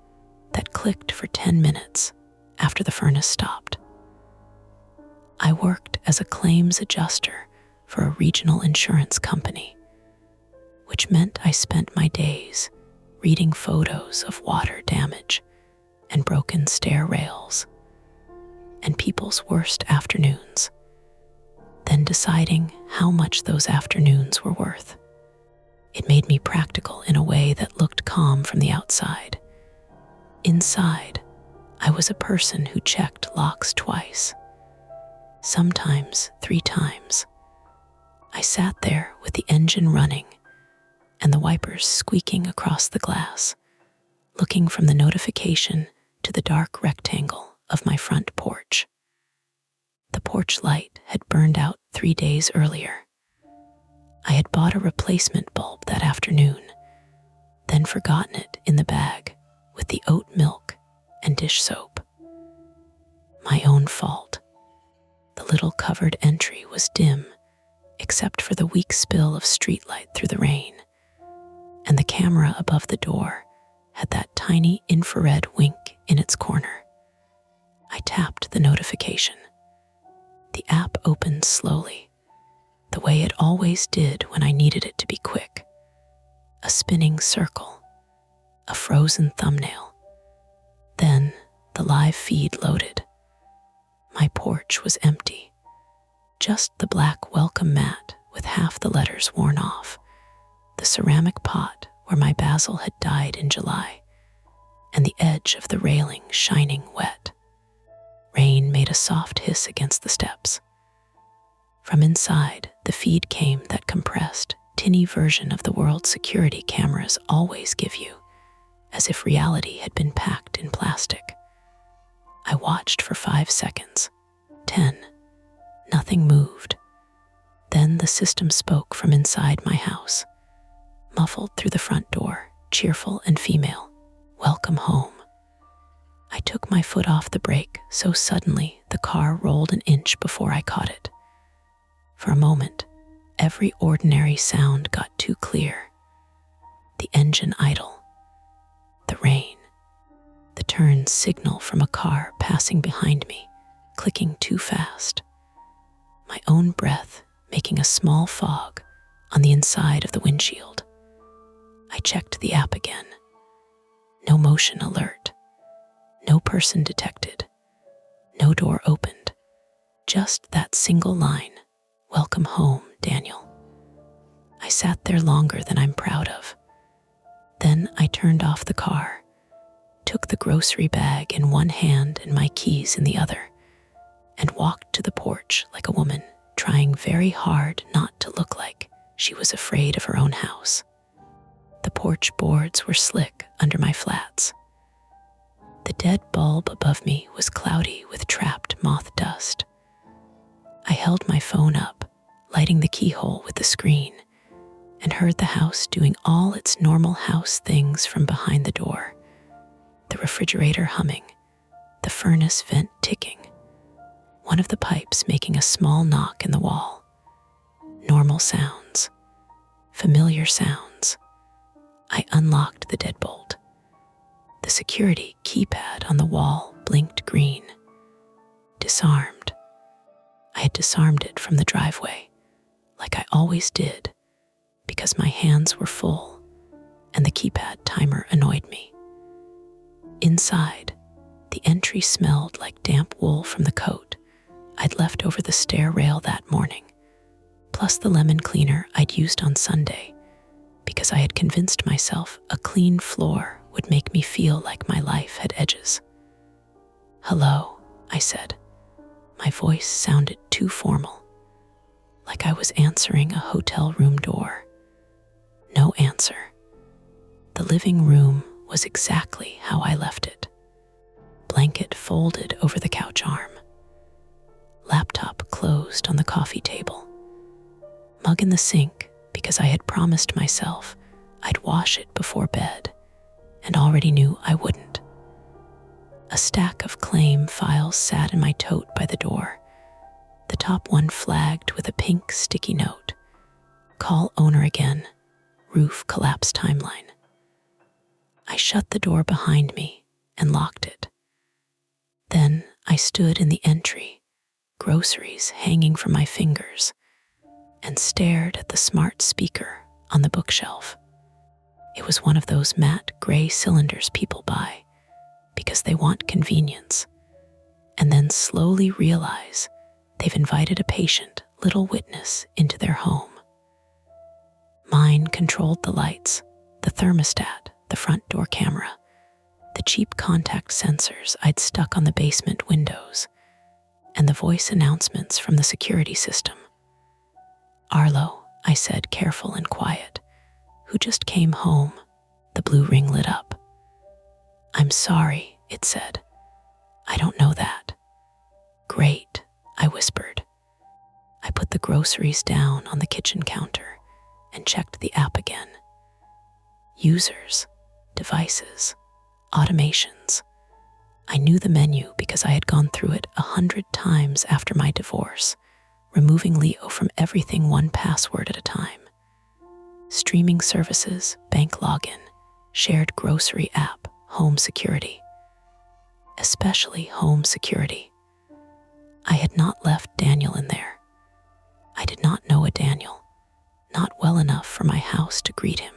that clicked for 10 minutes after the furnace stopped. I worked as a claims adjuster for a regional insurance company, which meant I spent my days reading photos of water damage and broken stair rails, and people's worst afternoons, then deciding how much those afternoons were worth. It made me practical in a way that looked calm from the outside. Inside, I was a person who checked locks twice, sometimes 3 times. I sat there with the engine running and the wipers squeaking across the glass, looking from the notification to the dark rectangle of my front porch. The porch light had burned out 3 days earlier. I had bought a replacement bulb that afternoon, then forgotten it in the bag with the oat milk and dish soap. My own fault. The little covered entry was dim, except for the weak spill of streetlight through the rain, and the camera above the door had that tiny infrared wink in its corner. I tapped the notification. The app opened slowly, the way it always did when I needed it to be quick. A spinning circle, a frozen thumbnail. Then the live feed loaded. My porch was empty. Just the black welcome mat with half the letters worn off, the ceramic pot where my basil had died in July, and the edge of the railing shining wet. Rain made a soft hiss against the steps. From inside, the feed came that compressed, tinny version of the world security cameras always give you, as if reality had been packed in plastic. I watched for 5 seconds, 10. Nothing moved. Then the system spoke from inside my house, muffled through the front door, cheerful and female. Welcome home. I took my foot off the brake so suddenly the car rolled an inch before I caught it. For a moment, every ordinary sound got too clear. The engine idle, the rain, the turn signal from a car passing behind me, clicking too fast. My own breath making a small fog on the inside of the windshield. I checked the app again. No motion alert. No person detected. No door opened. Just that single line, "Welcome home, Daniel." I sat there longer than I'm proud of. Then I turned off the car, took the grocery bag in one hand and my keys in the other, and walked to the porch like a woman trying very hard not to look like she was afraid of her own house. The porch boards were slick under my flats. The dead bulb above me was cloudy with trapped moth dust. I held my phone up, lighting the keyhole with the screen, and heard the house doing all its normal house things from behind the door. The refrigerator humming, the furnace vent ticking, one of the pipes making a small knock in the wall. Normal sounds, familiar sounds. I unlocked the deadbolt. The security keypad on the wall blinked green. Disarmed. I had disarmed it from the driveway, like I always did, because my hands were full and the keypad timer annoyed me. Inside, the entry smelled like damp wool from the coat I'd left over the stair rail that morning, plus the lemon cleaner I'd used on Sunday, because I had convinced myself a clean floor would make me feel like my life had edges. "Hello," I said. My voice sounded too formal, like I was answering a hotel room door. No answer. The living room was exactly how I left it. Blanket folded over the couch arm. Laptop closed on the coffee table. Mug in the sink because I had promised myself I'd wash it before bed and already knew I wouldn't. A stack of claim files sat in my tote by the door, the top one flagged with a pink sticky note. Call owner again. Roof collapse timeline. I shut the door behind me and locked it. Then I stood in the entry, groceries hanging from my fingers, and stared at the smart speaker on the bookshelf. It was one of those matte gray cylinders people buy because they want convenience, and then slowly realize they've invited a patient little witness into their home. Mine controlled the lights, the thermostat, the front door camera, the cheap contact sensors I'd stuck on the basement windows, and the voice announcements from the security system. Arlo, I said, careful and quiet, who just came home. The blue ring lit up. I'm sorry, it said. I don't know that. Great, I whispered. I put the groceries down on the kitchen counter and checked the app again. Users, devices, automations. I knew the menu because I had gone through it 100 times after my divorce, removing Leo from everything one password at a time. Streaming services, bank login, shared grocery app, home security. Especially home security. I had not left Daniel in there. I did not know a Daniel, not well enough for my house to greet him.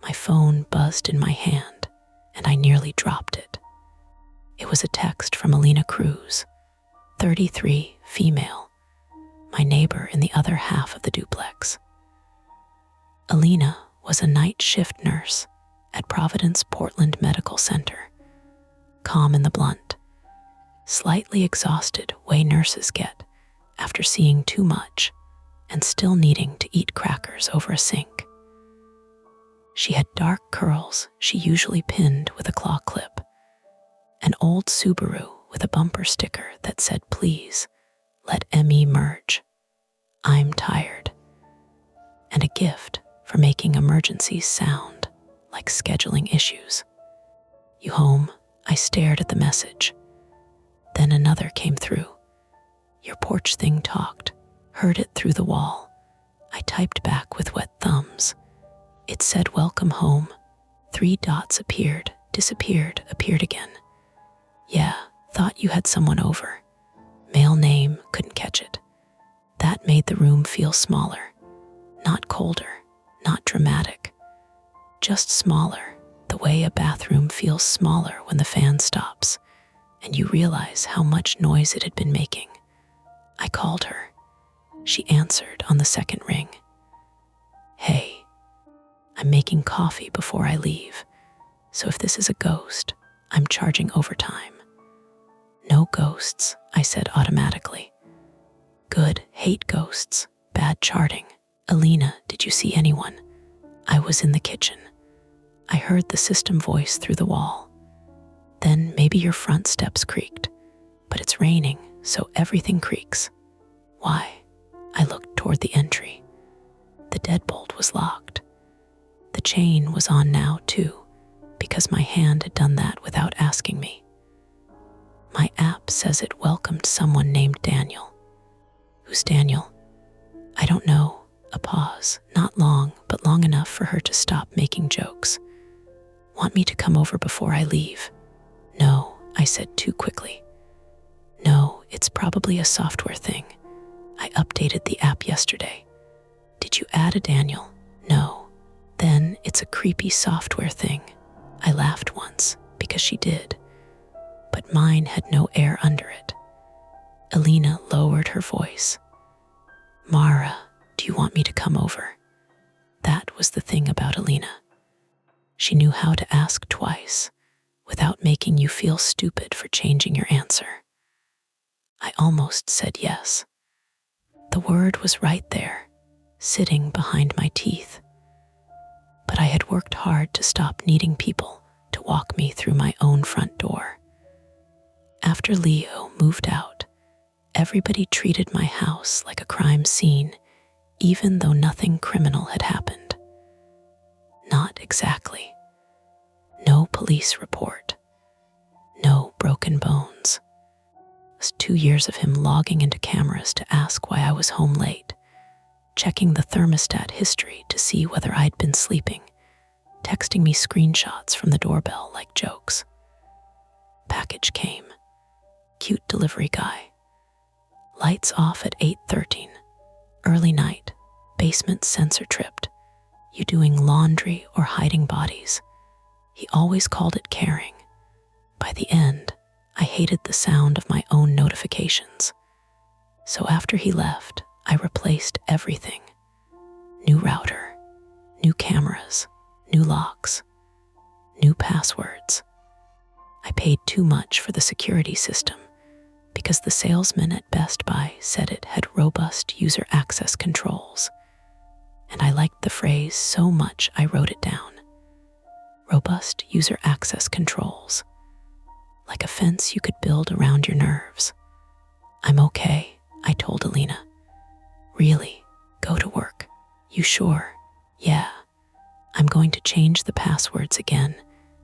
My phone buzzed in my hand, and I nearly dropped it. It was a text from Alina Cruz, 33, female, my neighbor in the other half of the duplex. Alina was a night shift nurse at Providence Portland Medical Center, calm in the blunt, slightly exhausted way nurses get after seeing too much and still needing to eat crackers over a sink. She had dark curls she usually pinned with a claw clip, an old Subaru with a bumper sticker that said, "Please, let ME merge. I'm tired," and a gift for making emergencies sound like scheduling issues. You home? I stared at the message. Then another came through. Your porch thing talked, heard it through the wall. I typed back with wet thumbs. It said, welcome home. 3 dots appeared, disappeared, appeared again. Yeah, thought you had someone over. Male name, couldn't catch it. That made the room feel smaller. Not colder, not dramatic. Just smaller, the way a bathroom feels smaller when the fan stops, and you realize how much noise it had been making. I called her. She answered on the second ring. Hey, I'm making coffee before I leave, so if this is a ghost, I'm charging overtime. No ghosts, I said automatically. Good, hate ghosts, bad charting. Alina, did you see anyone? I was in the kitchen. I heard the system voice through the wall. Then maybe your front steps creaked, but it's raining, so everything creaks. Why? I looked toward the entry. The deadbolt was locked. The chain was on now too, because my hand had done that without asking me. My app says it welcomed someone named Daniel. Who's Daniel? I don't know. A pause, not long, but long enough for her to stop making jokes. Want me to come over before I leave? No, I said too quickly. No, it's probably a software thing. I updated the app yesterday. Did you add a Daniel? No. Then it's a creepy software thing. I laughed once because she did, but mine had no air under it. Alina lowered her voice. Mara, do you want me to come over? That was the thing about Alina. She knew how to ask twice without making you feel stupid for changing your answer. I almost said yes. The word was right there, sitting behind my teeth. But I had worked hard to stop needing people to walk me through my own front door. After Leo moved out, everybody treated my house like a crime scene, even though nothing criminal had happened. Not exactly. No police report. No broken bones. It was 2 years of him logging into cameras to ask why I was home late, checking the thermostat history to see whether I'd been sleeping, texting me screenshots from the doorbell like jokes. Package came. Cute delivery guy. Lights off at 8:13. Early night. Basement sensor tripped. You doing laundry or hiding bodies? He always called it caring. By the end, I hated the sound of my own notifications. So after he left, I replaced everything. New router, new cameras, new locks, new passwords. I paid too much for the security system because the salesman at Best Buy said it had robust user access controls. And I liked the phrase so much I wrote it down. Robust user access controls. Like a fence you could build around your nerves. I'm okay, I told Alina. Really? Go to work. You sure? Yeah. I'm going to change the passwords again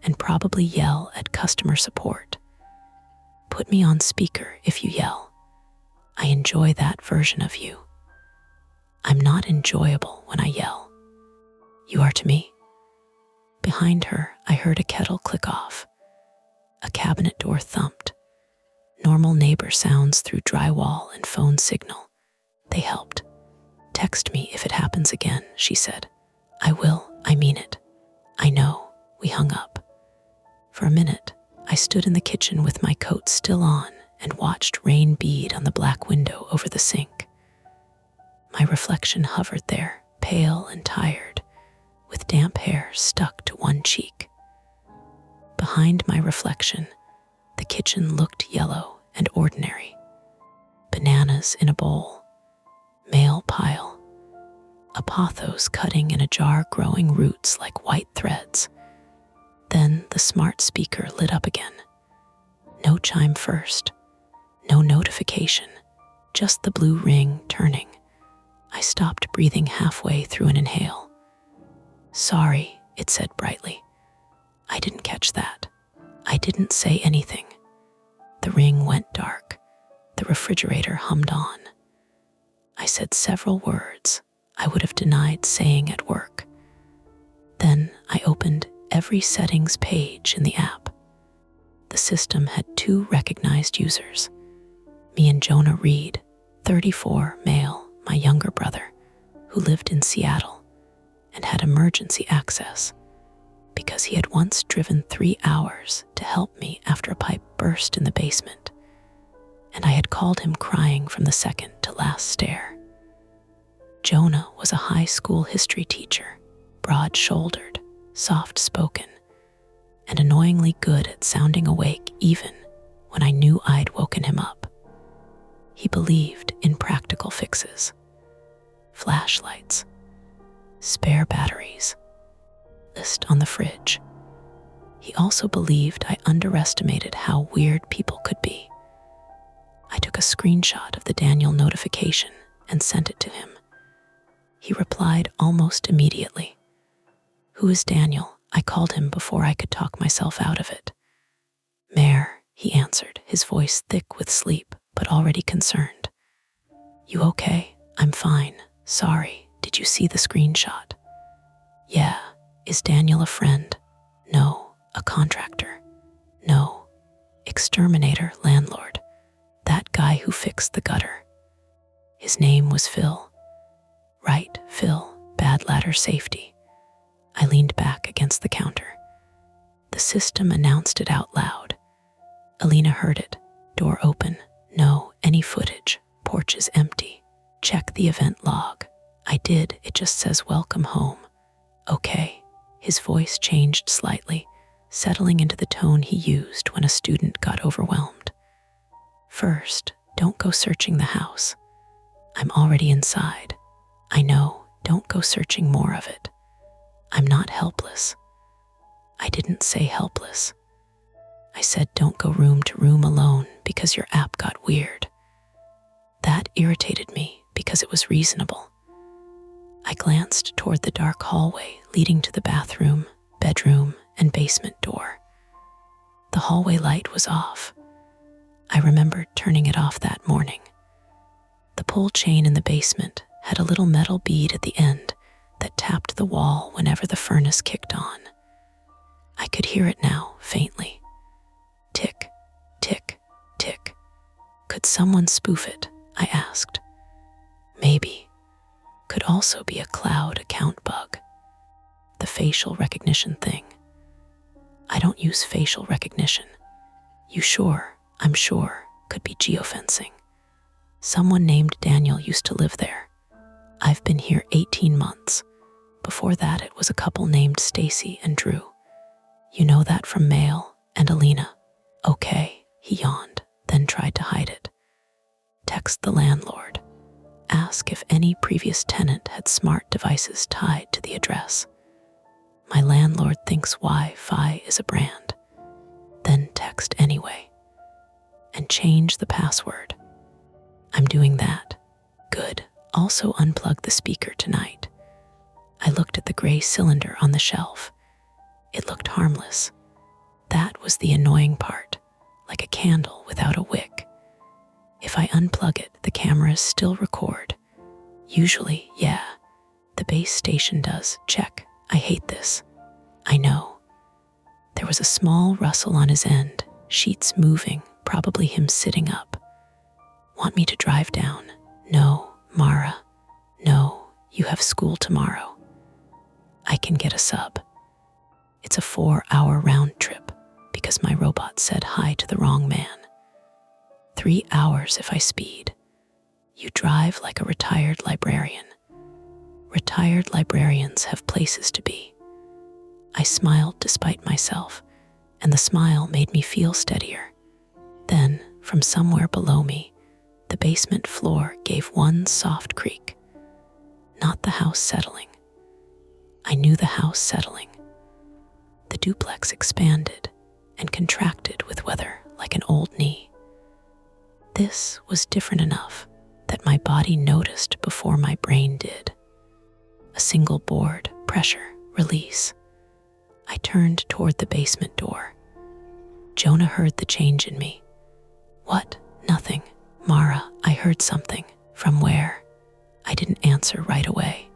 and probably yell at customer support. Put me on speaker if you yell. I enjoy that version of you. I'm not enjoyable when I yell. You are to me. Behind her, I heard a kettle click off. A cabinet door thumped. Normal neighbor sounds through drywall and phone signal. They helped. Text me if it happens again, she said. I will, I mean it. I know. We hung up. For a minute, I stood in the kitchen with my coat still on and watched rain bead on the black window over the sink. My reflection hovered there, pale and tired, with damp hair stuck to one cheek. Behind my reflection, the kitchen looked yellow and ordinary. Bananas in a bowl, mail pile, a pothos cutting in a jar growing roots like white threads. Then the smart speaker lit up again. No chime first, no notification, just the blue ring turning. I stopped breathing halfway through an inhale. Sorry, it said brightly. I didn't catch that. I didn't say anything. The ring went dark. The refrigerator hummed on. I said several words I would have denied saying at work. Then I opened every settings page in the app. The system had 2 recognized users. Me and Jonah Reed, 34, male, my younger brother, who lived in Seattle and had emergency access because he had once driven 3 hours to help me after a pipe burst in the basement, and I had called him crying from the second to last stair. Jonah was a high school history teacher, broad-shouldered, soft-spoken, and annoyingly good at sounding awake even when I knew I'd woken him up. He believed in practical fixes, flashlights, spare batteries, list on the fridge. He also believed I underestimated how weird people could be. I took a screenshot of the Daniel notification and sent it to him. He replied almost immediately. Who is Daniel? I called him before I could talk myself out of it. Mayor, he answered, his voice thick with sleep, but already concerned. You okay? I'm fine. Sorry. Did you see the screenshot? Yeah. Is Daniel a friend? No. A contractor? No. Exterminator, landlord. That guy who fixed the gutter. His name was Phil. Right, Phil. Bad ladder safety. I leaned back against the counter. The system announced it out loud. Alina heard it. Door open. No, any footage. Porch is empty. Check the event log. I did. It just says welcome home. Okay. His voice changed slightly, settling into the tone he used when a student got overwhelmed. First, don't go searching the house. I'm already inside. I know. Don't go searching more of it. I'm not helpless. I didn't say helpless. I said don't go room to room alone because your app got weird. That irritated me because it was reasonable. I glanced toward the dark hallway leading to the bathroom, bedroom, and basement door. The hallway light was off. I remembered turning it off that morning. The pull chain in the basement had a little metal bead at the end that tapped the wall whenever the furnace kicked on. I could hear it now, faintly. Tick, tick, tick. Could someone spoof it? I asked. Maybe. Could also be a cloud account bug. The facial recognition thing. I don't use facial recognition. You sure, I'm sure, could be geofencing. Someone named Daniel used to live there. I've been here 18 months. Before that, it was a couple named Stacy and Drew. You know that from mail and Alina. Okay, he yawned, then tried to hide it. Text the landlord. Ask if any previous tenant had smart devices tied to the address. My landlord thinks Wi-Fi is a brand. Then text anyway. And change the password. I'm doing that. Good. Also unplug the speaker tonight. I looked at the gray cylinder on the shelf. It looked harmless. That was the annoying part, like a candle without a wick. If I unplug it, the cameras still record. Usually, yeah. The base station does. Check. I hate this. I know. There was a small rustle on his end, sheets moving, probably him sitting up. Want me to drive down? No, Mara. No, you have school tomorrow. I can get a sub. It's a 4-hour round trip because my robot said hi to the wrong man. 3 hours if I speed. You drive like a retired librarian. Retired librarians have places to be. I smiled despite myself, and the smile made me feel steadier. Then, from somewhere below me, the basement floor gave one soft creak. Not the house settling. I knew the house settling. The duplex expanded and contracted with weather like an old knee. This was different enough that my body noticed before my brain did. A single board, pressure, release. I turned toward the basement door. Jonah heard the change in me. What? Nothing. Mara, I heard something. From where? I didn't answer right away.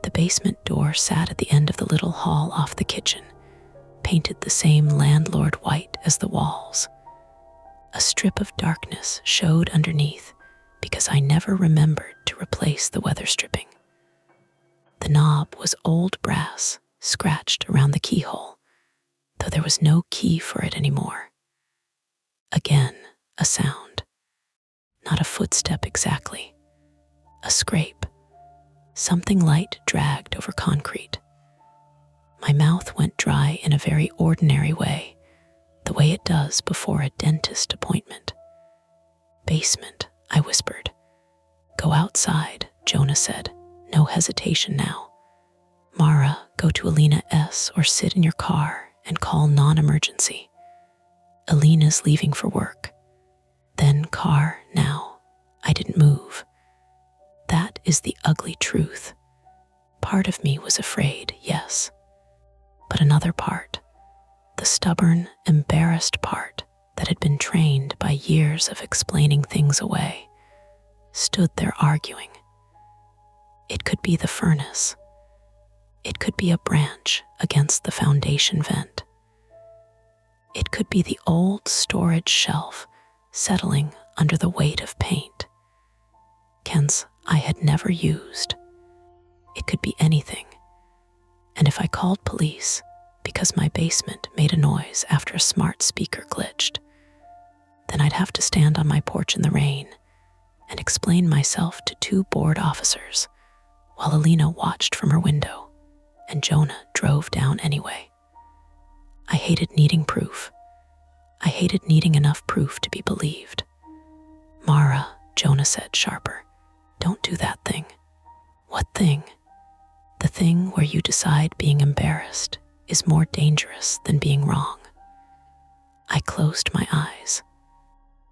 The basement door sat at the end of the little hall off the kitchen, painted the same landlord white as the walls. A strip of darkness showed underneath because I never remembered to replace the weather stripping. The knob was old brass, scratched around the keyhole, though there was no key for it anymore. Again, a sound. Not a footstep exactly. A scrape. Something light dragged over concrete. My mouth went dry in a very ordinary way, the way it does before a dentist appointment. Basement, I whispered. Go outside, Jonah said. No hesitation now. Mara, go to Alina S. or sit in your car and call non-emergency. Alina's leaving for work. Then car now. I didn't move. That is the ugly truth. Part of me was afraid, yes. But another part, the stubborn, embarrassed part that had been trained by years of explaining things away, stood there arguing. It could be the furnace. It could be a branch against the foundation vent. It could be the old storage shelf settling under the weight of paint. Kens I had never used. It could be anything. And if I called police because my basement made a noise after a smart speaker glitched, then I'd have to stand on my porch in the rain and explain myself to 2 bored officers while Alina watched from her window and Jonah drove down anyway. I hated needing proof. I hated needing enough proof to be believed. Mara, Jonah said sharper, don't do that thing. What thing? The thing thing where you decide being embarrassed is more dangerous than being wrong. I closed my eyes.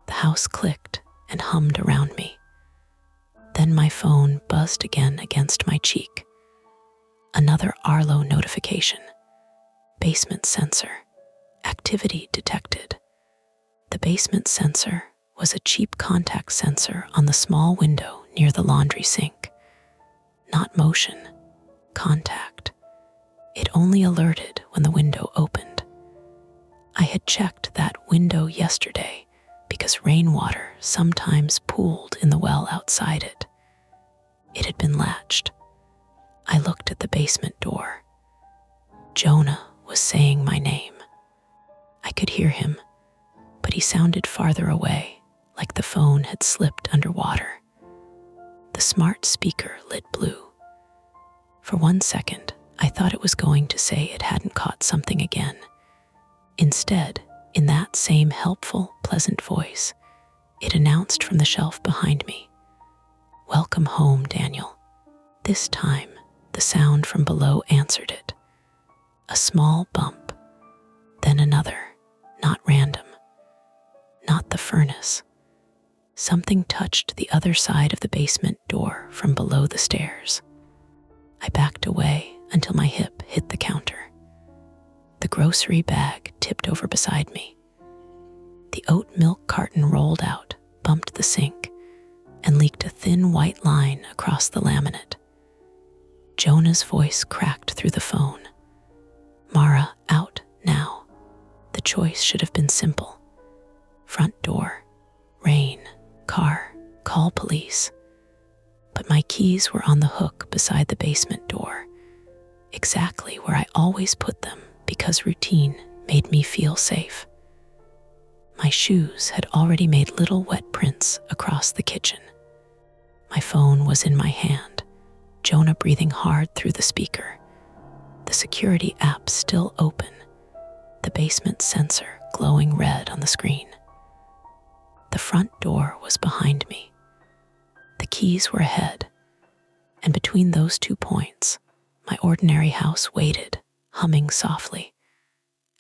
The house clicked and hummed around me. Then my phone buzzed again against my cheek. Another Arlo notification. Basement sensor. Activity detected. The basement sensor was a cheap contact sensor on the small window near the laundry sink. Not motion, contact. It only alerted when the window opened. I had checked that window yesterday because rainwater sometimes pooled in the well outside it. It had been latched. I looked at the basement door. Jonah was saying my name. I could hear him, but he sounded farther away, like the phone had slipped underwater. The smart speaker lit blue. For 1 second, I thought it was going to say it hadn't caught something again. Instead, in that same helpful, pleasant voice, it announced from the shelf behind me, "Welcome home, Daniel." This time, the sound from below answered it. A small bump, then another, not random. Not the furnace. Something touched the other side of the basement door from below the stairs. I backed away until my hip hit the counter. The grocery bag tipped over beside me. The oat milk carton rolled out, bumped the sink, and leaked a thin white line across the laminate. Jonah's voice cracked through the phone. "Mara, out now." The choice should have been simple. Front door, rain, car, call police. But my keys were on the hook beside the basement door, exactly where I always put them because routine made me feel safe. My shoes had already made little wet prints across the kitchen. My phone was in my hand, Jonah breathing hard through the speaker. The security app still open, the basement sensor glowing red on the screen. The front door was behind me. The keys were ahead, and between those 2 points, my ordinary house waited, humming softly,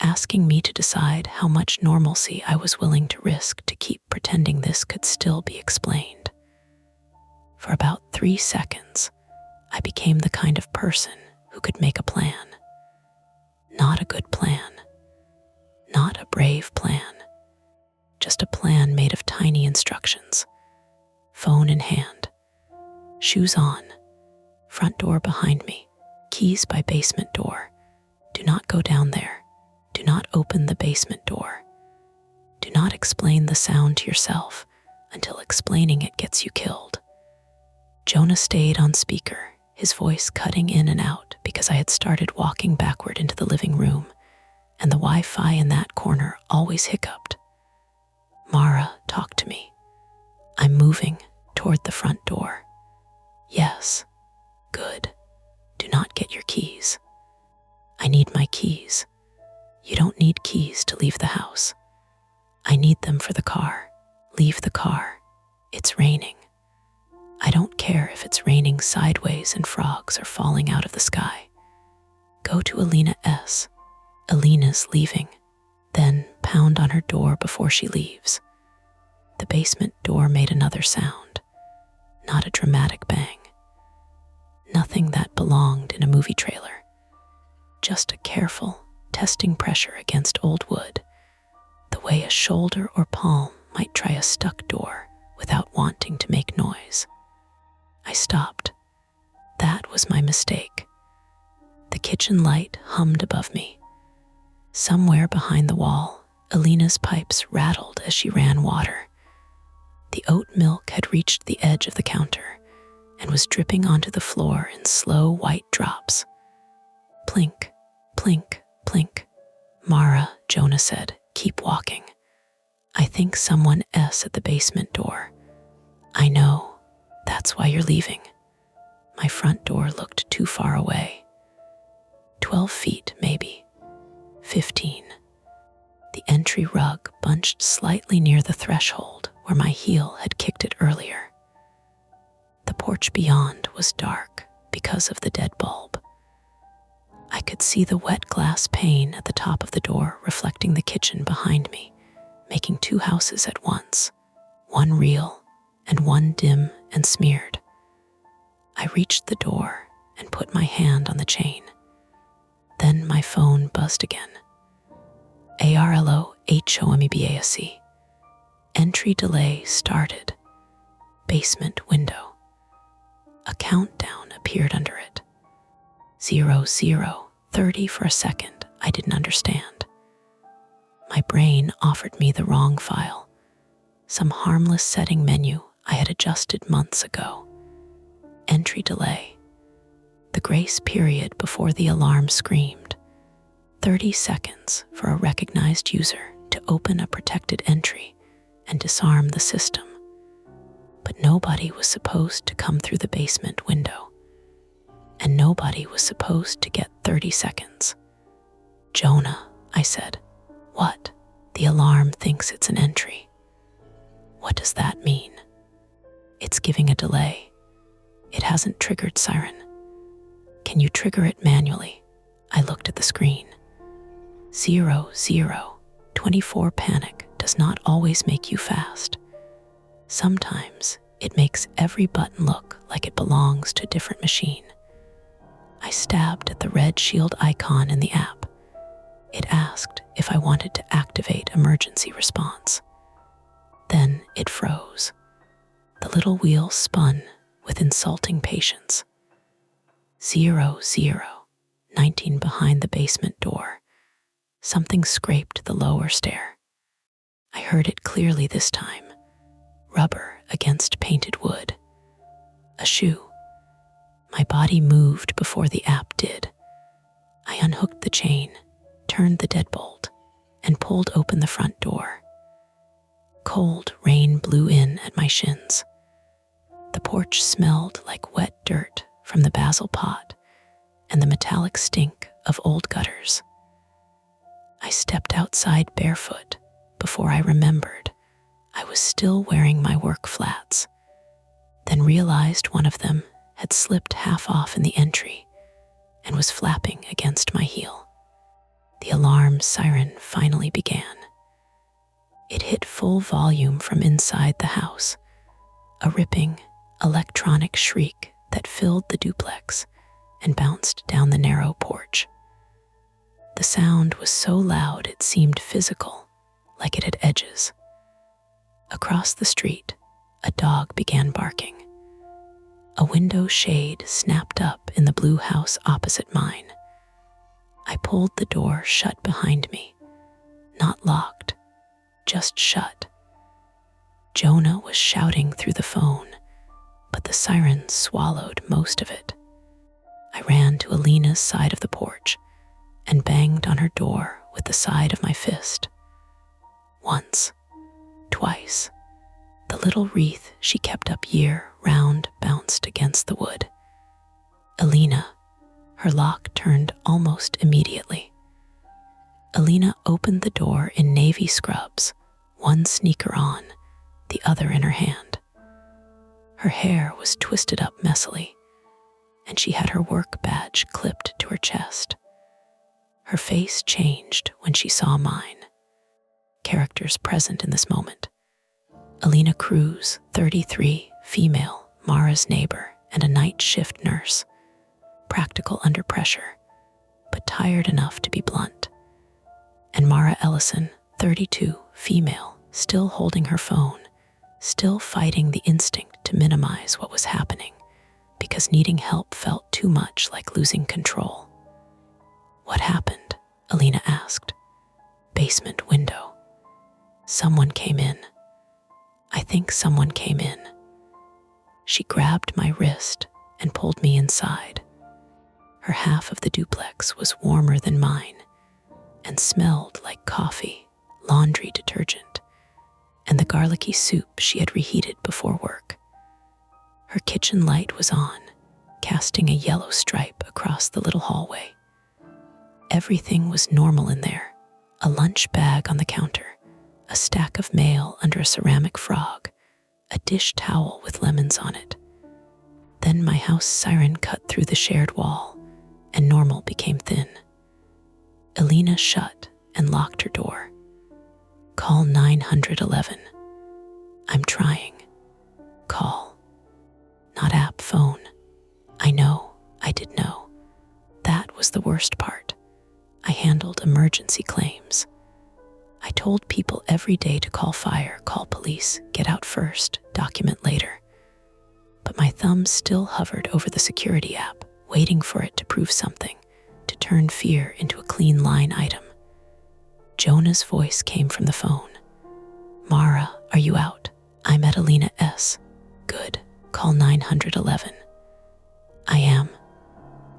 asking me to decide how much normalcy I was willing to risk to keep pretending this could still be explained. For about 3 seconds, I became the kind of person who could make a plan. Not a good plan. Not a brave plan. Just a plan made of tiny instructions. Phone in hand. Shoes on. Front door behind me. Keys by basement door. Do not go down there. Do not open the basement door. Do not explain the sound to yourself until explaining it gets you killed. Jonah stayed on speaker, his voice cutting in and out because I had started walking backward into the living room, and the Wi-Fi in that corner always hiccuped. "Mara, talk to me. I'm moving toward the front door." "Yes." "Good. Do not get your keys." "I need my keys." "You don't need keys to leave the house." "I need them for the car." "Leave the car. It's raining." "I don't care if it's raining sideways and frogs are falling out of the sky." "Go to Alina S. Alina's leaving." Then pound on her door before she leaves. The basement door made another sound, not a dramatic bang. Nothing that belonged in a movie trailer. Just a careful, testing pressure against old wood, the way a shoulder or palm might try a stuck door without wanting to make noise. I stopped. That was my mistake. The kitchen light hummed above me. Somewhere behind the wall, Alina's pipes rattled as she ran water. The oat milk had reached the edge of the counter and was dripping onto the floor in slow white drops. Plink, plink, plink. "Mara," Jonah said, "keep walking. I think someone S at the basement door." "I know. That's why you're leaving." My front door looked too far away. 12 feet, maybe. 15. The entry rug bunched slightly near the threshold where my heel had kicked it earlier. The porch beyond was dark because of the dead bulb. see the wet glass pane at the top of the door reflecting the kitchen behind me, making two houses at once, one real and one dim and smeared. I reached the door and put my hand on the chain. Then my phone buzzed again. ARLOHOMEBASC. Entry delay started. Basement window. A countdown appeared under it. 00:30 for a second. I didn't understand. My brain offered me the wrong file. Some harmless setting menu I had adjusted months ago. Entry delay. The grace period before the alarm screamed. 30 seconds for a recognized user to open a protected entry and disarm the system. But nobody was supposed to come through the basement window. And nobody was supposed to get 30 seconds. Jonah, I said. What? The alarm thinks it's an entry. What does that mean? It's giving a delay. It hasn't triggered siren. Can you trigger it manually? I looked at the screen. 00:24 panic does not always make you fast. Sometimes it makes every button look like it belongs to a different machine. I stabbed at the red shield icon in the app. It asked if I wanted to activate emergency response. Then it froze. The little wheel spun with insulting patience. 00:19 behind the basement door. Something scraped the lower stair. I heard it clearly this time. Rubber against painted wood. A shoe. My body moved before the app did. I unhooked the chain, turned the deadbolt, and pulled open the front door. Cold rain blew in at my shins. The porch smelled like wet dirt from the basil pot and the metallic stink of old gutters. I stepped outside barefoot before I remembered I was still wearing my work flats, then realized one of them had slipped half off in the entry and was flapping against my heel. The alarm siren finally began. It hit full volume from inside the house, a ripping, electronic shriek that filled the duplex and bounced down the narrow porch. The sound was so loud it seemed physical, like it had edges. Across the street, a dog began barking. A window shade snapped up in the blue house opposite mine. I pulled the door shut behind me, not locked, just shut. Jonah was shouting through the phone, but the siren swallowed most of it. I ran to Alina's side of the porch and banged on her door with the side of my fist. Once, twice, the little wreath she kept up year-round bounced against the wood. Alina, her lock turned almost immediately. Alina opened the door in navy scrubs, one sneaker on, the other in her hand. Her hair was twisted up messily, and she had her work badge clipped to her chest. Her face changed when she saw mine. Characters present in this moment: Alina Cruz, 33, female, Mara's neighbor and a night shift nurse, practical under pressure, but tired enough to be blunt. And Mara Ellison, 32, female, still holding her phone, still fighting the instinct to minimize what was happening, because needing help felt too much like losing control. What happened? Alina asked. Basement window. Someone came in. I think someone came in. She grabbed my wrist and pulled me inside. Her half of the duplex was warmer than mine and smelled like coffee, laundry detergent, and the garlicky soup she had reheated before work. Her kitchen light was on, casting a yellow stripe across the little hallway. Everything was normal in there: a lunch bag on the counter, a stack of mail under a ceramic frog, a dish towel with lemons on it. Then my house siren cut through the shared wall, and normal became thin. Alina shut and locked her door. Call 911. I'm trying. Call. Not app phone. I know, I did know. That was the worst part. I handled emergency claims. I told people every day to call fire, call police, get out first, document later. But my thumb still hovered over the security app, waiting for it to prove something, to turn fear into a clean line item. Jonah's voice came from the phone. Mara, are you out? I'm at Alina S. Good. Call 911. I am.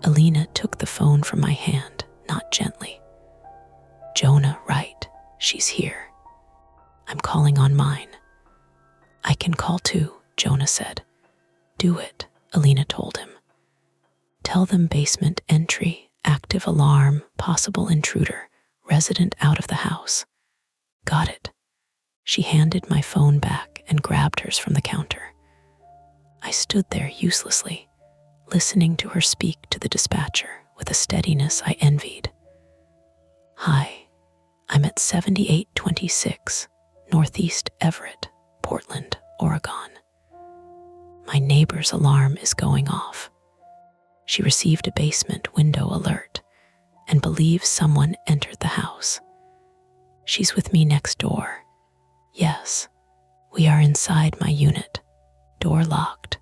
Alina took the phone from my hand, not gently. Jonah, right. She's here. I'm calling on mine. I can call too, Jonah said. Do it, Alina told him. Tell them basement entry, active alarm, possible intruder, resident out of the house. Got it. She handed my phone back and grabbed hers from the counter. I stood there uselessly, listening to her speak to the dispatcher with a steadiness I envied. Hi, I'm at 7826 Northeast Everett, Portland, Oregon. My neighbor's alarm is going off. She received a basement window alert and believes someone entered the house. She's with me next door. Yes, we are inside my unit, door locked.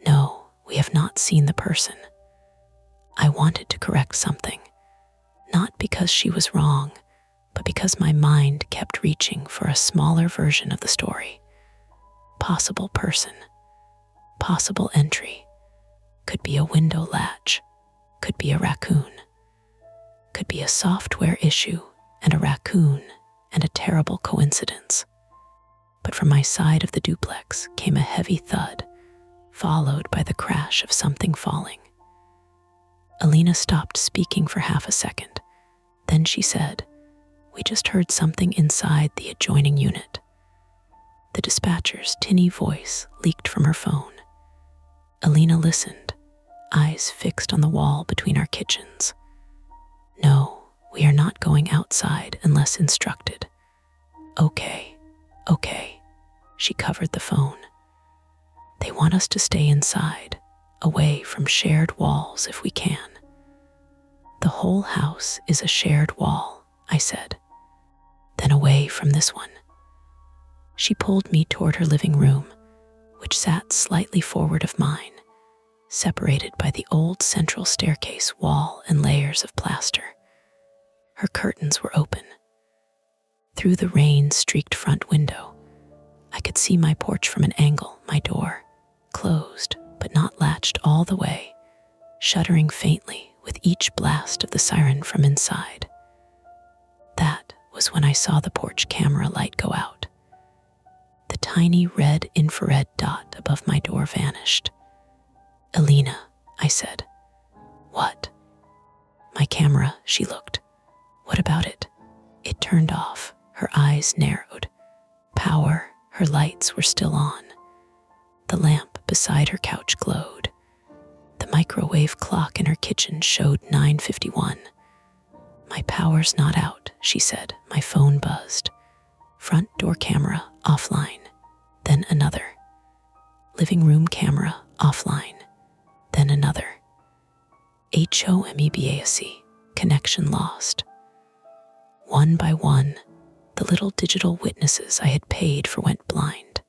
No, we have not seen the person. I wanted to correct something, not because she was wrong, but because my mind kept reaching for a smaller version of the story. Possible person, possible entry, could be a window latch, could be a raccoon, could be a software issue and a raccoon and a terrible coincidence. But from my side of the duplex came a heavy thud, followed by the crash of something falling. Alina stopped speaking for half a second. Then she said, "We just heard something inside the adjoining unit." The dispatcher's tinny voice leaked from her phone. Alina listened, eyes fixed on the wall between our kitchens. "No, we are not going outside unless instructed." Okay. She covered the phone. "They want us to stay inside, away from shared walls if we can." "The whole house is a shared wall," I said. "Then away from this one." She pulled me toward her living room, which sat slightly forward of mine, separated by the old central staircase wall and layers of plaster. Her curtains were open. Through the rain-streaked front window, I could see my porch from an angle, my door, closed but not latched all the way, shuddering faintly with each blast of the siren from inside. That was when I saw the porch camera light go out. The tiny red infrared dot above my door vanished. "Alina," I said. "What?" "My camera," she looked. "What about it?" It turned off. Her eyes narrowed. Power, her lights were still on. The lamp beside her couch glowed. The microwave clock in her kitchen showed 9:51. "My power's not out," she said. My phone buzzed. Front door camera, offline. Then another. Living room camera, offline. Then another. HOMEBASE, connection lost. One by one, the little digital witnesses I had paid for went blind.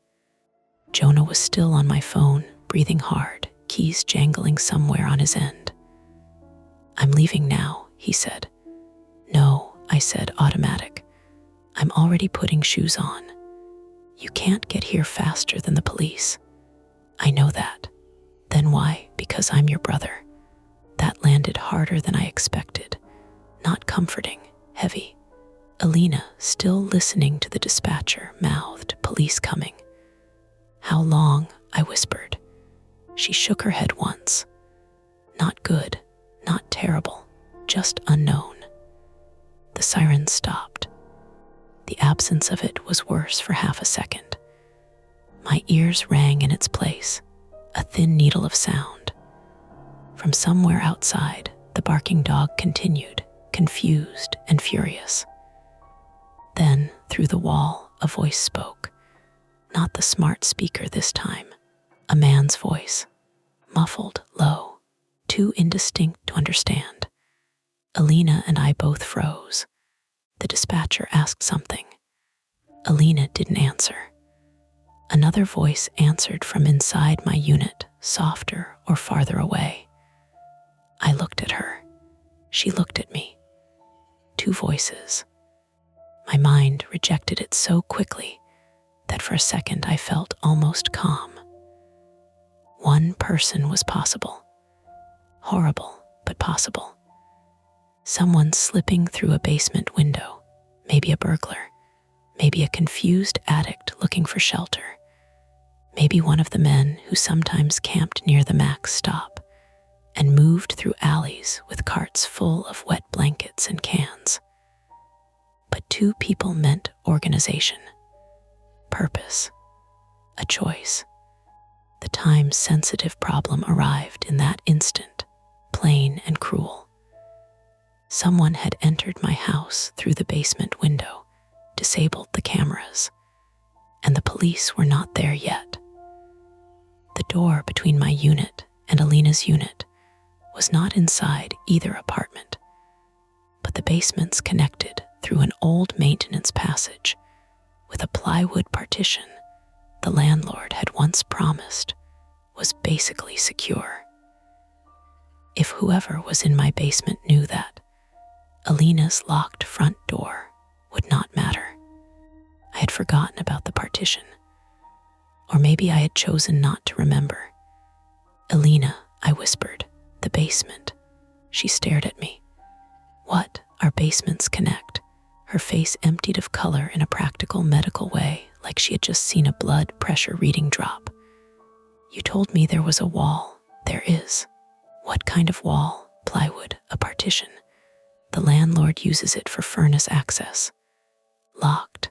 Jonah was still on my phone, breathing hard, keys jangling somewhere on his end. "I'm leaving now," he said. "No," I said, automatic. "I'm already putting shoes on. You can't get here faster than the police." "I know that." "Then why?" "Because I'm your brother." That landed harder than I expected. Not comforting, heavy. Alina, still listening to the dispatcher, mouthed, "Police coming." "How long?" I whispered. She shook her head once. "Not good, not terrible, just unknown." The siren stopped. The absence of it was worse for half a second. My ears rang in its place, a thin needle of sound. From somewhere outside, the barking dog continued, confused and furious. Then, through the wall, a voice spoke. Not the smart speaker this time. A man's voice. Muffled, low, too indistinct to understand. Alina and I both froze. The dispatcher asked something. Alina didn't answer. Another voice answered from inside my unit, softer or farther away. I looked at her. She looked at me. Two voices. My mind rejected it so quickly that for a second I felt almost calm. One person was possible. Horrible, but possible. Someone slipping through a basement window, maybe a burglar, maybe a confused addict looking for shelter, maybe one of the men who sometimes camped near the Max stop and moved through alleys with carts full of wet blankets and cans. But two people meant organization, purpose, a choice. The time-sensitive problem arrived in that instant, plain and cruel. Someone had entered my house through the basement window, disabled the cameras, and the police were not there yet. The door between my unit and Alina's unit was not inside either apartment, but the basements connected through an old maintenance passage with a plywood partition the landlord had once promised was basically secure. If whoever was in my basement knew that, Alina's locked front door would not matter. I had forgotten about the partition. Or maybe I had chosen not to remember. Alina, I whispered, the basement. She stared at me. What? Our basements connect. Her face emptied of color in a practical medical way, like she had just seen a blood pressure reading drop. You told me there was a wall. There is. What kind of wall? Plywood, a partition. The landlord uses it for furnace access. Locked.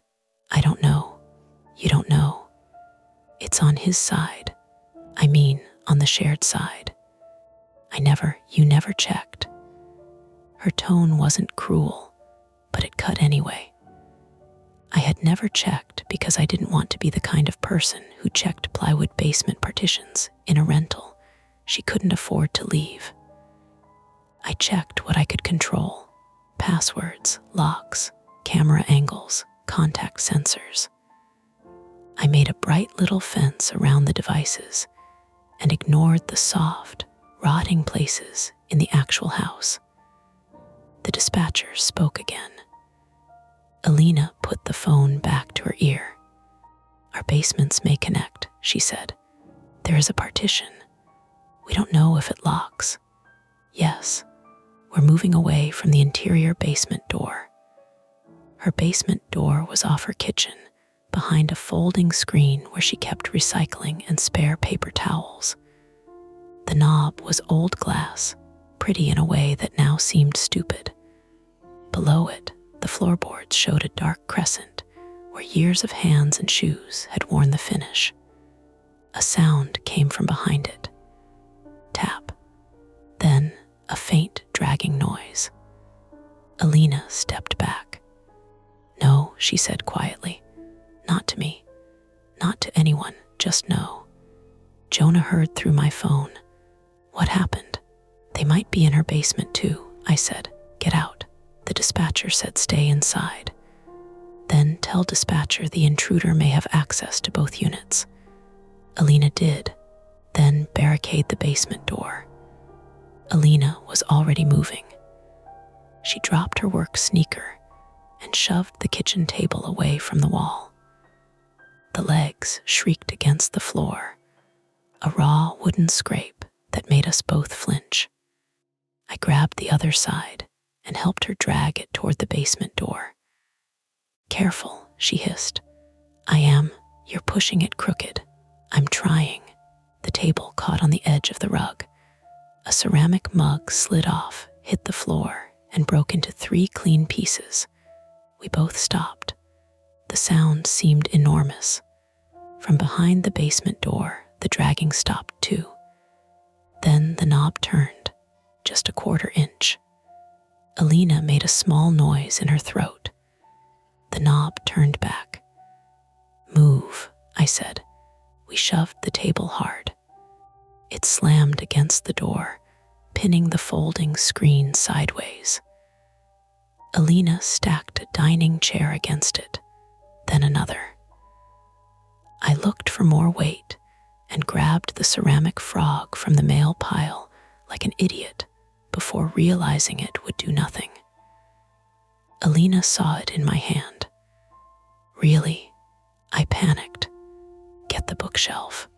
I don't know. You don't know. It's on his side. I mean, on the shared side. You never checked. Her tone wasn't cruel, but it cut anyway. I had never checked because I didn't want to be the kind of person who checked plywood basement partitions in a rental she couldn't afford to leave. I checked what I could control: passwords, locks, camera angles, contact sensors. I made a bright little fence around the devices and ignored the soft, rotting places in the actual house. The dispatcher spoke again. Alina put the phone back to her ear. Our basements may connect, she said. There is a partition. We don't know if it locks. Yes, we're moving away from the interior basement door. Her basement door was off her kitchen, behind a folding screen where she kept recycling and spare paper towels. The knob was old glass, pretty in a way that now seemed stupid. Below it, the floorboards showed a dark crescent where years of hands and shoes had worn the finish. A sound came from behind it. Tap. Then a faint dragging noise. Alina stepped back. No, she said quietly. Not to me. Not to anyone, just no. Jonah heard through my phone. What happened? They might be in her basement too, I said. Get out. The dispatcher said stay inside. Then tell dispatcher the intruder may have access to both units. Alina did. Then barricade the basement door. Alina was already moving. She dropped her work sneaker and shoved the kitchen table away from the wall. The legs shrieked against the floor, a raw wooden scrape that made us both flinch. I grabbed the other side and helped her drag it toward the basement door. Careful, she hissed. I am. You're pushing it crooked. I'm trying. The table caught on the edge of the rug. A ceramic mug slid off, hit the floor, and broke into 3 clean pieces. We both stopped. The sound seemed enormous. From behind the basement door, the dragging stopped too. Then the knob turned, just a 1/4 inch. Alina made a small noise in her throat. The knob turned back. "Move," I said. We shoved the table hard. It slammed against the door, pinning the folding screen sideways. Alina stacked a dining chair against it, then another. I looked for more weight and grabbed the ceramic frog from the mail pile like an idiot before realizing it would do nothing. Alina saw it in my hand. "Really?" I panicked. "Get the bookshelf."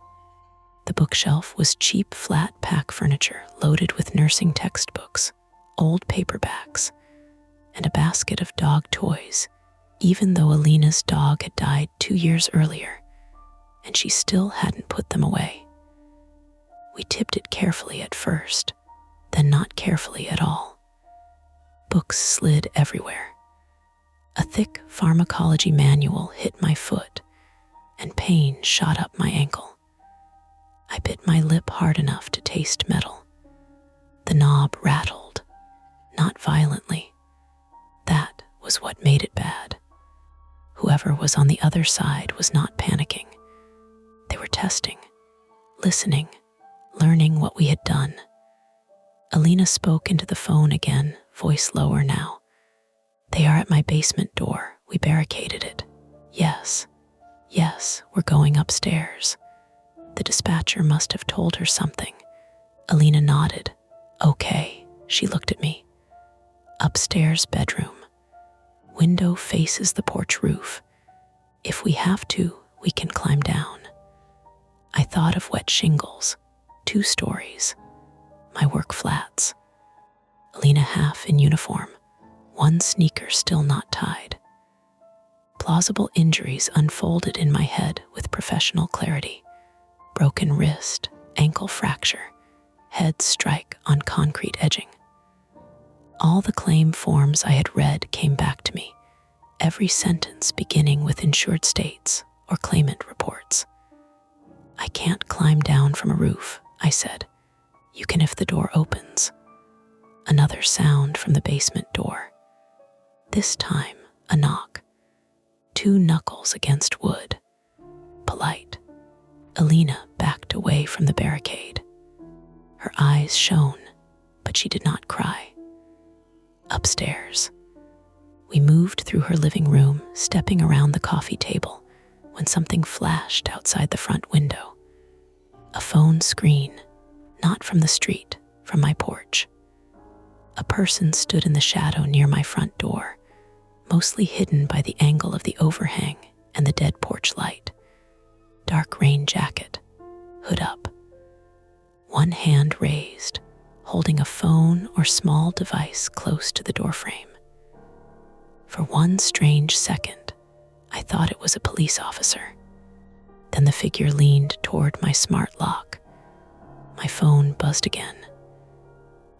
The bookshelf was cheap flat pack furniture loaded with nursing textbooks, old paperbacks, and a basket of dog toys, even though Alina's dog had died 2 years earlier, and she still hadn't put them away. We tipped it carefully at first, then not carefully at all. Books slid everywhere. A thick pharmacology manual hit my foot, and pain shot up my ankle. I bit my lip hard enough to taste metal. The knob rattled, not violently. That was what made it bad. Whoever was on the other side was not panicking. They were testing, listening, learning what we had done. Alina spoke into the phone again, voice lower now. "They are at my basement door. We barricaded it. Yes, we're going upstairs." The dispatcher must have told her something. Alina nodded. "Okay," she looked at me. "Upstairs bedroom. Window faces the porch roof. If we have to, we can climb down." I thought of wet shingles, 2 stories, my work flats. Alina half in uniform, 1 sneaker still not tied. Plausible injuries unfolded in my head with professional clarity. Broken wrist, ankle fracture, head strike on concrete edging. All the claim forms I had read came back to me, every sentence beginning with insured states or claimant reports. "I can't climb down from a roof," I said. "You can if the door opens." Another sound from the basement door. This time, a knock. 2 knuckles against wood. Polite. Alina backed away from the barricade. Her eyes shone, but she did not cry. Upstairs. We moved through her living room, stepping around the coffee table, when something flashed outside the front window. A phone screen, not from the street, from my porch. A person stood in the shadow near my front door, mostly hidden by the angle of the overhang and the dead porch light. Dark rain jacket, hood up. 1 hand raised, holding a phone or small device close to the doorframe. For 1 strange second, I thought it was a police officer. Then the figure leaned toward my smart lock. My phone buzzed again.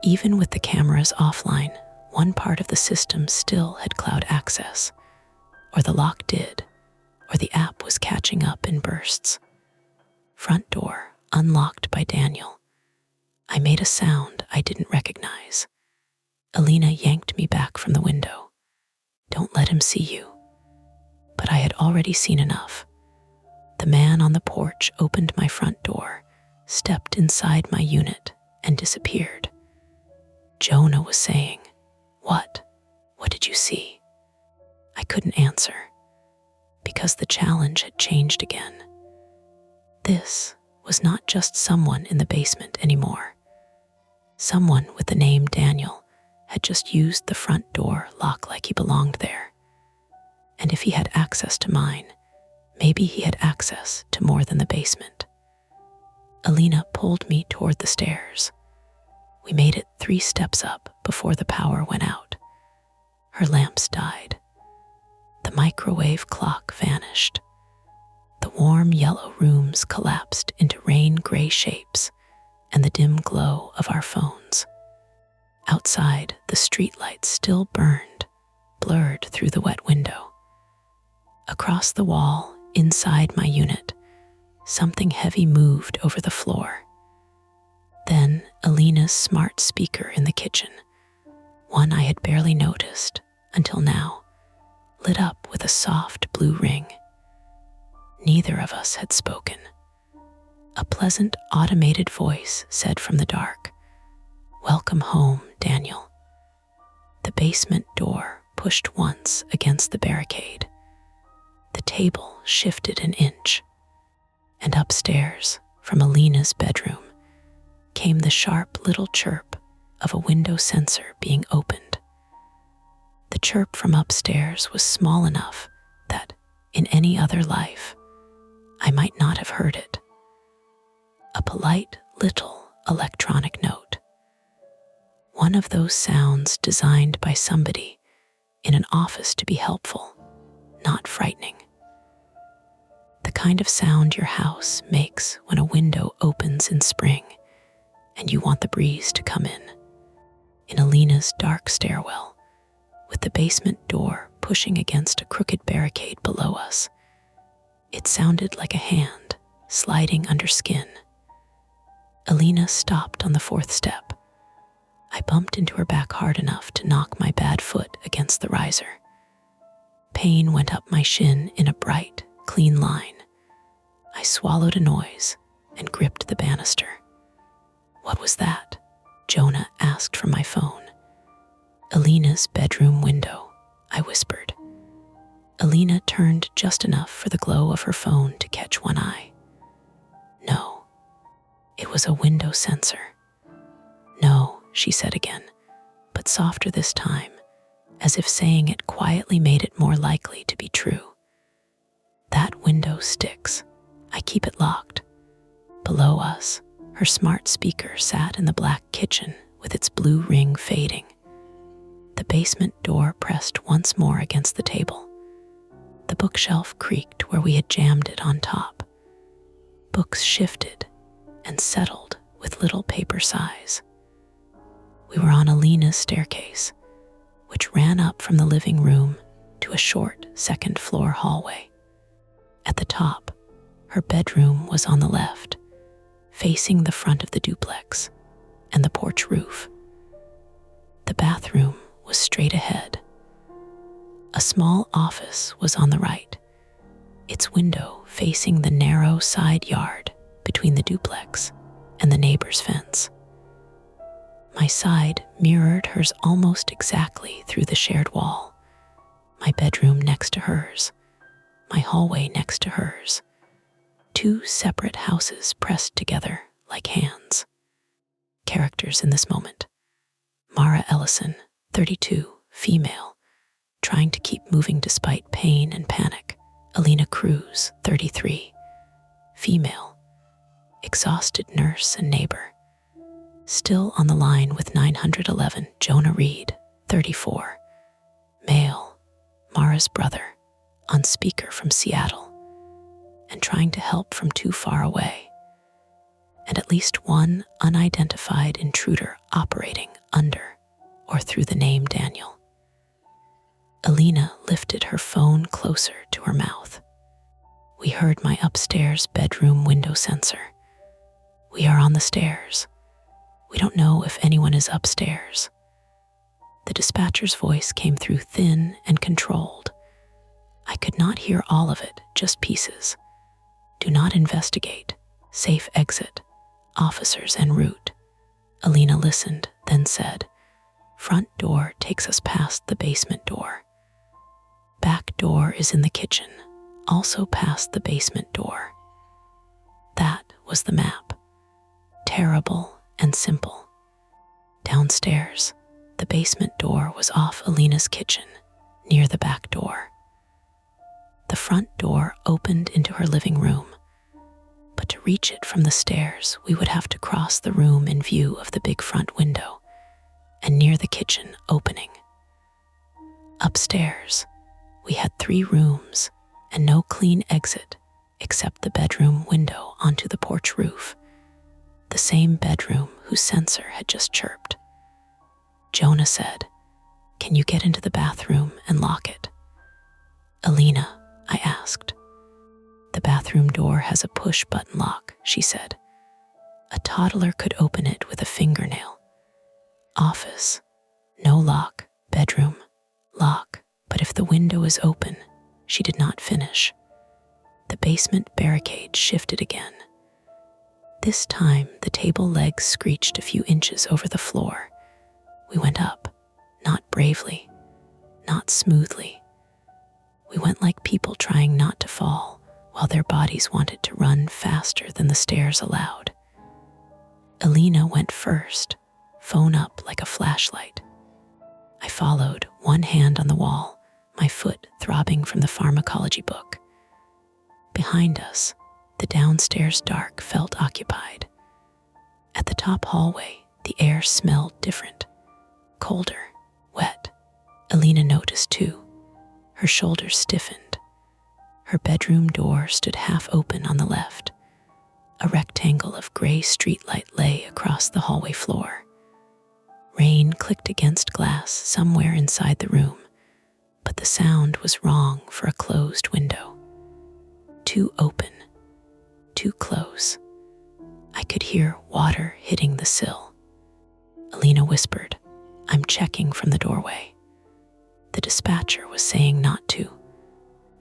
Even with the cameras offline, 1 part of the system still had cloud access, or the lock did, or the app was catching up in bursts. Front door, unlocked by Daniel. I made a sound I didn't recognize. Alina yanked me back from the window. "Don't let him see you." But I had already seen enough. The man on the porch opened my front door, stepped inside my unit, and disappeared. Jonah was saying, "What? What did you see?" I couldn't answer, because the challenge had changed again. This was not just someone in the basement anymore. Someone with the name Daniel had just used the front door lock like he belonged there. And if he had access to mine, maybe he had access to more than the basement. Alina pulled me toward the stairs. We made it 3 steps up before the power went out. Her lamps died. The microwave clock vanished. The warm yellow rooms collapsed into rain-gray shapes and the dim glow of our phones. Outside, the streetlights still burned, blurred through the wet window. Across the wall, inside my unit, something heavy moved over the floor. Then Alina's smart speaker in the kitchen, one I had barely noticed until now, lit up with a soft blue ring. Neither of us had spoken. A pleasant automated voice said from the dark, "Welcome home, Daniel." The basement door pushed once against the barricade. The table shifted an inch, and upstairs, from Alina's bedroom, came the sharp little chirp of a window sensor being opened. The chirp from upstairs was small enough that, in any other life, I might not have heard it. A polite little electronic note. One of those sounds designed by somebody in an office to be helpful, not frightening. The kind of sound your house makes when a window opens in spring and you want the breeze to come in. In Alina's dark stairwell, with the basement door pushing against a crooked barricade below us, it sounded like a hand sliding under skin. Alina stopped on the fourth step. I bumped into her back hard enough to knock my bad foot against the riser. Pain went up my shin in a bright, clean line. I swallowed a noise and gripped the banister. "What was that?" Jonah asked from my phone. "Alina's bedroom window," I whispered. Alina turned just enough for the glow of her phone to catch one eye. "No, it was a window sensor." "No," she said again, but softer this time, as if saying it quietly made it more likely to be true. "That window sticks. I keep it locked." Below us, her smart speaker sat in the black kitchen with its blue ring fading. The basement door pressed once more against the table. The bookshelf creaked where we had jammed it on top. Books shifted and settled with little paper sighs. We were on Alina's staircase, which ran up from the living room to a short second-floor hallway. At the top, her bedroom was on the left, facing the front of the duplex and the porch roof. The bathroom was straight ahead. A small office was on the right, its window facing the narrow side yard between the duplex and the neighbor's fence. My side mirrored hers almost exactly through the shared wall, my bedroom next to hers, my hallway next to hers, two separate houses pressed together like hands. Characters in this moment: Mara Ellison, 32, female, trying to keep moving despite pain and panic. Alina Cruz, 33, female, exhausted nurse and neighbor. Still on the line with 911, Jonah Reed, 34, male, Mara's brother, on speaker from Seattle, and trying to help from too far away. And at least one unidentified intruder operating under or through the name Daniel. Alina lifted her phone closer to her mouth. We heard my upstairs bedroom window sensor. "We are on the stairs. We don't know if anyone is upstairs." The dispatcher's voice came through thin and controlled. I could not hear all of it, just pieces. "Do not investigate. Safe exit. Officers en route." Alina listened, then said, "Front door takes us past the basement door. Back door is in the kitchen, also past the basement door." That was the map. Terrible and simple. Downstairs, the basement door was off Alina's kitchen, near the back door. The front door opened into her living room, but to reach it from the stairs, we would have to cross the room in view of the big front window and near the kitchen opening. Upstairs, we had 3 rooms and no clean exit except the bedroom window onto the porch roof, the same bedroom whose sensor had just chirped. Jonah said, "Can you get into the bathroom and lock it?" "Alina," I asked. "The bathroom door has a push-button lock," she said. "A toddler could open it with a fingernail." "Office," No lock, bedroom, lock, but if the window is open, she did not finish. The basement barricade shifted again. This time, the table legs screeched a few inches over the floor. We went up, not bravely, not smoothly. We went like people trying not to fall, while their bodies wanted to run faster than the stairs allowed. Alina went first, phone up like a flashlight. I followed, one hand on the wall, my foot throbbing from the pharmacology book. Behind us, the downstairs dark felt occupied. At the top hallway, the air smelled different. Colder, wet. Alina noticed too. Her shoulders stiffened. Her bedroom door stood half open on the left. A rectangle of gray streetlight lay across the hallway floor. Rain clicked against glass somewhere inside the room, but the sound was wrong for a closed window. Too open, too close. I could hear water hitting the sill. Alina whispered, "I'm checking from the doorway." The dispatcher was saying not to.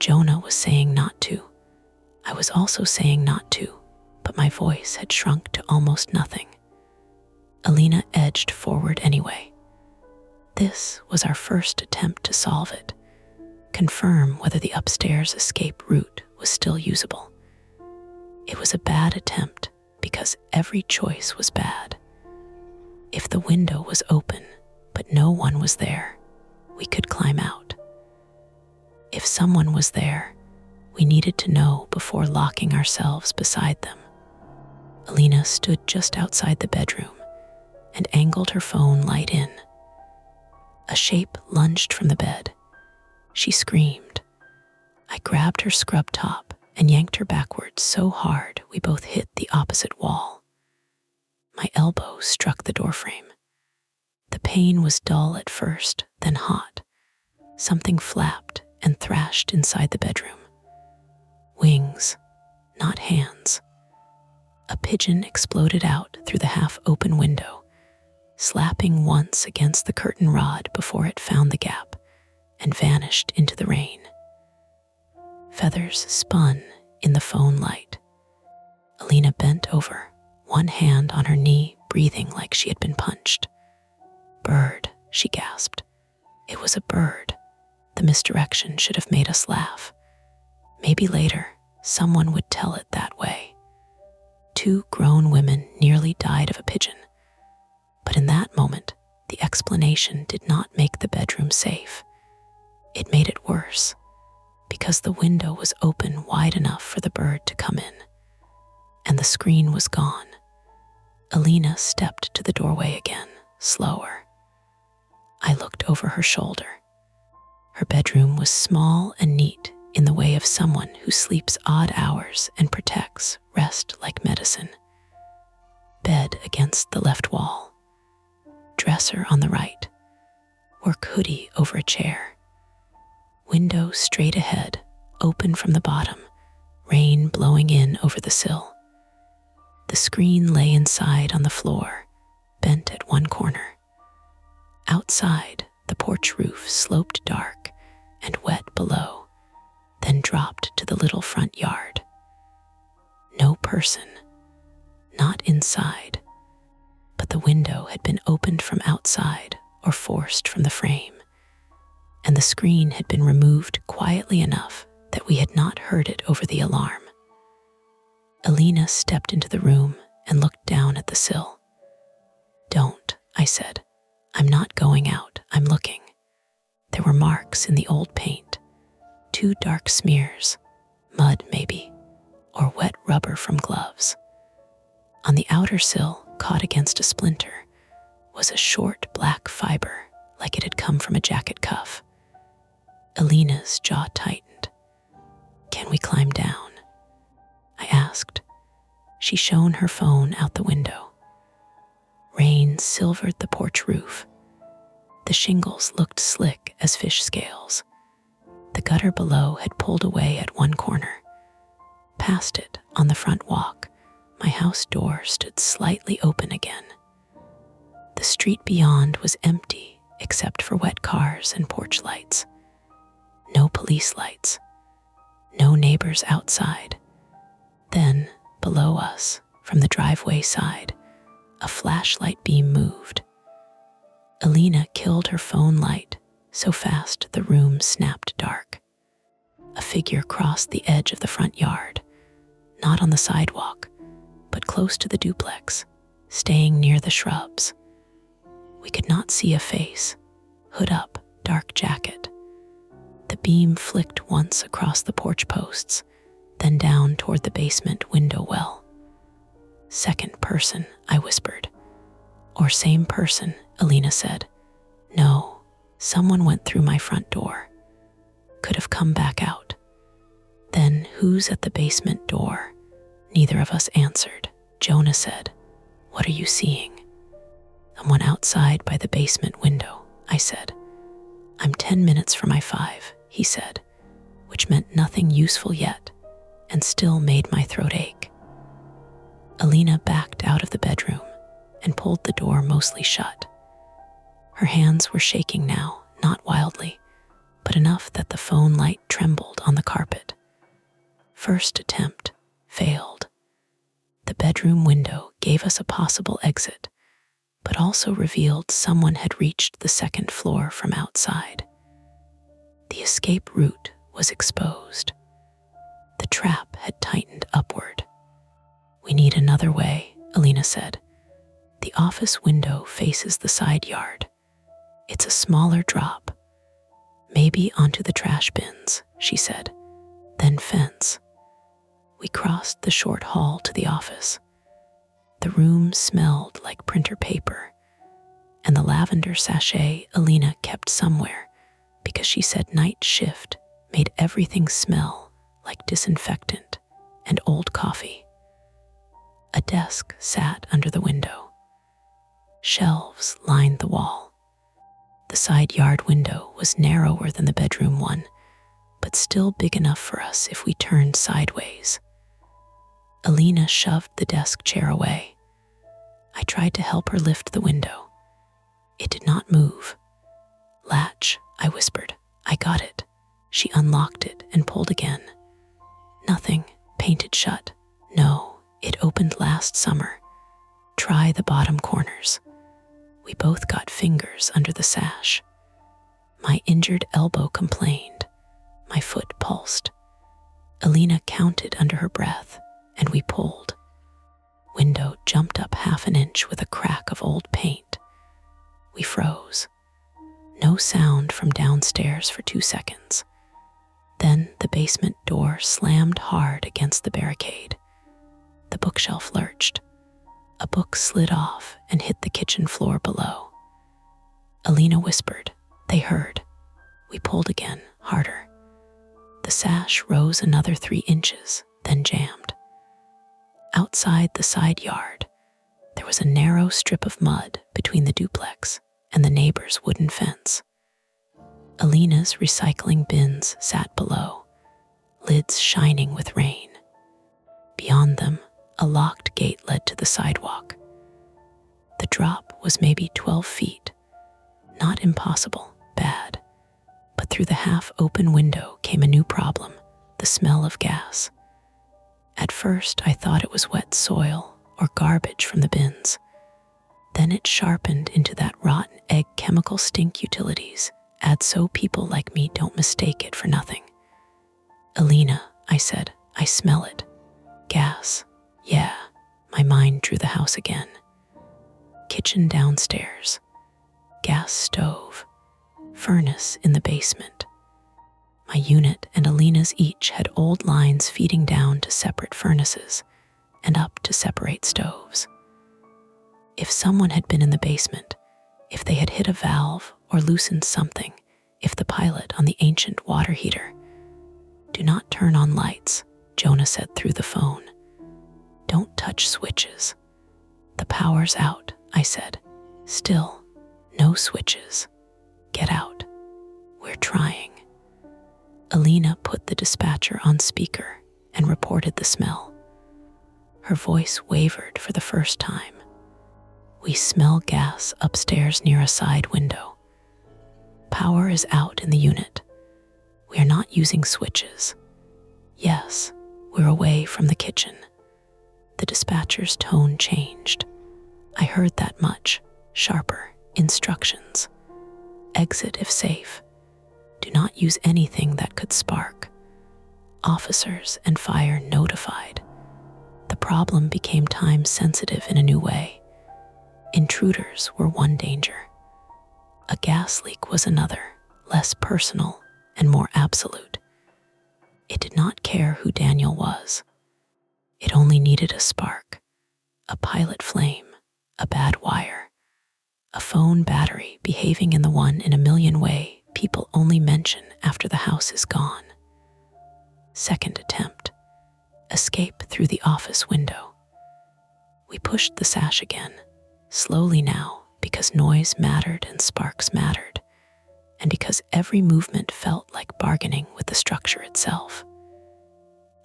Jonah was saying not to. I was also saying not to, but my voice had shrunk to almost nothing. Alina edged forward anyway. This was our first attempt to solve it, confirm whether the upstairs escape route was still usable. It was a bad attempt because every choice was bad. If the window was open, but no one was there, we could climb out. If someone was there, we needed to know before locking ourselves beside them. Alina stood just outside the bedroom and angled her phone light in. A shape lunged from the bed. She screamed. I grabbed her scrub top and yanked her backwards so hard we both hit the opposite wall. My elbow struck the doorframe. The pain was dull at first, then hot. Something flapped and thrashed inside the bedroom. Wings, not hands. A pigeon exploded out through the half-open window, slapping once against the curtain rod before it found the gap and vanished into the rain. Feathers spun in the phone light. Alina bent over, one hand on her knee, breathing like she had been punched. "Bird," she gasped. It was a bird. The misdirection should have made us laugh. Maybe later, someone would tell it that way. 2 grown women nearly died of a pigeon. But in that moment, the explanation did not make the bedroom safe. It made it worse, because the window was open wide enough for the bird to come in, and the screen was gone. Alina stepped to the doorway again, slower. I looked over her shoulder. Her bedroom was small and neat in the way of someone who sleeps odd hours and protects rest like medicine. Bed against the left wall. Dresser on the right. Work hoodie over a chair. Window straight ahead, open from the bottom, rain blowing in over the sill. The screen lay inside on the floor, bent at one corner. Outside, the porch roof sloped dark and wet below, then dropped to the little front yard. No person, not inside, but the window had been opened from outside or forced from the frame, and the screen had been removed quietly enough that we had not heard it over the alarm. Alina stepped into the room and looked down at the sill. "Don't," I said. "I'm not going out, I'm looking." There were marks in the old paint, 2 dark smears, mud maybe, or wet rubber from gloves. On the outer sill, caught against a splinter, was a short black fiber like it had come from a jacket cuff. Alina's jaw tightened. "Can we climb down?" I asked. She shone her phone out the window. Rain silvered the porch roof. The shingles looked slick as fish scales. The gutter below had pulled away at one corner. Past it, on the front walk, my house door stood slightly open again. The street beyond was empty except for wet cars and porch lights. No police lights. No neighbors outside. Then, below us, from the driveway side, a flashlight beam moved. Alina killed her phone light so fast the room snapped dark. A figure crossed the edge of the front yard, not on the sidewalk, but close to the duplex, staying near the shrubs. We could not see a face, hood up, dark jacket. The beam flicked once across the porch posts, then down toward the basement window well. Second person, I whispered. Or same person, Alina said. No, someone went through my front door. Could have come back out. Then who's at the basement door? Neither of us answered. Jonah said, What are you seeing? Someone outside by the basement window, I said. I'm 10 minutes from my 5, he said, which meant nothing useful yet, and still made my throat ache. Alina backed out of the bedroom and pulled the door mostly shut. Her hands were shaking now, not wildly, but enough that the phone light trembled on the carpet. First attempt failed. The bedroom window gave us a possible exit, but also revealed someone had reached the second floor from outside. The escape route was exposed. The trap had tightened upward. We need another way, Alina said. The office window faces the side yard. It's a smaller drop. Maybe onto the trash bins, she said, then fence. We crossed the short hall to the office. The room smelled like printer paper, and the lavender sachet Alina kept somewhere because she said night shift made everything smell like disinfectant and old coffee. A desk sat under the window. Shelves lined the wall. The side yard window was narrower than the bedroom one, but still big enough for us if we turned sideways. Alina shoved the desk chair away. I tried to help her lift the window. It did not move. Latch, I whispered. I got it. She unlocked it and pulled again. Nothing, painted shut. No, it opened last summer. Try the bottom corners. We both got fingers under the sash. My injured elbow complained. My foot pulsed. Alina counted under her breath, and we pulled. Window jumped up 1/2 inch with a crack of old paint. We froze. No sound from downstairs for 2 seconds. Then the basement door slammed hard against the barricade. The bookshelf lurched. A book slid off and hit the kitchen floor below. Alina whispered. They heard. We pulled again, harder. The sash rose another 3 inches, then jammed. Outside the side yard, there was a narrow strip of mud between the duplex and the neighbor's wooden fence. Alina's recycling bins sat below, lids shining with rain. Beyond them, a locked gate led to the sidewalk. The drop was maybe 12 feet. Not impossible, bad. But through the half-open window came a new problem, the smell of gas. At first, I thought it was wet soil or garbage from the bins. Then it sharpened into that rotten egg chemical stink utilities add so people like me don't mistake it for nothing. Alina, I said, I smell it. Gas. Yeah, my mind drew the house again. Kitchen downstairs. Gas stove. Furnace in the basement. My unit and Alina's each had old lines feeding down to separate furnaces and up to separate stoves. If someone had been in the basement, if they had hit a valve or loosened something, if the pilot on the ancient water heater. Do not turn on lights, Jonah said through the phone. Don't touch switches. The power's out, I said. Still, no switches. Get out. We're trying. Alina put the dispatcher on speaker and reported the smell. Her voice wavered for the first time. We smell gas upstairs near a side window. Power is out in the unit. We are not using switches. Yes, we're away from the kitchen. The dispatcher's tone changed. I heard that much, sharper instructions. Exit if safe. Do not use anything that could spark. Officers and fire notified. The problem became time sensitive in a new way. Intruders were one danger. A gas leak was another, less personal and more absolute. It did not care who Daniel was. It only needed a spark, a pilot flame, a bad wire, a phone battery behaving in the one in a million way people only mention after the house is gone. Second attempt, escape through the office window. We pushed the sash again, slowly now, because noise mattered and sparks mattered, and because every movement felt like bargaining with the structure itself.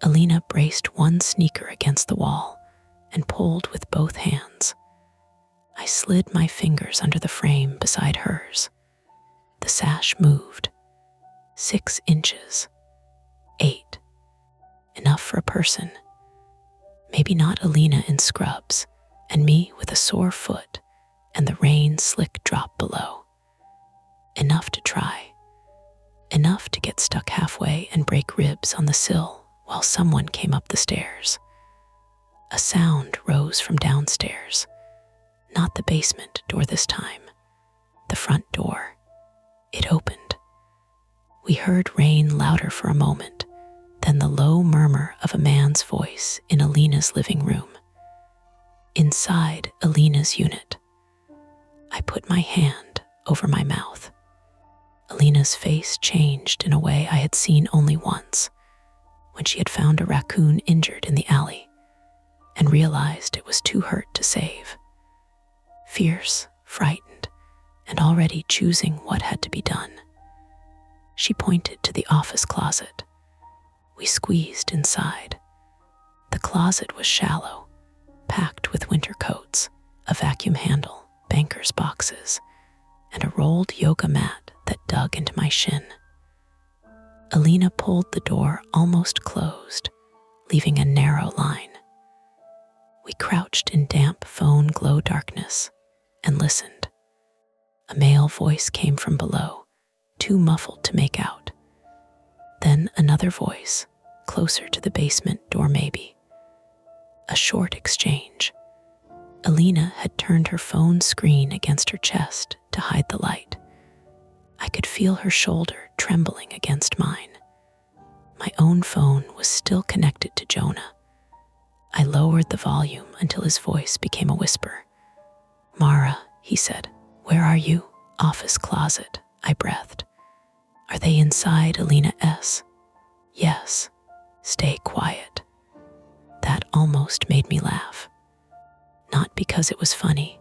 Alina braced one sneaker against the wall and pulled with both hands. I slid my fingers under the frame beside hers. The sash moved. 6 inches. 8. Enough for a person. Maybe not Alina in scrubs, and me with a sore foot, and the rain-slick drop below. Enough to try. Enough to get stuck halfway and break ribs on the sill while someone came up the stairs. A sound rose from downstairs. Not the basement door this time. The front door. It opened. We heard rain louder for a moment, then the low murmur of a man's voice in Alina's living room. Inside Alina's unit. I put my hand over my mouth. Alina's face changed in a way I had seen only once, when she had found a raccoon injured in the alley, and realized it was too hurt to save. Fierce, frightened, and already choosing what had to be done. She pointed to the office closet. We squeezed inside. The closet was shallow, packed with winter coats, a vacuum handle, banker's boxes, and a rolled yoga mat that dug into my shin. Alina pulled the door almost closed, leaving a narrow line. We crouched in damp phone glow darkness and listened. A male voice came from below, too muffled to make out. Then another voice, closer to the basement door maybe. A short exchange. Alina had turned her phone screen against her chest to hide the light. I could feel her shoulder trembling against mine. My own phone was still connected to Jonah. I lowered the volume until his voice became a whisper. "Mara," he said, "where are you?" "Office closet," I breathed. "Are they inside, Alina S.?" "Yes." "Stay quiet." That almost made me laugh. Not because it was funny,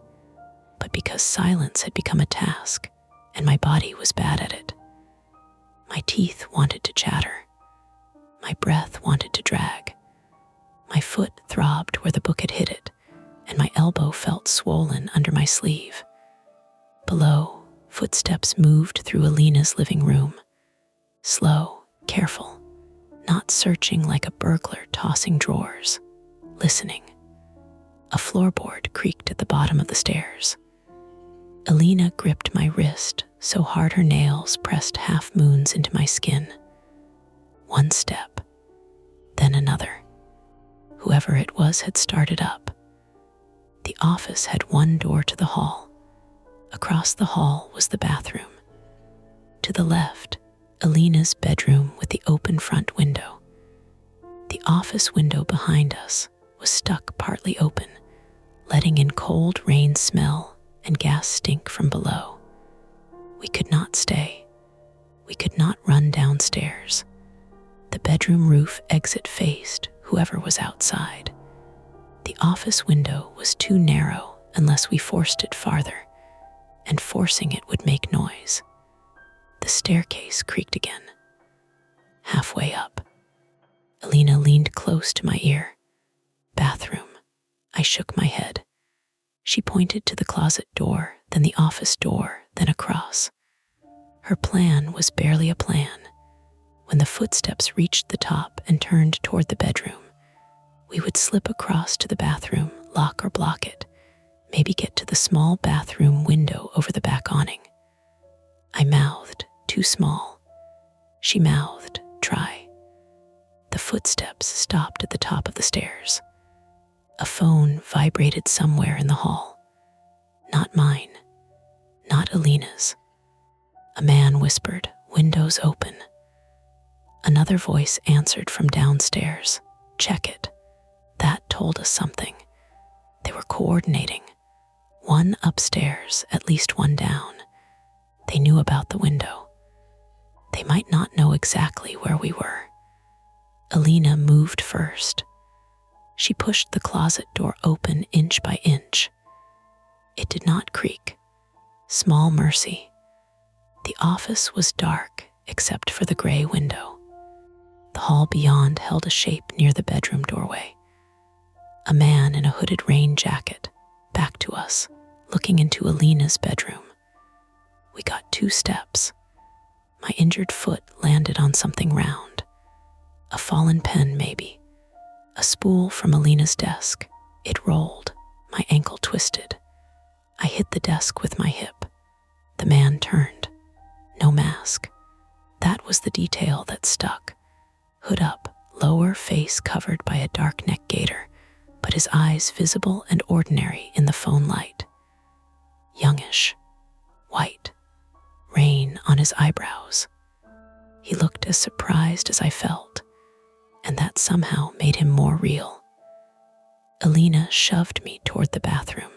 but because silence had become a task, and my body was bad at it. My teeth wanted to chatter. My breath wanted to drag. My foot throbbed where the book had hit it, and my elbow felt swollen under my sleeve. Below, footsteps moved through Alina's living room. Slow, careful, not searching like a burglar tossing drawers. Listening. A floorboard creaked at the bottom of the stairs. Alina gripped my wrist so hard her nails pressed half moons into my skin. One step, then another. Whoever it was had started up. The office had one door to the hall. Across the hall was the bathroom. To the left, Alina's bedroom with the open front window. The office window behind us was stuck partly open, letting in cold rain smell and gas stink from below. We could not stay. We could not run downstairs. The bedroom roof exit faced whoever was outside. The office window was too narrow unless we forced it farther, and forcing it would make noise. The staircase creaked again. Halfway up, Alina leaned close to my ear. Bathroom. I shook my head. She pointed to the closet door, then the office door, then across. Her plan was barely a plan. When the footsteps reached the top and turned toward the bedroom, we would slip across to the bathroom, lock or block it, maybe get to the small bathroom window over the back awning. I mouthed, "Too small." She mouthed, "Try." The footsteps stopped at the top of the stairs. A phone vibrated somewhere in the hall. Not mine, not Alina's. A man whispered, "Windows open." Another voice answered from downstairs, "Check it." That told us something. They were coordinating. One upstairs, at least one down. They knew about the window. They might not know exactly where we were. Alina moved first. She pushed the closet door open inch by inch. It did not creak. Small mercy. The office was dark except for the gray window. The hall beyond held a shape near the bedroom doorway. A man in a hooded rain jacket, back to us, looking into Alina's bedroom. We got 2 steps. My injured foot landed on something round. A fallen pen, maybe. A spool from Alina's desk. It rolled. My ankle twisted. I hit the desk with my hip. The man turned. No mask. That was the detail that stuck. Hood up, lower face covered by a dark neck gaiter, but his eyes visible and ordinary in the phone light. Youngish. White. Rain on his eyebrows. He looked as surprised as I felt, and that somehow made him more real. Alina shoved me toward the bathroom.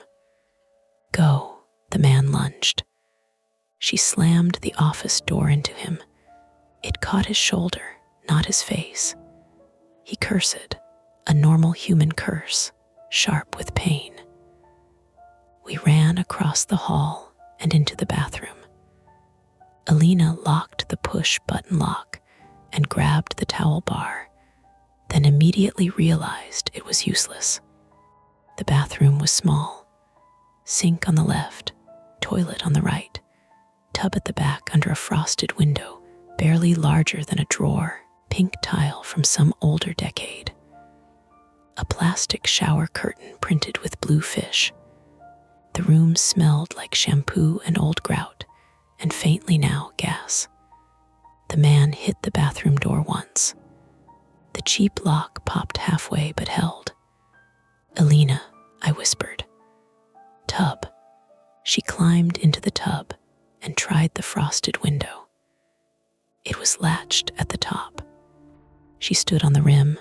"Go," the man lunged. She slammed the office door into him. It caught his shoulder, not his face. He cursed, a normal human curse, sharp with pain. We ran across the hall and into the bathroom. Alina locked the push-button lock and grabbed the towel bar, then immediately realized it was useless. The bathroom was small. Sink on the left, toilet on the right, tub at the back under a frosted window, barely larger than a drawer, pink tile from some older decade. A plastic shower curtain printed with blue fish. The room smelled like shampoo and old grout, and faintly now gas. The man hit the bathroom door once. The cheap lock popped halfway but held. "Alina," I whispered. "Tub." She climbed into the tub and tried the frosted window. It was latched at the top. She stood on the rim,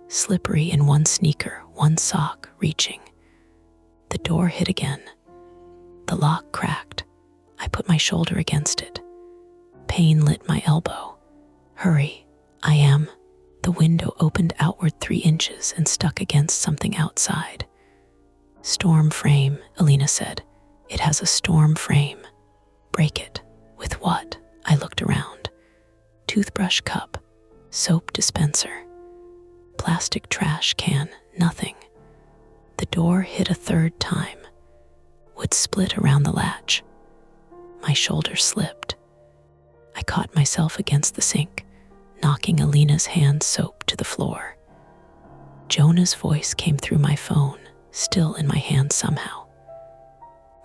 slippery in one sneaker, one sock, reaching. The door hit again. The lock cracked. I put my shoulder against it. Pain lit my elbow. "Hurry, I am." The window opened outward 3 inches and stuck against something outside. "Storm frame," Alina said. "It has a storm frame." "Break it." "With what?" I looked around. Toothbrush cup, soap dispenser, plastic trash can, nothing. The door hit a 3rd time. Wood split around the latch. My shoulder slipped. I caught myself against the sink, knocking Alina's hand soap to the floor. Jonah's voice came through my phone, still in my hand somehow.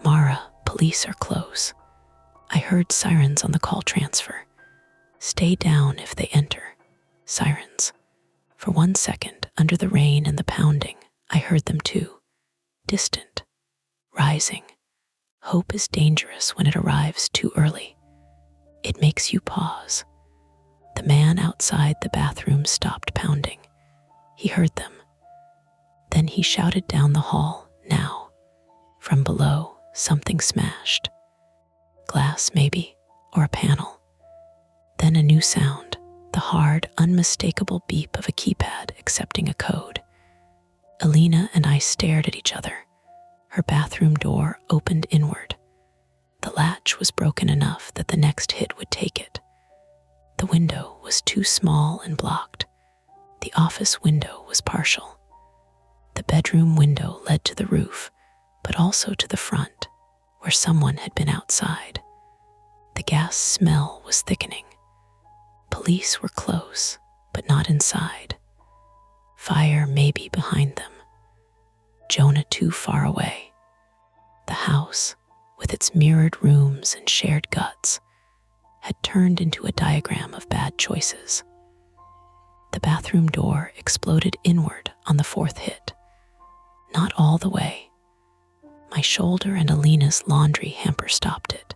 "Mara, police are close." I heard sirens on the call transfer. "Stay down if they enter." Sirens. For 1 second, under the rain and the pounding, I heard them too. Distant. Rising. Hope is dangerous when it arrives too early. It makes you pause. The man outside the bathroom stopped pounding. He heard them. Then he shouted down the hall, "Now." From below, something smashed. Glass, maybe, or a panel. Then a new sound, the hard, unmistakable beep of a keypad accepting a code. Alina and I stared at each other. Her bathroom door opened inward. The latch was broken enough that the next hit would take it. The window was too small and blocked. The office window was partial. The bedroom window led to the roof, but also to the front, where someone had been outside. The gas smell was thickening. Police were close, but not inside. Fire may be behind them. Jonah too far away. The house, with its mirrored rooms and shared guts, had turned into a diagram of bad choices. The bathroom door exploded inward on the fourth hit. Not all the way. My shoulder and Alina's laundry hamper stopped it,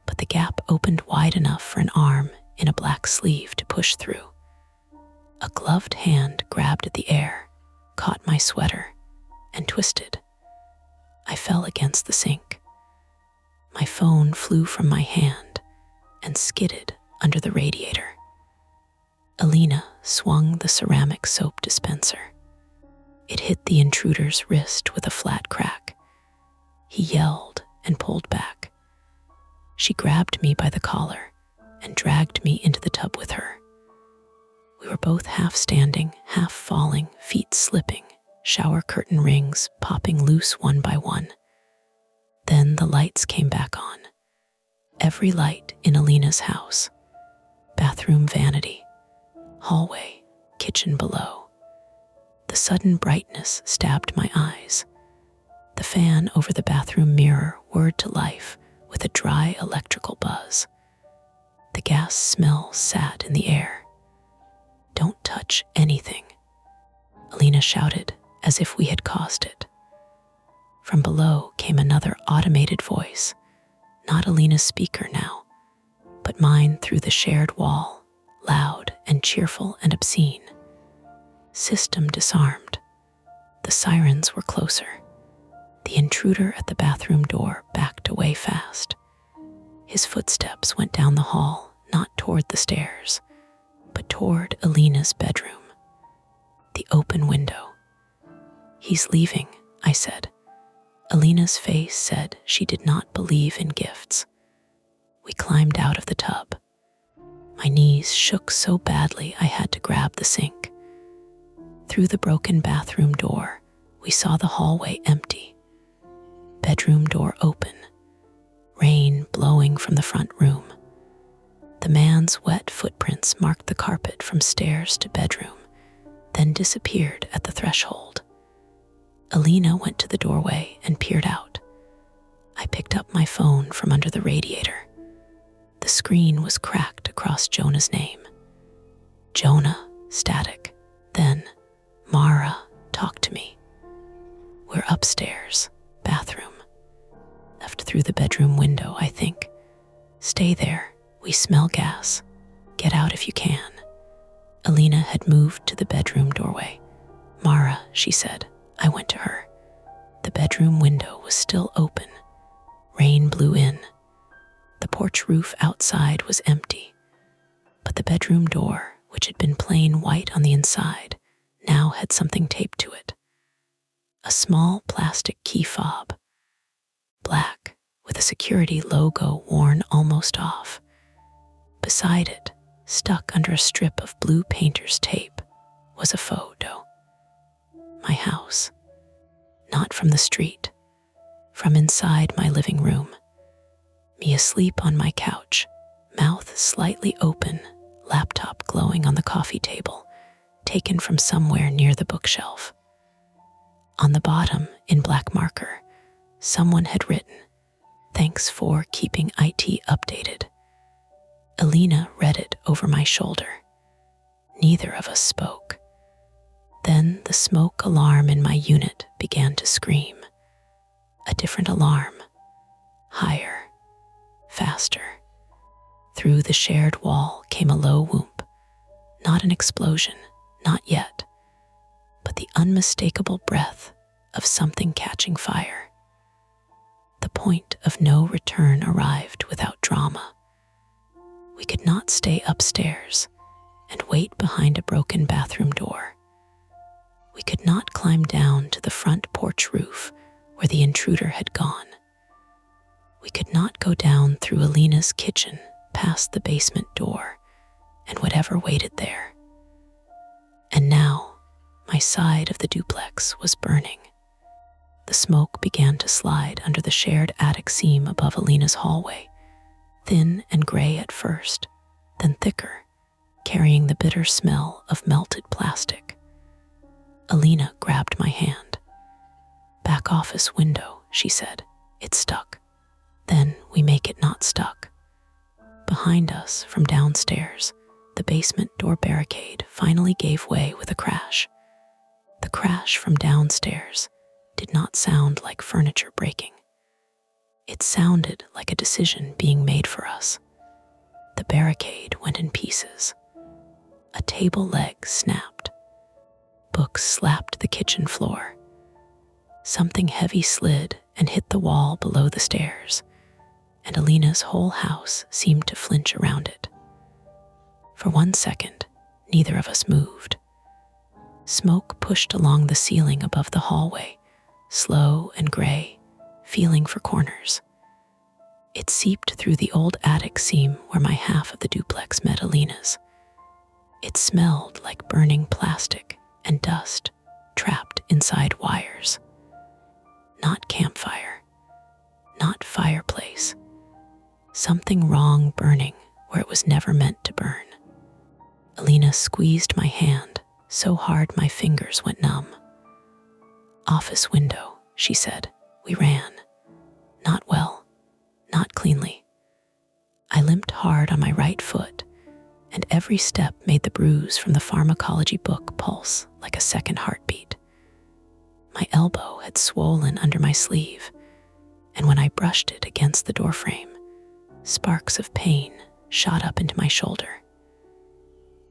but the gap opened wide enough for an arm in a black sleeve to push through. A gloved hand grabbed at the air, caught my sweater, and twisted. I fell against the sink. My phone flew from my hand and skidded under the radiator. Alina swung the ceramic soap dispenser. It hit the intruder's wrist with a flat crack. He yelled and pulled back. She grabbed me by the collar and dragged me into the tub with her. We were both half standing, half falling, feet slipping, shower curtain rings popping loose one by one. Then the lights came back on. Every light in Alina's house. Bathroom vanity, hallway, kitchen below. The sudden brightness stabbed my eyes. The fan over the bathroom mirror whirred to life with a dry electrical buzz. The gas smell sat in the air. "Don't touch anything," Alina shouted as if we had caused it. From below came another automated voice, not Alina's speaker now, but mine through the shared wall, loud and cheerful and obscene. System disarmed. The sirens were closer. The intruder at the bathroom door backed away fast. His footsteps went down the hall, not toward the stairs, but toward Alina's bedroom. The open window. "He's leaving," I said. Alina's face said she did not believe in gifts. We climbed out of the tub. My knees shook so badly I had to grab the sink. Through the broken bathroom door, we saw the hallway empty. Bedroom door open. Rain blowing from the front room. The man's wet footprints marked the carpet from stairs to bedroom, then disappeared at the threshold. Alina went to the doorway and peered out. I picked up my phone from under the radiator. The screen was cracked across Jonah's name. Jonah, static. Then, "Mara, talk to me." "We're upstairs, bathroom." Left through the bedroom window, I think. "Stay there, we smell gas. Get out if you can." Alina had moved to the bedroom doorway. "Mara," she said. I went to her. The bedroom window was still open. Rain blew in. The porch roof outside was empty, but the bedroom door, which had been plain white on the inside, now had something taped to it. A small plastic key fob. Black, with a security logo worn almost off. Beside it, stuck under a strip of blue painter's tape, was a photo. My house. Not from the street. From inside my living room. Me asleep on my couch, mouth slightly open, laptop glowing on the coffee table, taken from somewhere near the bookshelf. On the bottom, in black marker, someone had written, "Thanks for keeping IT updated." Alina read it over my shoulder. Neither of us spoke. Then the smoke alarm in my unit began to scream. A different alarm. Higher. Faster. Through the shared wall came a low whoop. Not an explosion, not yet, but the unmistakable breath of something catching fire. The point of no return arrived without drama. We could not stay upstairs and wait behind a broken bathroom door. We could not climb down to the front porch roof where the intruder had gone. We could not go down through Alina's kitchen past the basement door and whatever waited there. And now, my side of the duplex was burning. The smoke began to slide under the shared attic seam above Alina's hallway, thin and gray at first, then thicker, carrying the bitter smell of melted plastic. Alina grabbed my hand. "Back office window," she said. "It's stuck." "Then we make it not stuck." Behind us, from downstairs, the basement door barricade finally gave way with a crash. The crash from downstairs did not sound like furniture breaking. It sounded like a decision being made for us. The barricade went in pieces. A table leg snapped. Books slapped the kitchen floor. Something heavy slid and hit the wall below the stairs, and Alina's whole house seemed to flinch around it. For 1 second, neither of us moved. Smoke pushed along the ceiling above the hallway, slow and gray, feeling for corners. It seeped through the old attic seam where my half of the duplex met Alina's. It smelled like burning plastic and dust trapped inside wires. Not campfire, not fireplace. Something wrong burning where it was never meant to burn. Alina squeezed my hand so hard my fingers went numb. "Office window," she said. "We ran. Not well, not cleanly." I limped hard on my right foot, and every step made the bruise from the pharmacology book pulse like a second heartbeat. My elbow had swollen under my sleeve, and when I brushed it against the doorframe, sparks of pain shot up into my shoulder.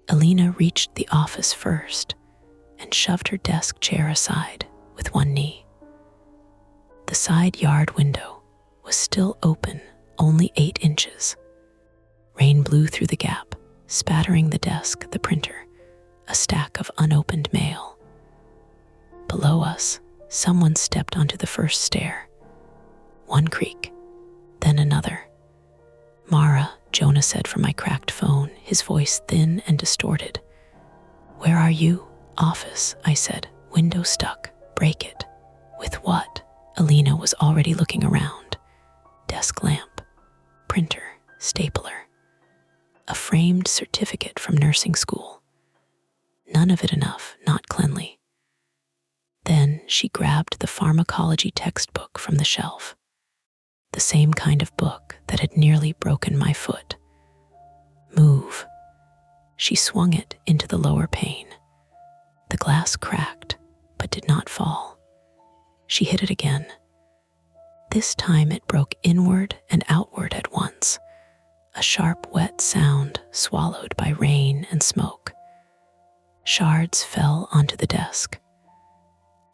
Alina reached the office first and shoved her desk chair aside with one knee. The side yard window was still open, only 8 inches. Rain blew through the gap, spattering the desk, the printer, a stack of unopened mail. Below us, someone stepped onto the first stair. One creak, then another. "Mara," Jonah said from my cracked phone, his voice thin and distorted. "Where are you?" "Office," I said. "Window stuck. Break it." "With what?" Alina was already looking around. Desk lamp, printer, stapler. A framed certificate from nursing school. None of it enough, not cleanly. Then she grabbed the pharmacology textbook from the shelf. The same kind of book that had nearly broken my foot. "Move." She swung it into the lower pane. The glass cracked, but did not fall. She hit it again. This time it broke inward and outward at once, a sharp, wet sound swallowed by rain and smoke. Shards fell onto the desk.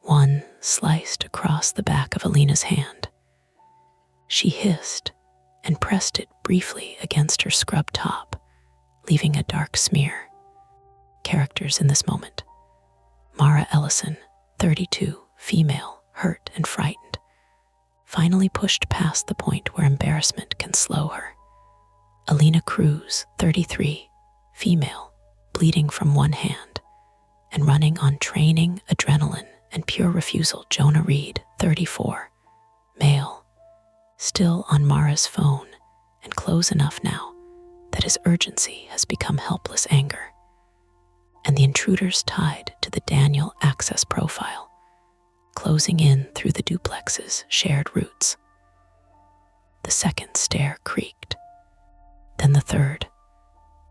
One sliced across the back of Alina's hand. She hissed and pressed it briefly against her scrub top, leaving a dark smear. Characters in this moment: Mara Ellison, 32, female, hurt and frightened, finally pushed past the point where embarrassment can slow her. Alina Cruz, 33, female, bleeding from one hand and running on training, adrenaline, and pure refusal. Jonah Reed, 34, male, still on Mara's phone and close enough now that his urgency has become helpless anger. And the intruders tied to the Daniel access profile, closing in through the duplex's shared routes. The second stair creaked, then the third.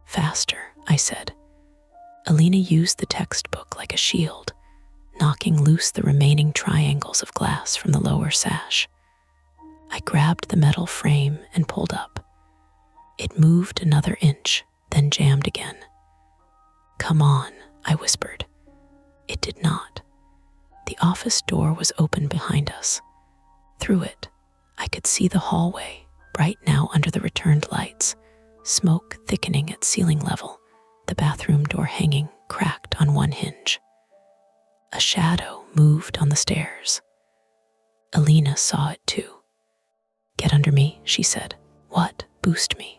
"Faster," I said. Alina used the textbook like a shield, knocking loose the remaining triangles of glass from the lower sash. I grabbed the metal frame and pulled up. It moved another inch, then jammed again. "Come on," I whispered. It did not. The office door was open behind us. Through it, I could see the hallway, bright now under the returned lights, smoke thickening at ceiling level, the bathroom door hanging cracked on one hinge. A shadow moved on the stairs. Alina saw it too. "Get under me," she said. "What?" "Boost me.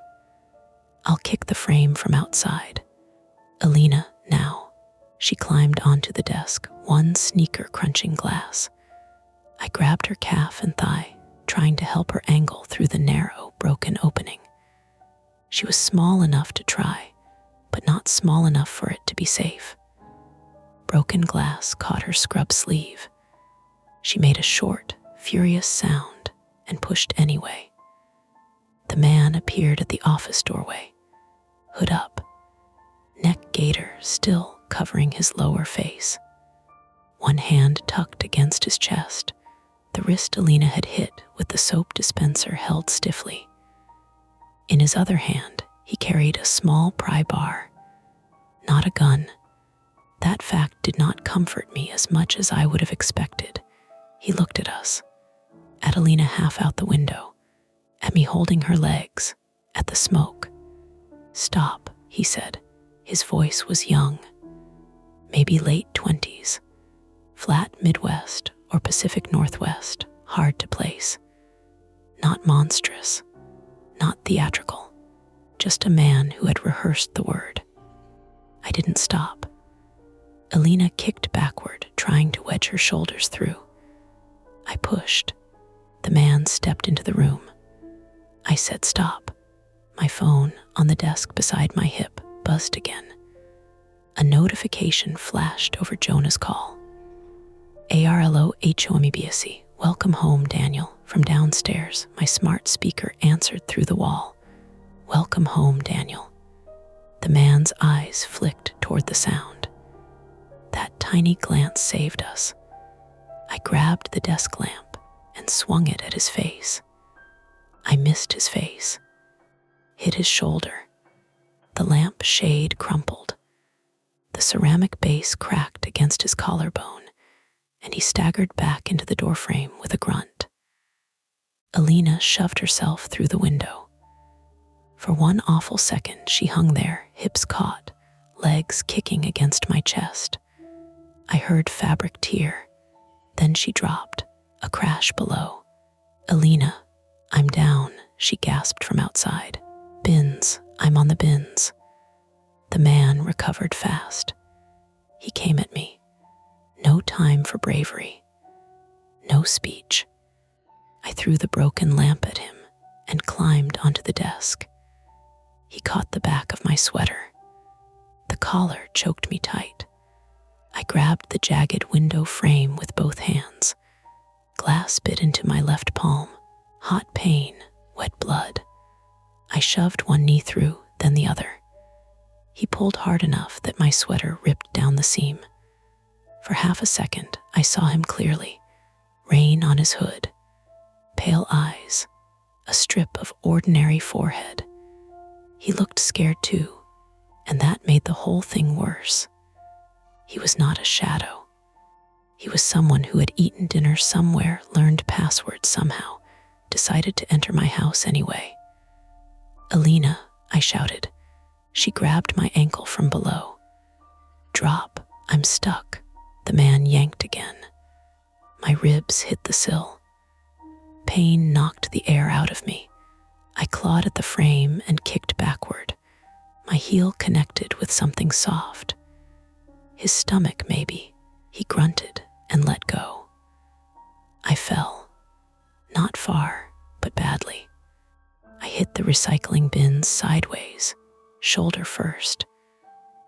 I'll kick the frame from outside." "Alina, now." She climbed onto the desk, one sneaker crunching glass. I grabbed her calf and thigh, trying to help her angle through the narrow, broken opening. She was small enough to try, but not small enough for it to be safe. Broken glass caught her scrub sleeve. She made a short, furious sound and pushed anyway. The man appeared at the office doorway, hood up, neck gaiter still covering his lower face. One hand tucked against his chest, the wrist Alina had hit with the soap dispenser held stiffly. In his other hand, he carried a small pry bar, not a gun. That fact did not comfort me as much as I would have expected. He looked at us, at Alina half out the window, at me holding her legs, at the smoke. "Stop," he said. His voice was young, maybe late 20s, flat Midwest or Pacific Northwest, hard to place. Not monstrous, not theatrical, just a man who had rehearsed the word. I didn't stop. Alina kicked backward, trying to wedge her shoulders through. I pushed. The man stepped into the room. I said stop. My phone, on the desk beside my hip, buzzed again. A notification flashed over Jonah's call. ARLOHOMEBSC, "Welcome home, Daniel." From downstairs, my smart speaker answered through the wall. "Welcome home, Daniel." The man's eyes flicked toward the sound. That tiny glance saved us. I grabbed the desk lamp and swung it at his face. I missed his face, hit his shoulder. The lamp shade crumpled. The ceramic base cracked against his collarbone, and he staggered back into the doorframe with a grunt. Alina shoved herself through the window. For one awful second, she hung there, hips caught, legs kicking against my chest. I heard fabric tear. Then she dropped, a crash below. "Alina, I'm down," she gasped from outside. "Bins, I'm on the bins." The man recovered fast. He came at me. No time for bravery. No speech. I threw the broken lamp at him and climbed onto the desk. He caught the back of my sweater. The collar choked me tight. I grabbed the jagged window frame with both hands. Glass bit into my left palm. Hot pain, wet blood. I shoved one knee through, then the other. He pulled hard enough that my sweater ripped down the seam. For half a second, I saw him clearly. Rain on his hood, pale eyes, a strip of ordinary forehead. He looked scared too, and that made the whole thing worse. He was not a shadow. He was someone who had eaten dinner somewhere, learned passwords somehow, decided to enter my house anyway. "Alina," I shouted. She grabbed my ankle from below. "Drop, I'm stuck." The man yanked again. My ribs hit the sill. Pain knocked the air out of me. I clawed at the frame and kicked backward. My heel connected with something soft. His stomach, maybe. He grunted and let go. I fell. Not far, but badly. I hit the recycling bins sideways, shoulder first,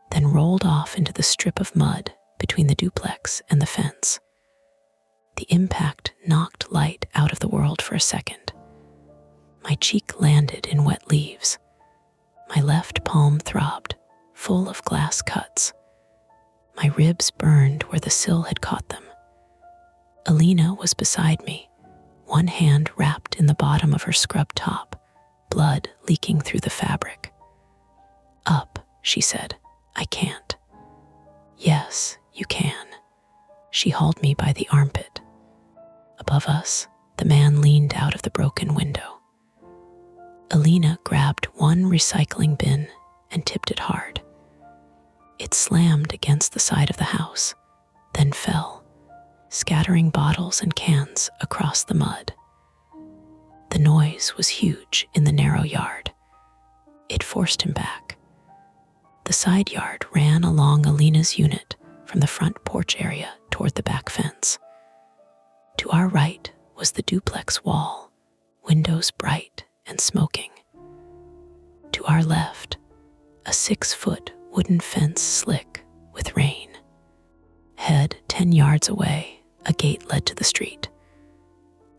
then rolled off into the strip of mud between the duplex and the fence. The impact knocked light out of the world for a second. My cheek landed in wet leaves. My left palm throbbed, full of glass cuts. My ribs burned where the sill had caught them. Alina was beside me, one hand wrapped in the bottom of her scrub top, blood leaking through the fabric. "Up," she said. "I can't." "Yes, you can." She hauled me by the armpit. Above us, the man leaned out of the broken window. Alina grabbed one recycling bin and tipped it hard. It slammed against the side of the house, then fell, scattering bottles and cans across the mud. The noise was huge in the narrow yard. It forced him back. The side yard ran along Alina's unit from the front porch area toward the back fence. To our right was the duplex wall, windows bright and smoking. To our left, a 6-foot wooden fence slick with rain. Ahead, 10 yards away, a gate led to the street.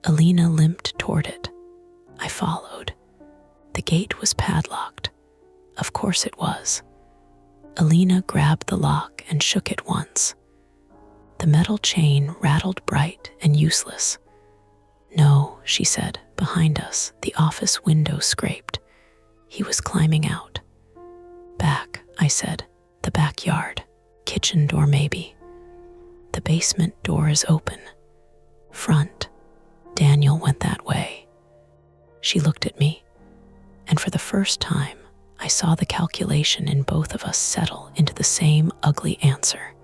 Alina limped toward it. I followed. The gate was padlocked. Of course it was. Alina grabbed the lock and shook it once. The metal chain rattled bright and useless. "No," she said, behind us, the office window scraped. He was climbing out. "Back," I said, "the backyard, kitchen door maybe." "The basement door is open." "Front. Daniel went that way." She looked at me, and for the first time, I saw the calculation in both of us settle into the same ugly answer.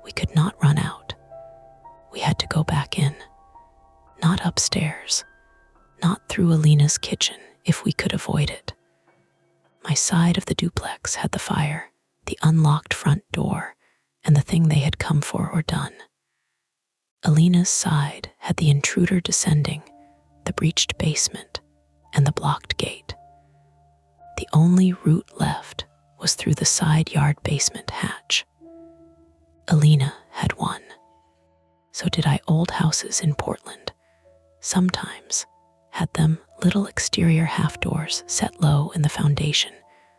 We could not run out. We had to go back in. Not upstairs. Not through Alina's kitchen if we could avoid it. My side of the duplex had the fire, the unlocked front door, and the thing they had come for or done. Alina's side had the intruder descending, the breached basement, and the blocked gate. The only route left was through the side yard basement hatch. Alina had won. So did I. Old houses in Portland, sometimes, had them little exterior half doors set low in the foundation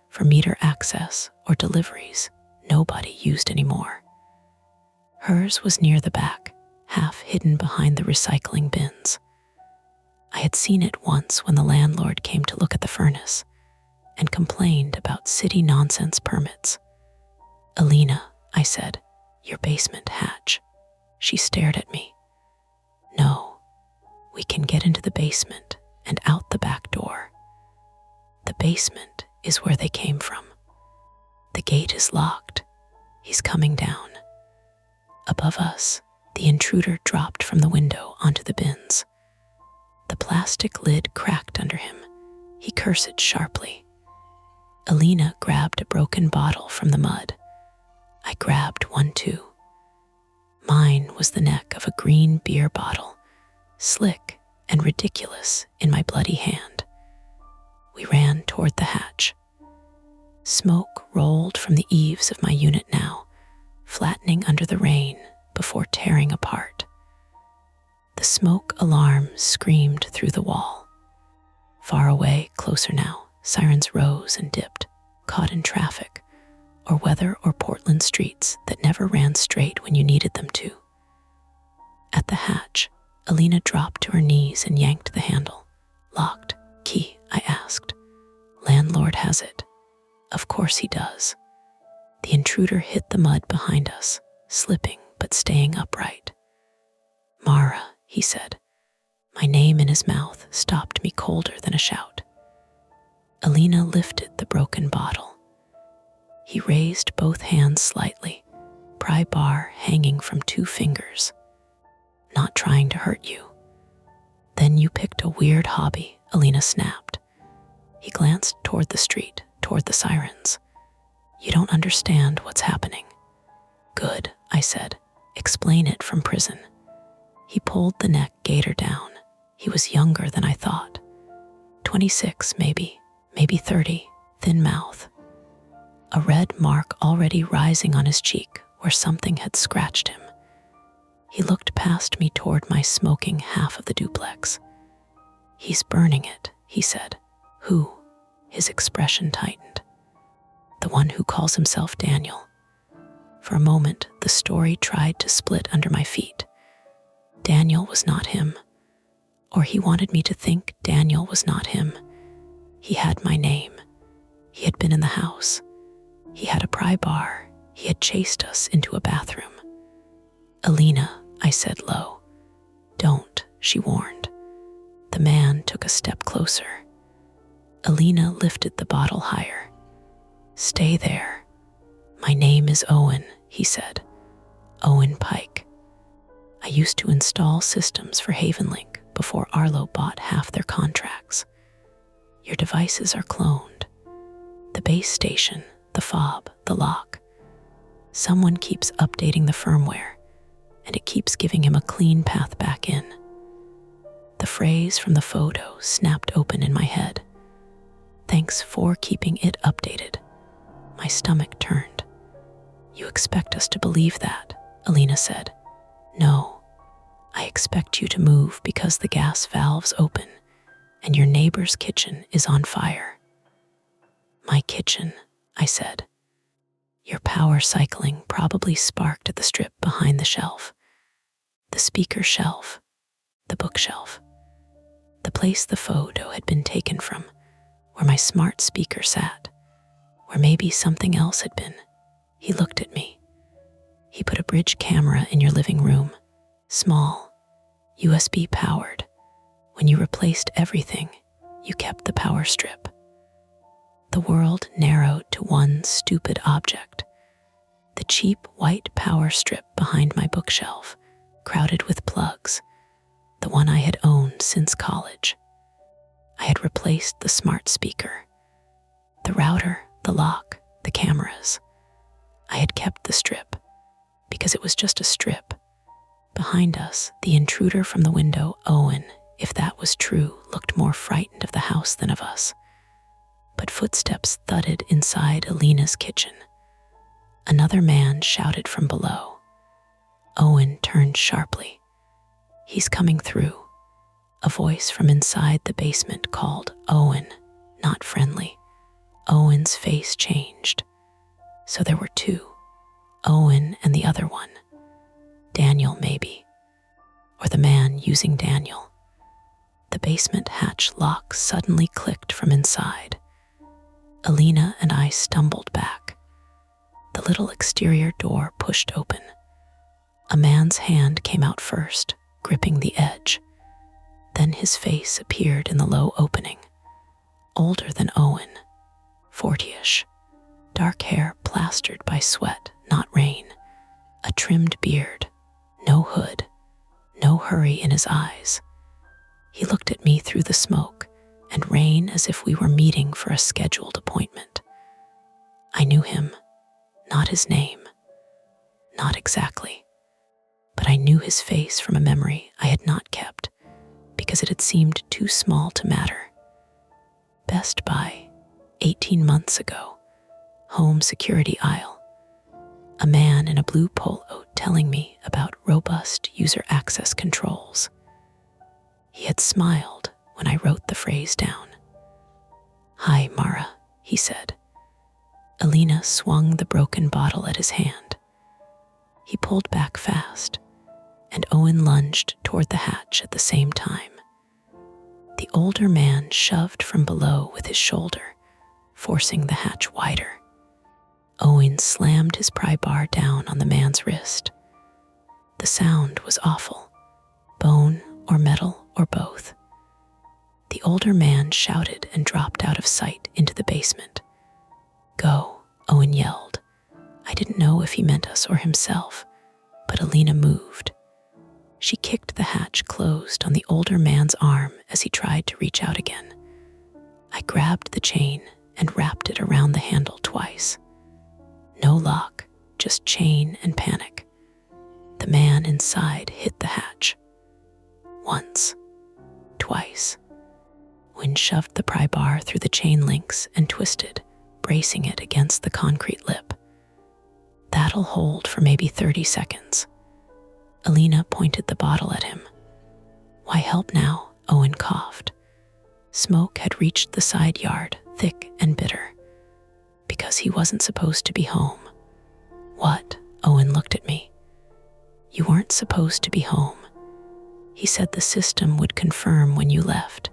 for meter access or deliveries nobody used anymore. Hers was near the back, half hidden behind the recycling bins. I had seen it once when the landlord came to look at the furnace and complained about city nonsense permits. "Alina," I said, "your basement hatch." She stared at me. "No, we can get into the basement and out the back door. The basement is where they came from. The gate is locked. He's coming down." Above us, the intruder dropped from the window onto the bins. The plastic lid cracked under him. He cursed sharply. Alina grabbed a broken bottle from the mud. I grabbed one too. Mine was the neck of a green beer bottle, slick and ridiculous in my bloody hand. We ran toward the hatch. Smoke rolled from the eaves of my unit now, flattening under the rain before tearing apart. The smoke alarm screamed through the wall. Far away, closer now, sirens rose and dipped, caught in traffic, or weather or Portland streets that never ran straight when you needed them to. At the hatch, Alina dropped to her knees and yanked the handle. "Locked. Key?" I asked. "Landlord has it." "Of course he does." The intruder hit the mud behind us, slipping but staying upright. "Mara," he said. My name in his mouth stopped me colder than a shout. Alina lifted the broken bottle. He raised both hands slightly, pry bar hanging from 2 fingers. "Not trying to hurt you." "Then you picked a weird hobby," Alina snapped. He glanced toward the street, toward the sirens. "You don't understand what's happening." "Good," I said. "Explain it from prison." He pulled the neck gaiter down. He was younger than I thought. 26 maybe 30, thin mouth. A red mark already rising on his cheek where something had scratched him. He looked past me toward my smoking half of the duplex. "He's burning it," he said. "Who?" His expression tightened. "The one who calls himself Daniel." For a moment, the story tried to split under my feet. Daniel was not him. Or he wanted me to think Daniel was not him. He had my name. He had been in the house. He had a pry bar. He had chased us into a bathroom. "Alina," I said low. "Don't," she warned. The man took a step closer. Alina lifted the bottle higher. "Stay there." "My name is Owen," he said. "Owen Pike. I used to install systems for Havenlink before Arlo bought half their contracts. Your devices are cloned. The base station, the fob, the lock. Someone keeps updating the firmware, and it keeps giving him a clean path back in." The phrase from the photo snapped open in my head. Thanks for keeping it updated. My stomach turned. You expect us to believe that, Alina said. No, I expect you to move because the gas valve's open and your neighbor's kitchen is on fire. My kitchen, I said. Your power cycling probably sparked at the strip behind the shelf. The speaker shelf, the bookshelf, the place the photo had been taken from, where my smart speaker sat, where maybe something else had been. He looked at me. He put a bridge camera in your living room, small, USB powered. When you replaced everything, you kept the power strip. The world narrowed to one stupid object, the cheap white power strip behind my bookshelf, crowded with plugs, the one I had owned since college. I had replaced the smart speaker, the router, the lock, the cameras. I had kept the strip, because it was just a strip. Behind us, the intruder from the window, Owen, if that was true, looked more frightened of the house than of us. But footsteps thudded inside Alina's kitchen. Another man shouted from below. Owen turned sharply. He's coming through. A voice from inside the basement called Owen, not friendly. Owen's face changed. So there were two, Owen and the other one. Daniel, maybe. Or the man using Daniel. The basement hatch lock suddenly clicked from inside. Alina and I stumbled back. The little exterior door pushed open. A man's hand came out first, gripping the edge. Then his face appeared in the low opening. Older than Owen, 40-ish. Dark hair plastered by sweat, not rain. A trimmed beard, no hood, no hurry in his eyes. He looked at me through the smoke and rain as if we were meeting for a scheduled appointment. I knew him, not his name, not exactly, but I knew his face from a memory I had not kept because it had seemed too small to matter. Best Buy, 18 months ago, home security aisle. A man in a blue polo telling me about robust user access controls. He had smiled when I wrote the phrase down. "Hi, Mara," he said. Alina swung the broken bottle at his hand. He pulled back fast, and Owen lunged toward the hatch at the same time. The older man shoved from below with his shoulder, forcing the hatch wider. Owen slammed his pry bar down on the man's wrist. The sound was awful, bone or metal or both. The older man shouted and dropped out of sight into the basement. "Go," Owen yelled. I didn't know if he meant us or himself, but Alina moved. She kicked the hatch closed on the older man's arm as he tried to reach out again. I grabbed the chain and wrapped it around the handle twice. No lock, just chain and panic. The man inside hit the hatch. Once, twice. Wind shoved the pry bar through the chain links and twisted, bracing it against the concrete lip. "That'll hold for maybe 30 seconds. Alina pointed the bottle at him. "Why help now?" Owen coughed. Smoke had reached the side yard, thick and bitter. Because he wasn't supposed to be home. "What?" Owen looked at me. "You weren't supposed to be home. He said the system would confirm when you left.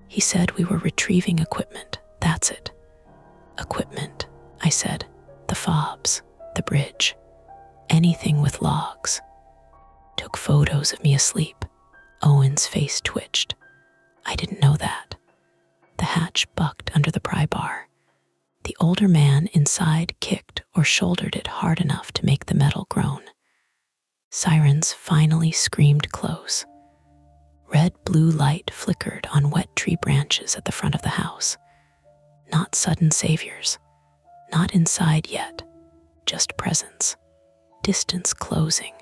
He said we were retrieving equipment, that's it." "Equipment," I said. "The fobs, the bridge, anything with logs." "Took photos of me asleep." Owen's face twitched. "I didn't know that." The hatch bucked under the pry bar. The older man inside kicked or shouldered it hard enough to make the metal groan. Sirens finally screamed close. Red-blue light flickered on wet tree branches at the front of the house. Not sudden saviors, not inside yet, just presence, distance closing.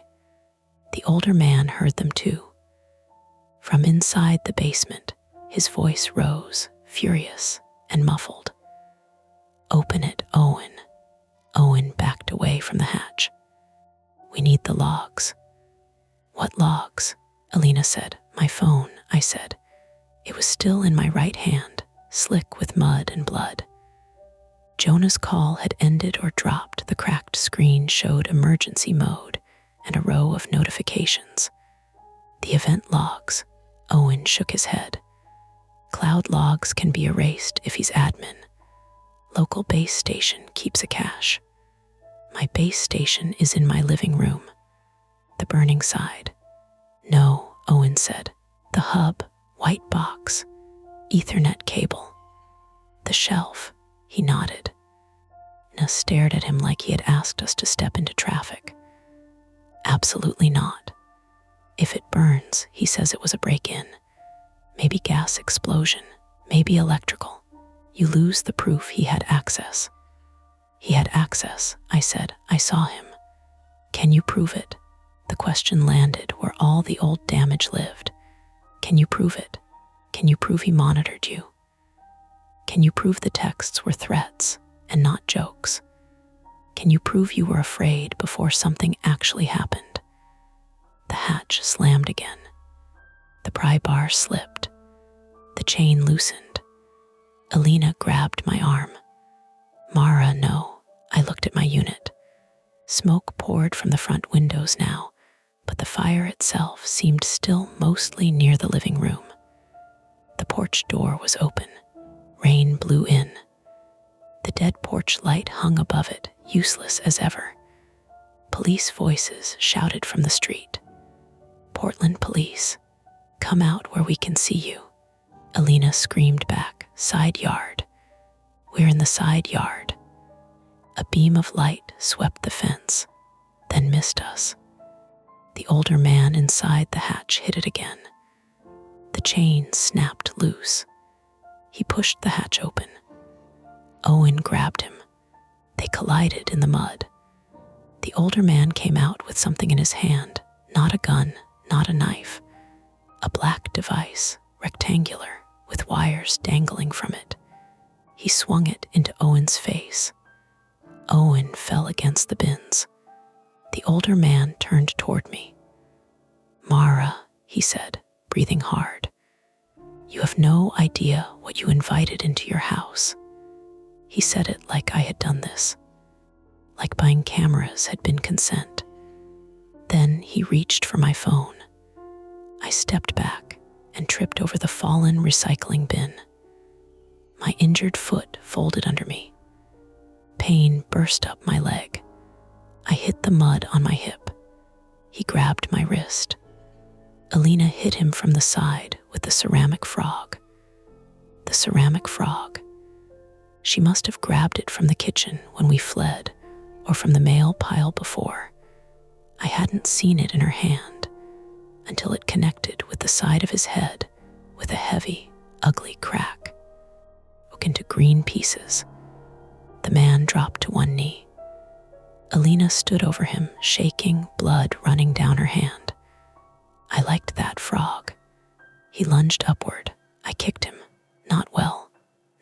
The older man heard them too. From inside the basement, his voice rose, furious, and muffled. "Open it, Owen." Owen backed away from the hatch. "We need the logs." "What logs?" Alina said. "My phone," I said. It was still in my right hand, slick with mud and blood. Jonah's call had ended or dropped. The cracked screen showed emergency mode and a row of notifications. "The event logs." Owen shook his head. "Cloud logs can be erased if he's admin. Local base station keeps a cache." "My base station is in my living room." "The burning side." "No," Owen said. "The hub, white box, Ethernet cable." "The shelf," he nodded. Na stared at him like he had asked us to step into traffic. "Absolutely not. If it burns, he says it was a break-in. Maybe gas explosion, maybe electrical. You lose the proof he had access." "He had access," I said. "I saw him." "Can you prove it?" The question landed where all the old damage lived. "Can you prove it? Can you prove he monitored you? Can you prove the texts were threats and not jokes? Can you prove you were afraid before something actually happened?" The hatch slammed again. The pry bar slipped. The chain loosened. Alina grabbed my arm. "Mara, no." I looked at my unit. Smoke poured from the front windows now, but the fire itself seemed still mostly near the living room. The porch door was open. Rain blew in. The dead porch light hung above it, useless as ever. Police voices shouted from the street. "Portland police, come out where we can see you." Alina screamed back, "Side yard." "We're in the side yard." A beam of light swept the fence, then missed us. The older man inside the hatch hit it again. The chain snapped loose. He pushed the hatch open. Owen grabbed him. They collided in the mud. The older man came out with something in his hand, not a gun, not a knife. A black device, rectangular, with wires dangling from it. He swung it into Owen's face. Owen fell against the bins. The older man turned toward me. "Mara," he said, breathing hard. "You have no idea what you invited into your house." He said it like I had done this, like buying cameras had been consent. Then he reached for my phone. I stepped back and tripped over the fallen recycling bin. My injured foot folded under me. Pain burst up my leg. I hit the mud on my hip. He grabbed my wrist. Alina hit him from the side with the ceramic frog. The ceramic frog. She must have grabbed it from the kitchen when we fled, or from the mail pile before. I hadn't seen it in her hand until it connected with the side of his head with a heavy, ugly crack. Broke into green pieces. The man dropped to one knee. Alina stood over him, shaking, blood running down her hand. I liked that frog. He lunged upward. I kicked him. Not well,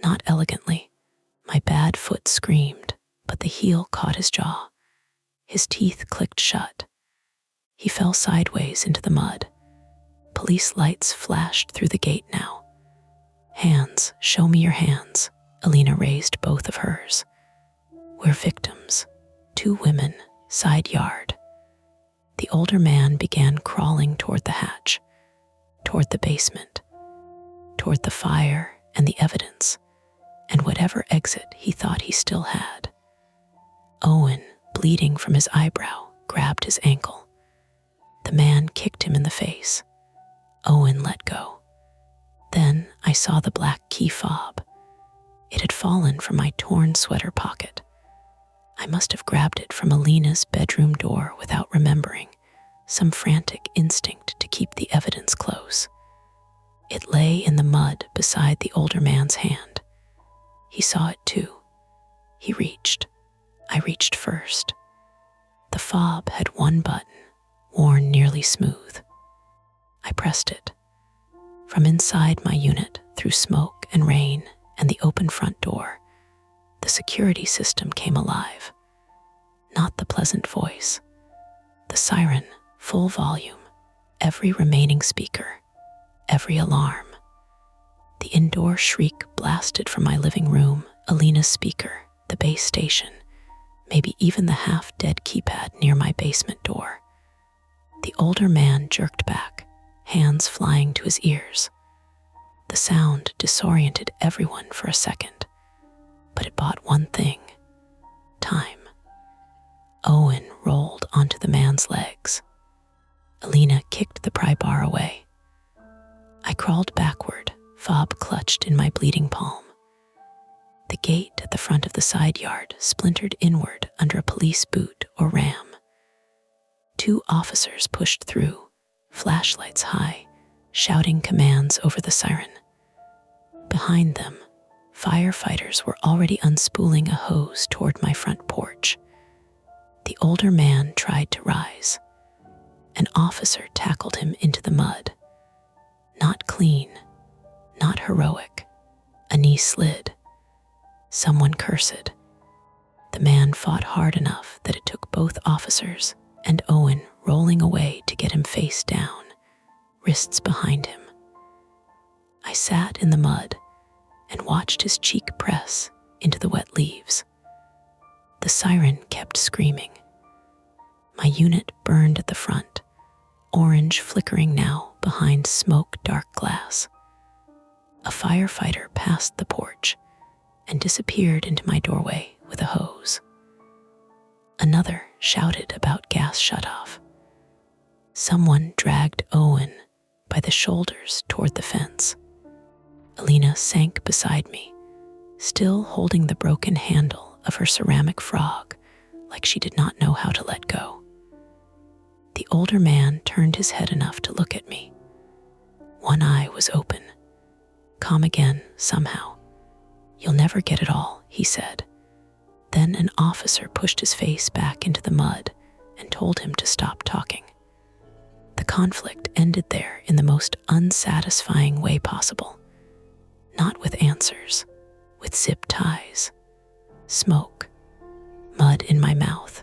not elegantly. My bad foot screamed, but the heel caught his jaw. His teeth clicked shut. He fell sideways into the mud. Police lights flashed through the gate now. "Hands, show me your hands." Alina raised both of hers. "We're victims. 2 women, side yard." The older man began crawling toward the hatch, toward the basement, toward the fire and the evidence, and whatever exit he thought he still had. Owen, bleeding from his eyebrow, grabbed his ankle. The man kicked him in the face. Owen let go. Then I saw the black key fob. It had fallen from my torn sweater pocket. I must have grabbed it from Alina's bedroom door without remembering, some frantic instinct to keep the evidence close. It lay in the mud beside the older man's hand. He saw it too. He reached. I reached first. The fob had one button, worn nearly smooth. I pressed it. From inside my unit, through smoke and rain and the open front door, the security system came alive. Not the pleasant voice. The siren, full volume, every remaining speaker, every alarm. The indoor shriek blasted from my living room, Alina's speaker, the base station, maybe even the half-dead keypad near my basement door. The older man jerked back, hands flying to his ears. The sound disoriented everyone for a second, but it bought one thing: time. Owen rolled onto the man's legs. Alina kicked the pry bar away. I crawled backward, fob clutched in my bleeding palm. The gate at the front of the side yard splintered inward under a police boot or ram. 2 officers pushed through, flashlights high, shouting commands over the siren. Behind them, firefighters were already unspooling a hose toward my front porch. The older man tried to rise. An officer tackled him into the mud. Not clean, not heroic. A knee slid. Someone cursed. The man fought hard enough that it took both officers and Owen rolling away to get him face down, wrists behind him. I sat in the mud and watched his cheek press into the wet leaves. The siren kept screaming. My unit burned at the front, orange flickering now behind smoke-dark glass. A firefighter passed the porch and disappeared into my doorway with a hose. Another shouted about gas shutoff. Someone dragged Owen by the shoulders toward the fence. Alina sank beside me, still holding the broken handle of her ceramic frog like she did not know how to let go. The older man turned his head enough to look at me. One eye was open. Calm again, somehow. "You'll never get it all," he said. Then an officer pushed his face back into the mud and told him to stop talking. The conflict ended there in the most unsatisfying way possible. Not with answers, with zip ties, smoke, mud in my mouth,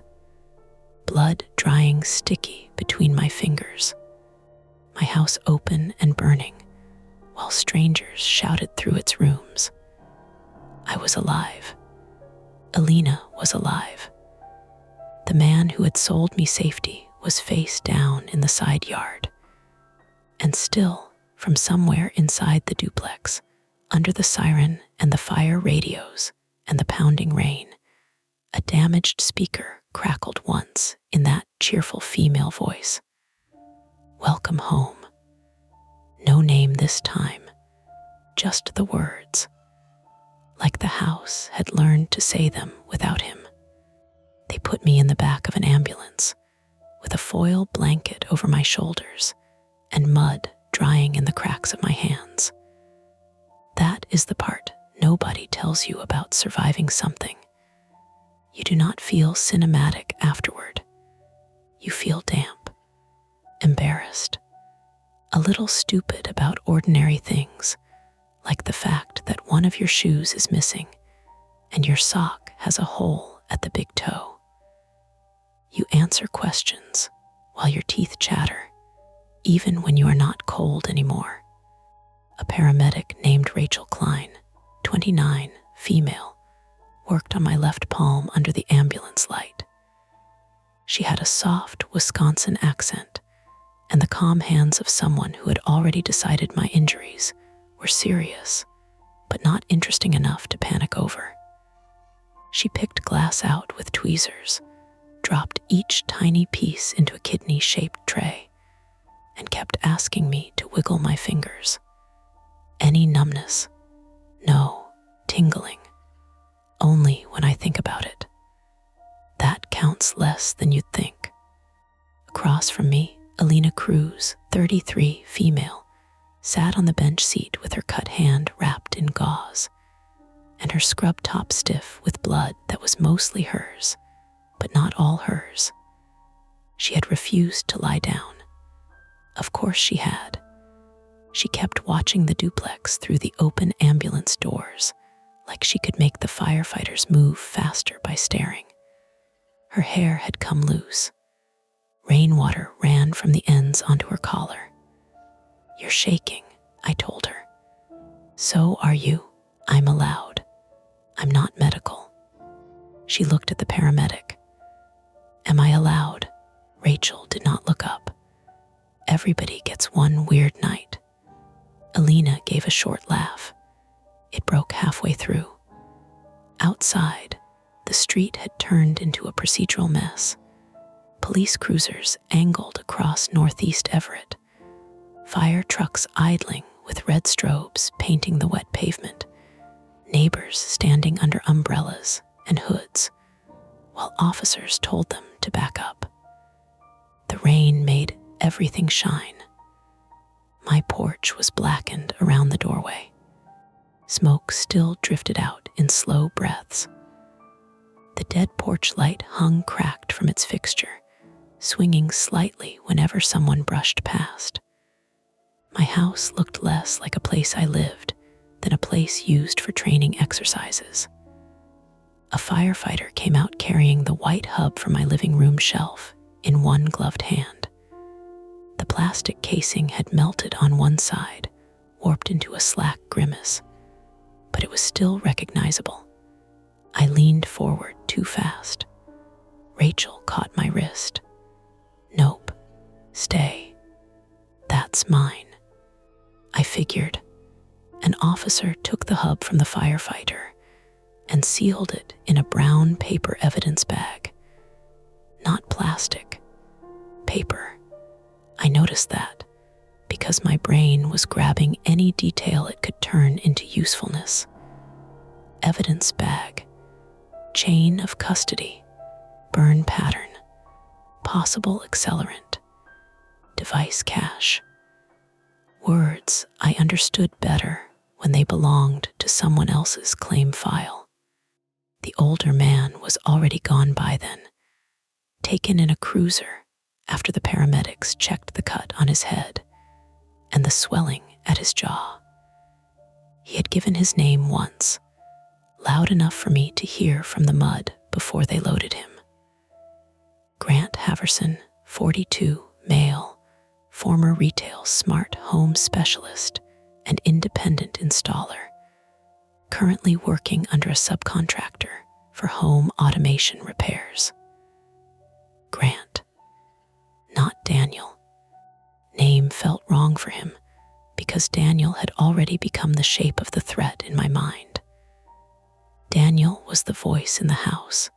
blood drying sticky between my fingers, my house open and burning, while strangers shouted through its rooms. I was alive. Alina was alive. The man who had sold me safety was face down in the side yard. And still, from somewhere inside the duplex, under the siren and the fire radios and the pounding rain, a damaged speaker crackled once in that cheerful female voice. "Welcome home." No name this time, just the words, like the house had learned to say them without him. They put me in the back of an ambulance, with a foil blanket over my shoulders and mud drying in the cracks of my hands. That is the part nobody tells you about surviving something. You do not feel cinematic afterward. You feel damp, embarrassed, a little stupid about ordinary things, like the fact that one of your shoes is missing and your sock has a hole at the big toe. You answer questions while your teeth chatter, even when you are not cold anymore. A paramedic named Rachel Klein, 29, female, worked on my left palm under the ambulance light. She had a soft Wisconsin accent and the calm hands of someone who had already decided my injuries were serious, but not interesting enough to panic over. She picked glass out with tweezers, dropped each tiny piece into a kidney-shaped tray, and kept asking me to wiggle my fingers. Any numbness? No, tingling. Only when I think about it. That counts less than you'd think. Across from me, Alina Cruz, 33, female, sat on the bench seat with her cut hand wrapped in gauze, and her scrub top stiff with blood that was mostly hers, but not all hers. She had refused to lie down. Of course she had. She kept watching the duplex through the open ambulance doors, like she could make the firefighters move faster by staring. Her hair had come loose. Rainwater ran from the ends onto her collar. "You're shaking," I told her. "So are you," I'm allowed. "I'm not medical." She looked at the paramedic. "Am I allowed?" Rachel did not look up. "Everybody gets one weird night." Alina gave a short laugh. It broke halfway through. Outside, the street had turned into a procedural mess. Police cruisers angled across northeast Everett. Fire trucks idling with red strobes painting the wet pavement. Neighbors standing under umbrellas and hoods, while officers told them to back up. The rain made everything shine. My porch was blackened around the doorway. Smoke still drifted out in slow breaths. The dead porch light hung cracked from its fixture, swinging slightly whenever someone brushed past. My house looked less like a place I lived than a place used for training exercises. A firefighter came out carrying the white hub from my living room shelf in one gloved hand. The plastic casing had melted on one side, warped into a slack grimace, but it was still recognizable. I leaned forward too fast. Rachel caught my wrist. "Nope, stay. That's mine." I figured. An officer took the hub from the firefighter and sealed it in a brown paper evidence bag. Not plastic, paper. I noticed that because my brain was grabbing any detail it could turn into usefulness. Evidence bag, chain of custody, burn pattern, possible accelerant, device cache. Words I understood better when they belonged to someone else's claim file. The older man was already gone by then, taken in a cruiser after the paramedics checked the cut on his head and the swelling at his jaw. He had given his name once, loud enough for me to hear from the mud before they loaded him. Grant Haverson, 42, male, former retail smart home specialist and independent installer, currently working under a subcontractor for home automation repairs. Grant, not Daniel. Name felt wrong for him because Daniel had already become the shape of the threat in my mind. Daniel was the voice in the house,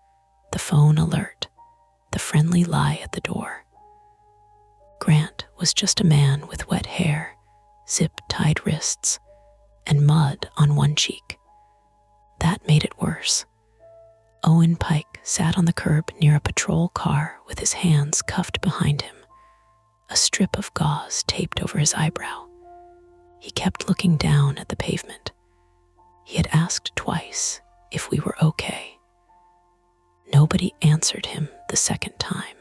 the phone alert, the friendly lie at the door. Grant was just a man with wet hair, zip-tied wrists, and mud on one cheek. That made it worse. Owen Pike sat on the curb near a patrol car with his hands cuffed behind him, a strip of gauze taped over his eyebrow. He kept looking down at the pavement. He had asked twice if we were okay. Nobody answered him the second time.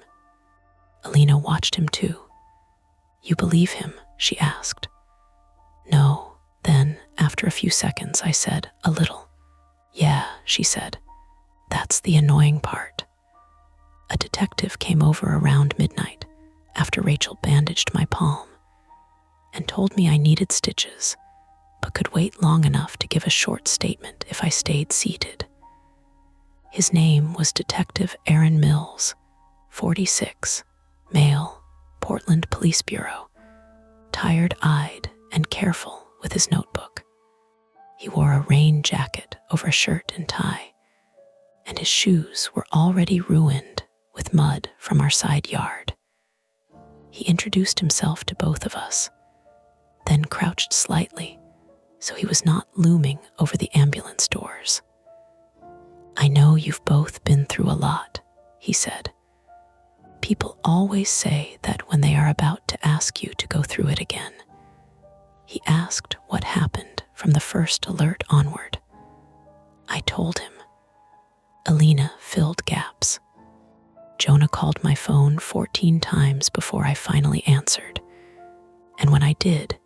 Alina watched him too. "You believe him?" she asked. "No." Then, after a few seconds, I said, "A little." "Yeah," she said. "That's the annoying part." A detective came over around midnight after Rachel bandaged my palm and told me I needed stitches, but could wait long enough to give a short statement if I stayed seated. His name was Detective Aaron Mills, 46, male, Portland Police Bureau, tired-eyed and careful with his notebook. He wore a rain jacket over a shirt and tie, and his shoes were already ruined with mud from our side yard. He introduced himself to both of us, then crouched slightly so he was not looming over the ambulance doors. "I know you've both been through a lot," he said. "People always say that when they are about to ask you to go through it again." He asked what happened from the first alert onward. I told him. Alina filled gaps. Jonah called my phone 14 times before I finally answered, and when I did,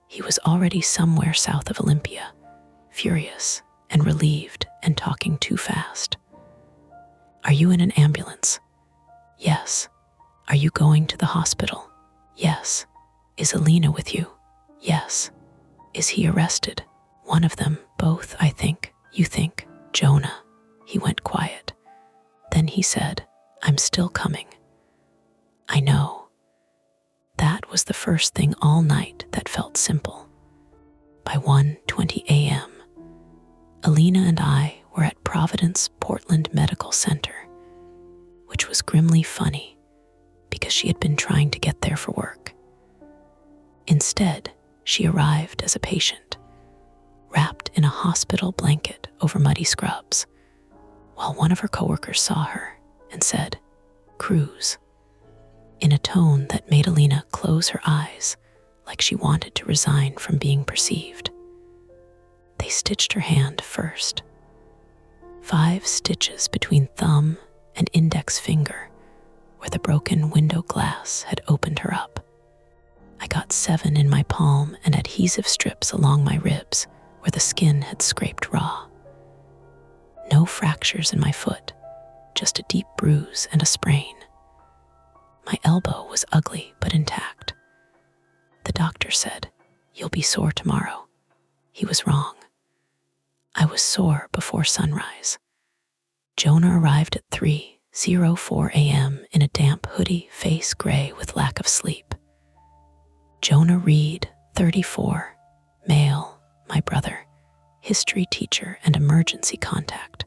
he was already somewhere south of Olympia, furious and relieved and talking too fast. Are you in an ambulance? Yes. Are you going to the hospital? Yes. Is Alina with you? Yes. Is he arrested? One of them, both, I think. You think? Jonah. He went quiet. Then he said, I'm still coming. I know. That was the first thing all night that felt simple. By 1:20 a.m., Alina and I were at Providence Portland Medical Center, which was grimly funny because she had been trying to get there for work. Instead, she arrived as a patient, wrapped in a hospital blanket over muddy scrubs, while one of her coworkers saw her and said, Cruz, in a tone that made Alina close her eyes like she wanted to resign from being perceived. They stitched her hand first. 5 stitches between thumb and index finger where the broken window glass had opened her up. I got 7 in my palm and adhesive strips along my ribs where the skin had scraped raw. No fractures in my foot, just a deep bruise and a sprain. My elbow was ugly but intact. The doctor said, You'll be sore tomorrow. He was wrong. I was sore before sunrise. Jonah arrived at 3:04 a.m. in a damp hoodie, face gray with lack of sleep. Jonah Reed, 34, male, my brother, history teacher and emergency contact,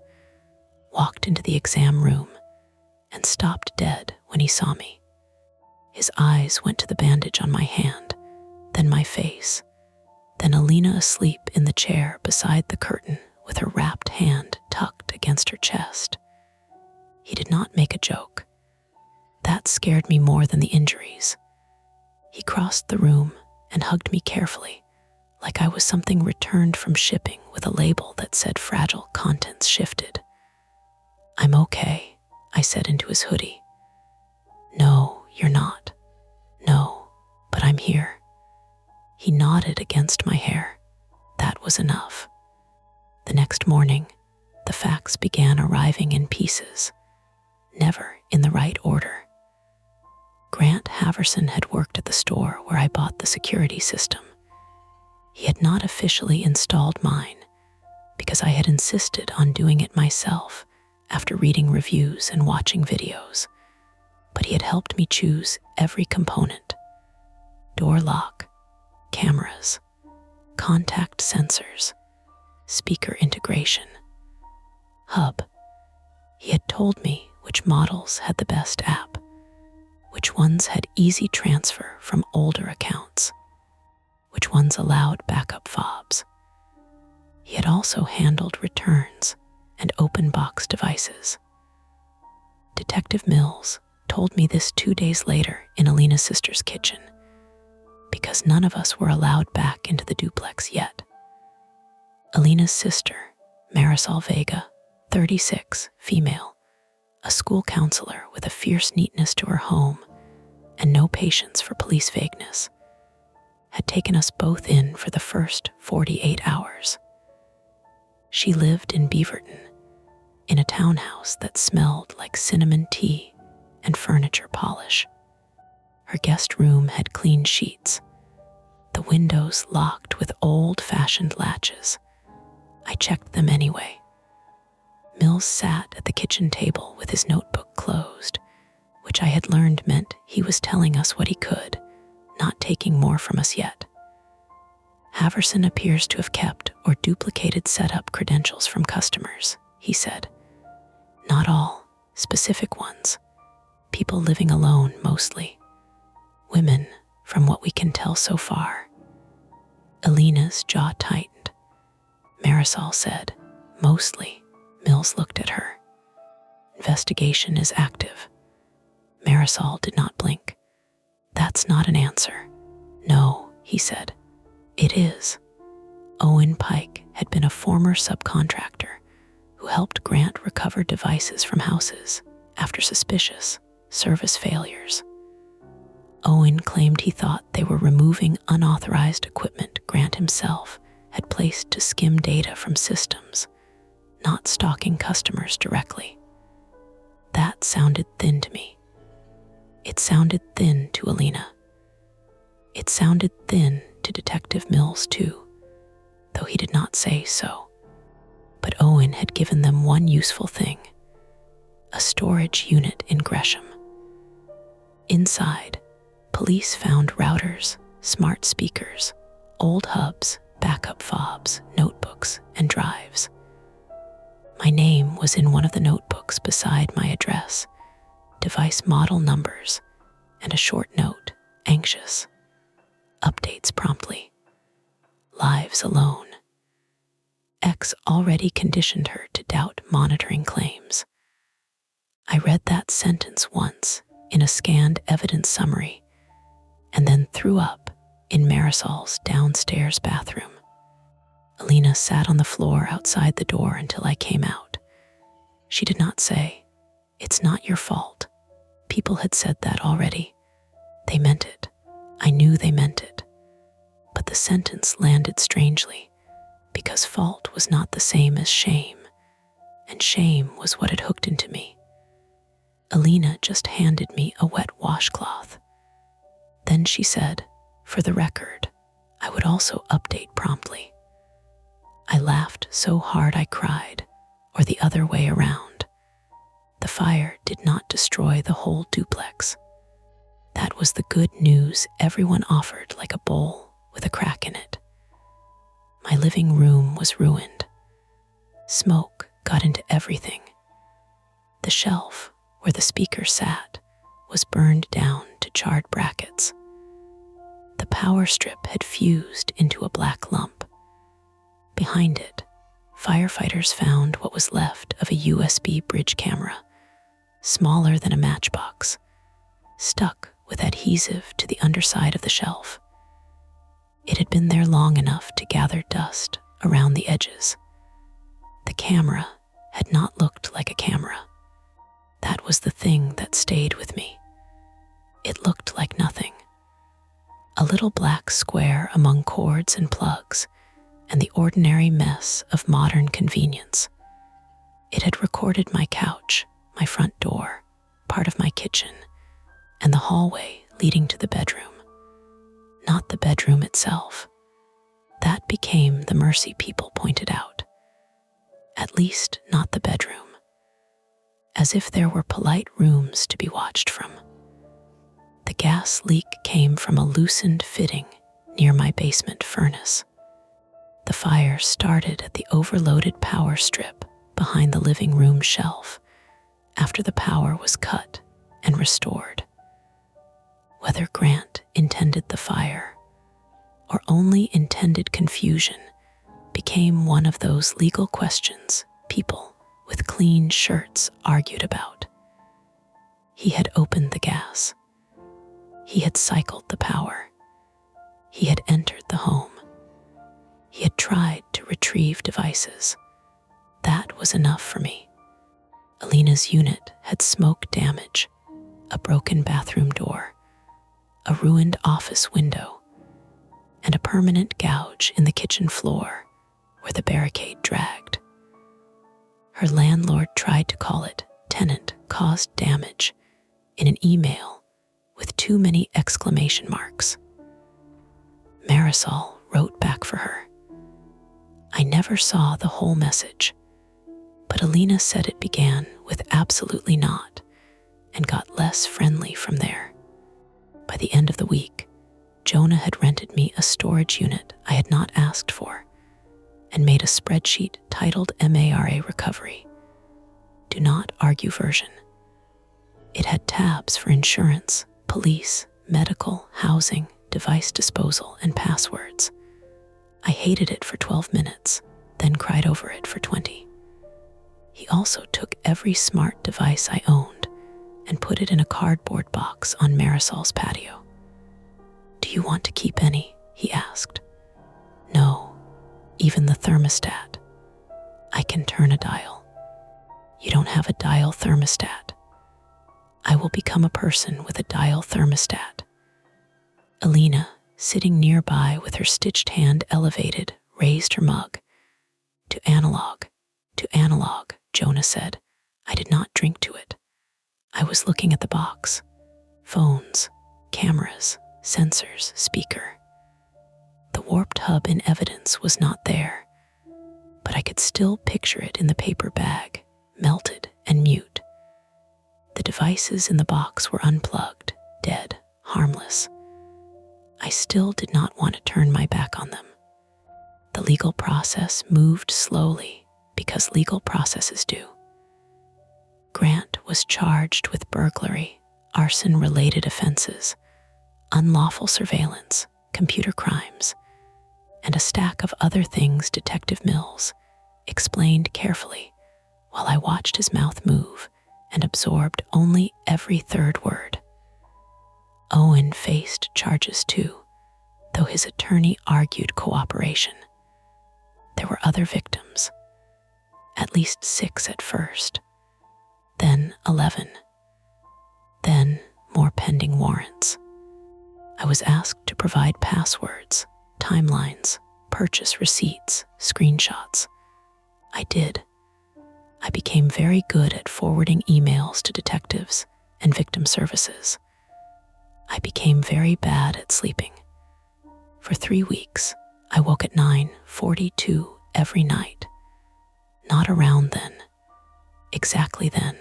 walked into the exam room and stopped dead when he saw me. His eyes went to the bandage on my hand, then my face, then Alina asleep in the chair beside the curtain with her wrapped hand tucked against her chest. He did not make a joke. That scared me more than the injuries. He crossed the room and hugged me carefully, like I was something returned from shipping with a label that said fragile contents shifted. I'm okay, I said into his hoodie. No, you're not. No, but I'm here. He nodded against my hair. That was enough. The next morning, the facts began arriving in pieces, never in the right order. Grant Haverson had worked at the store where I bought the security system. He had not officially installed mine because I had insisted on doing it myself after reading reviews and watching videos, but he had helped me choose every component: door lock, cameras, contact sensors, speaker integration, hub. He had told me which models had the best app, which ones had easy transfer from older accounts, which ones allowed backup fobs. He had also handled returns and open box devices. Detective Mills told me this 2 days later in Alina's sister's kitchen, because none of us were allowed back into the duplex yet. Alina's sister, Marisol Vega, 36, female, a school counselor with a fierce neatness to her home and no patience for police vagueness, had taken us both in for the first 48 hours. She lived in Beaverton, in a townhouse that smelled like cinnamon tea and furniture polish. Her guest room had clean sheets, the windows locked with old-fashioned latches. I checked them anyway. Mills sat at the kitchen table with his notebook closed, which I had learned meant he was telling us what he could, not taking more from us yet. Haverson appears to have kept or duplicated setup credentials from customers, he said. Not all, specific ones. People living alone, mostly. Women, from what we can tell so far. Alina's jaw tightened. Marisol said, mostly. Mills looked at her. Investigation is active. Marisol did not blink. That's not an answer. No, he said. It is. Owen Pike had been a former subcontractor who helped Grant recover devices from houses after suspicious service failures. Owen claimed he thought they were removing unauthorized equipment Grant himself had placed to skim data from systems not stalking customers directly. That sounded thin to me. It sounded thin to Alina. It sounded thin to Detective Mills too, though he did not say so. But Owen had given them one useful thing: a storage unit in Gresham. Inside, police found routers, smart speakers, old hubs, backup fobs, notebooks, and drives. My name was in one of the notebooks beside my address, device model numbers, and a short note: anxious. Updates promptly. Lives alone. X already conditioned her to doubt monitoring claims. I read that sentence once in a scanned evidence summary, and then threw up in Marisol's downstairs bathroom. Alina sat on the floor outside the door until I came out. She did not say, "It's not your fault." People had said that already. They meant it. I knew they meant it. But the sentence landed strangely, because fault was not the same as shame, and shame was what had hooked into me. Alina just handed me a wet washcloth. Then she said, "For the record, I would also update promptly." I laughed so hard I cried, or the other way around. The fire did not destroy the whole duplex. That was the good news everyone offered, like a bowl with a crack in it. My living room was ruined. Smoke got into everything. The shelf where the speaker sat was burned down to charred brackets. The power strip had fused into a black lump. Behind it, firefighters found what was left of a USB bridge camera, smaller than a matchbox, stuck with adhesive to the underside of the shelf. It had been there long enough to gather dust around the edges. The camera had not looked like a camera. That was the thing that stayed with me. It looked like nothing. A little black square among cords and plugs, and the ordinary mess of modern convenience. It had recorded my couch, my front door, part of my kitchen, and the hallway leading to the bedroom. Not the bedroom itself. That became the mercy people pointed out. At least not the bedroom. As if there were polite rooms to be watched from. The gas leak came from a loosened fitting near my basement furnace. The fire started at the overloaded power strip behind the living room shelf after the power was cut and restored. Whether Grant intended the fire or only intended confusion became one of those legal questions people with clean shirts argued about. He had opened the gas. He had cycled the power. He had entered the home. He had tried to retrieve devices. That was enough for me. Alina's unit had smoke damage, a broken bathroom door, a ruined office window, and a permanent gouge in the kitchen floor where the barricade dragged. Her landlord tried to call it tenant-caused damage in an email with too many exclamation marks. Marisol wrote back for her. I never saw the whole message, but Alina said it began with absolutely not and got less friendly from there. By the end of the week, Jonah had rented me a storage unit I had not asked for and made a spreadsheet titled MARA Recovery. Do not argue version. It had tabs for insurance, police, medical, housing, device disposal, and passwords. I hated it for 12 minutes, then cried over it for 20. He also took every smart device I owned and put it in a cardboard box on Marisol's patio. Do you want to keep any? He asked. No, even the thermostat. I can turn a dial. You don't have a dial thermostat. I will become a person with a dial thermostat. Alina, sitting nearby with her stitched hand elevated, raised her mug to analog, To analog, Jonah said. I did not drink to it. I was looking at the box. Phones, cameras, sensors, speaker. The warped hub in evidence was not there, but I could still picture it in the paper bag, melted and mute. The devices in the box were unplugged, dead, harmless. I still did not want to turn my back on them. The legal process moved slowly because legal processes do. Grant was charged with burglary, arson-related offenses, unlawful surveillance, computer crimes, and a stack of other things Detective Mills explained carefully while I watched his mouth move and absorbed only every third word. Owen faced charges too, though his attorney argued cooperation. There were other victims, at least 6 at first, then 11, then more pending warrants. I was asked to provide passwords, timelines, purchase receipts, screenshots. I did. I became very good at forwarding emails to detectives and victim services. I became very bad at sleeping. For 3 weeks, I woke at 9:42 every night. Not around then, exactly then.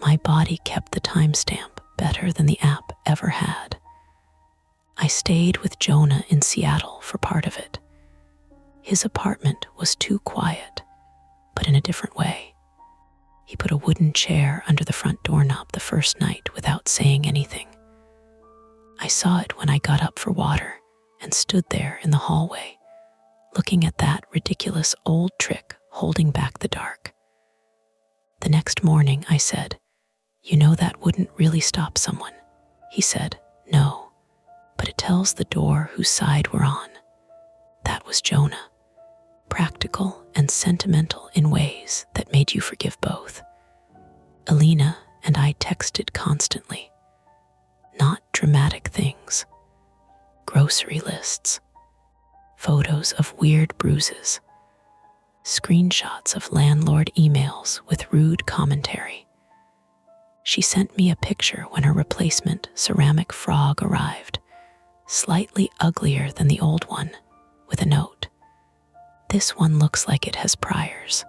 My body kept the timestamp better than the app ever had. I stayed with Jonah in Seattle for part of it. His apartment was too quiet, but in a different way. He put a wooden chair under the front doorknob the first night without saying anything. I saw it when I got up for water and stood there in the hallway, looking at that ridiculous old trick holding back the dark. The next morning I said, "You know that wouldn't really stop someone." He said, "No, but it tells the door whose side we're on." That was Jonah, practical and sentimental in ways that made you forgive both. Alina and I texted constantly. Not dramatic things. Grocery lists. Photos of weird bruises. Screenshots of landlord emails with rude commentary. She sent me a picture when her replacement ceramic frog arrived, slightly uglier than the old one, with a note. "This one looks like it has priors."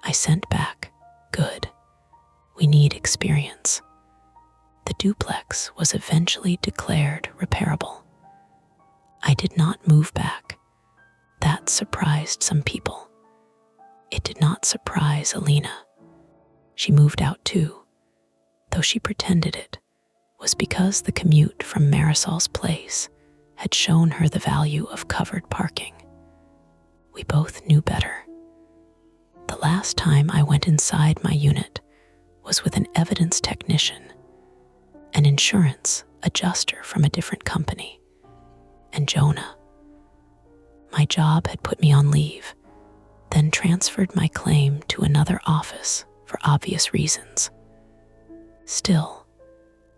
I sent back, "Good. We need experience." The duplex was eventually declared repairable. I did not move back. That surprised some people. It did not surprise Alina. She moved out too, though she pretended it was because the commute from Marisol's place had shown her the value of covered parking. We both knew better. The last time I went inside my unit was with an evidence technician, an insurance adjuster from a different company, and Jonah. My job had put me on leave, then transferred my claim to another office for obvious reasons. Still,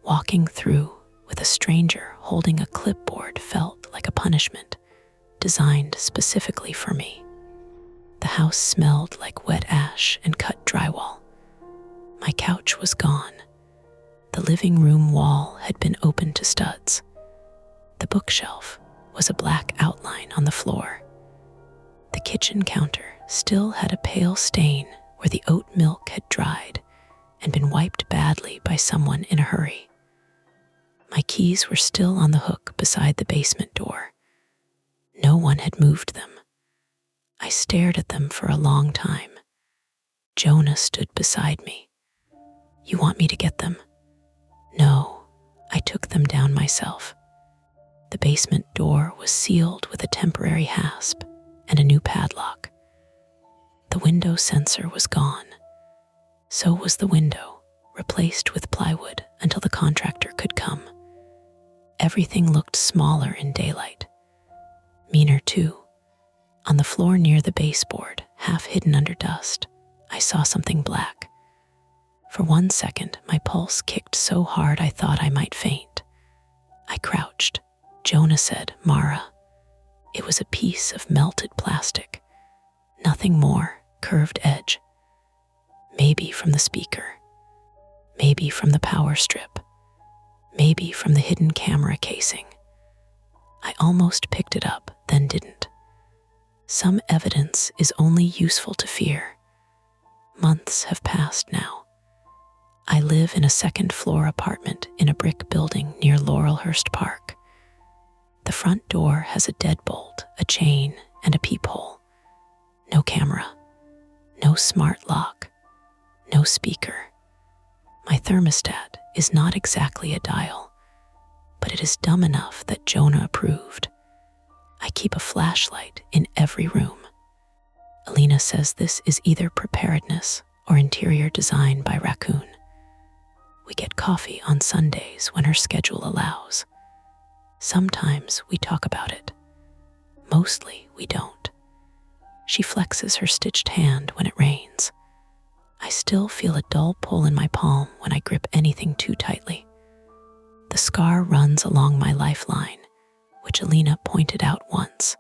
walking through with a stranger holding a clipboard felt like a punishment designed specifically for me. The house smelled like wet ash and cut drywall. My couch was gone. The living room wall had been opened to studs. The bookshelf was a black outline on the floor. The kitchen counter still had a pale stain where the oat milk had dried and been wiped badly by someone in a hurry. My keys were still on the hook beside the basement door. No one had moved them. I stared at them for a long time. Jonah stood beside me. "You want me to get them?" "No, I took them down myself." The basement door was sealed with a temporary hasp and a new padlock. The window sensor was gone. So was the window, replaced with plywood until the contractor could come. Everything looked smaller in daylight. Meaner too. On the floor near the baseboard, half hidden under dust, I saw something black. For 1 second, my pulse kicked so hard I thought I might faint. I crouched. Jonah said, "Mara." It was a piece of melted plastic. Nothing more, curved edge, maybe from the speaker, maybe from the power strip, maybe from the hidden camera casing. I almost picked it up, then didn't. Some evidence is only useful to fear. Months have passed now. I live in a second-floor apartment in a brick building near Laurelhurst Park. The front door has a deadbolt, a chain, and a peephole. No camera, no smart lock, no speaker. My thermostat is not exactly a dial, but it is dumb enough that Jonah approved. I keep a flashlight in every room. Alina says this is either preparedness or interior design by Raccoon. We get coffee on Sundays when her schedule allows. Sometimes we talk about it. Mostly we don't. She flexes her stitched hand when it rains. I still feel a dull pull in my palm when I grip anything too tightly. The scar runs along my lifeline, which Alina pointed out once,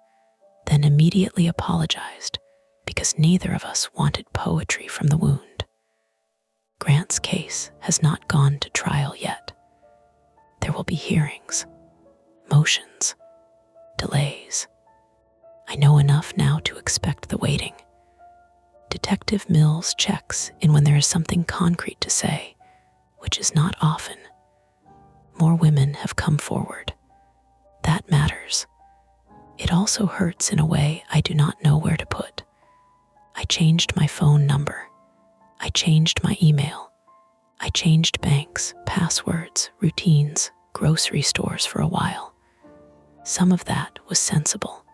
then immediately apologized because neither of us wanted poetry from the wound. Grant's case has not gone to trial yet. There will be hearings, motions, delays. I know enough now to expect the waiting. Detective Mills checks in when there is something concrete to say, which is not often. More women have come forward. That matters. It also hurts in a way I do not know where to put. I changed my phone number. I changed my email. I changed banks, passwords, routines, grocery stores for a while. Some of that was sensible.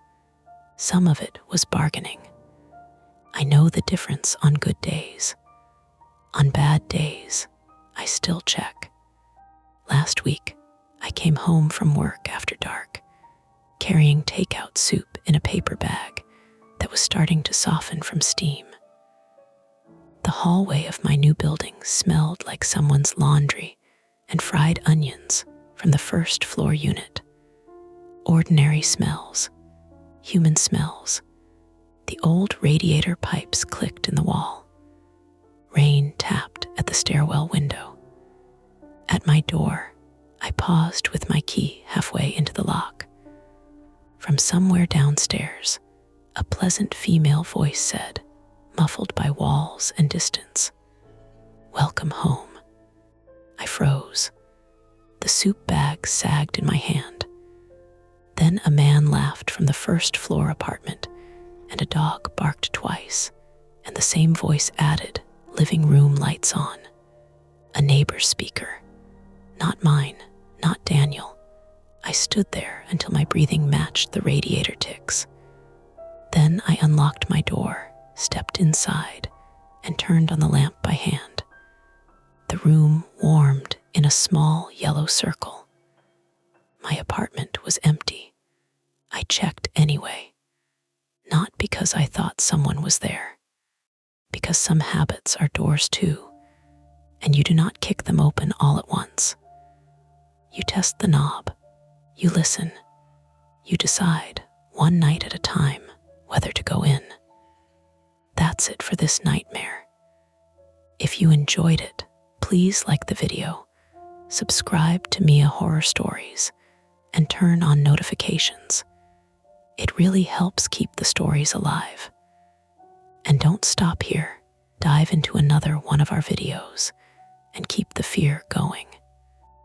Some of it was bargaining. I know the difference on good days. On bad days, I still check. Last week, I came home from work after dark, carrying takeout soup in a paper bag that was starting to soften from steam. The hallway of my new building smelled like someone's laundry and fried onions from the first-floor unit. Ordinary smells, human smells. The old radiator pipes clicked in the wall. Rain tapped at the stairwell window. At my door, I paused with my key halfway into the lock. From somewhere downstairs, a pleasant female voice said, muffled by walls and distance, "Welcome home." I froze. The soup bag sagged in my hand. Then a man laughed from the first-floor apartment, and a dog barked twice, and the same voice added, "Living room lights on." A neighbor's speaker. Not mine, not Daniel. I stood there until my breathing matched the radiator ticks. Then I unlocked my door, stepped inside, and turned on the lamp by hand. The room warmed in a small yellow circle. My apartment was empty. I checked anyway. Not because I thought someone was there, because some habits are doors too, and you do not kick them open all at once. You test the knob, you listen, you decide, one night at a time, whether to go in. That's it for this nightmare. If you enjoyed it, please like the video, subscribe to Mia Horror Stories, and turn on notifications. It really helps keep the stories alive. And don't stop here. Dive into another one of our videos and keep the fear going.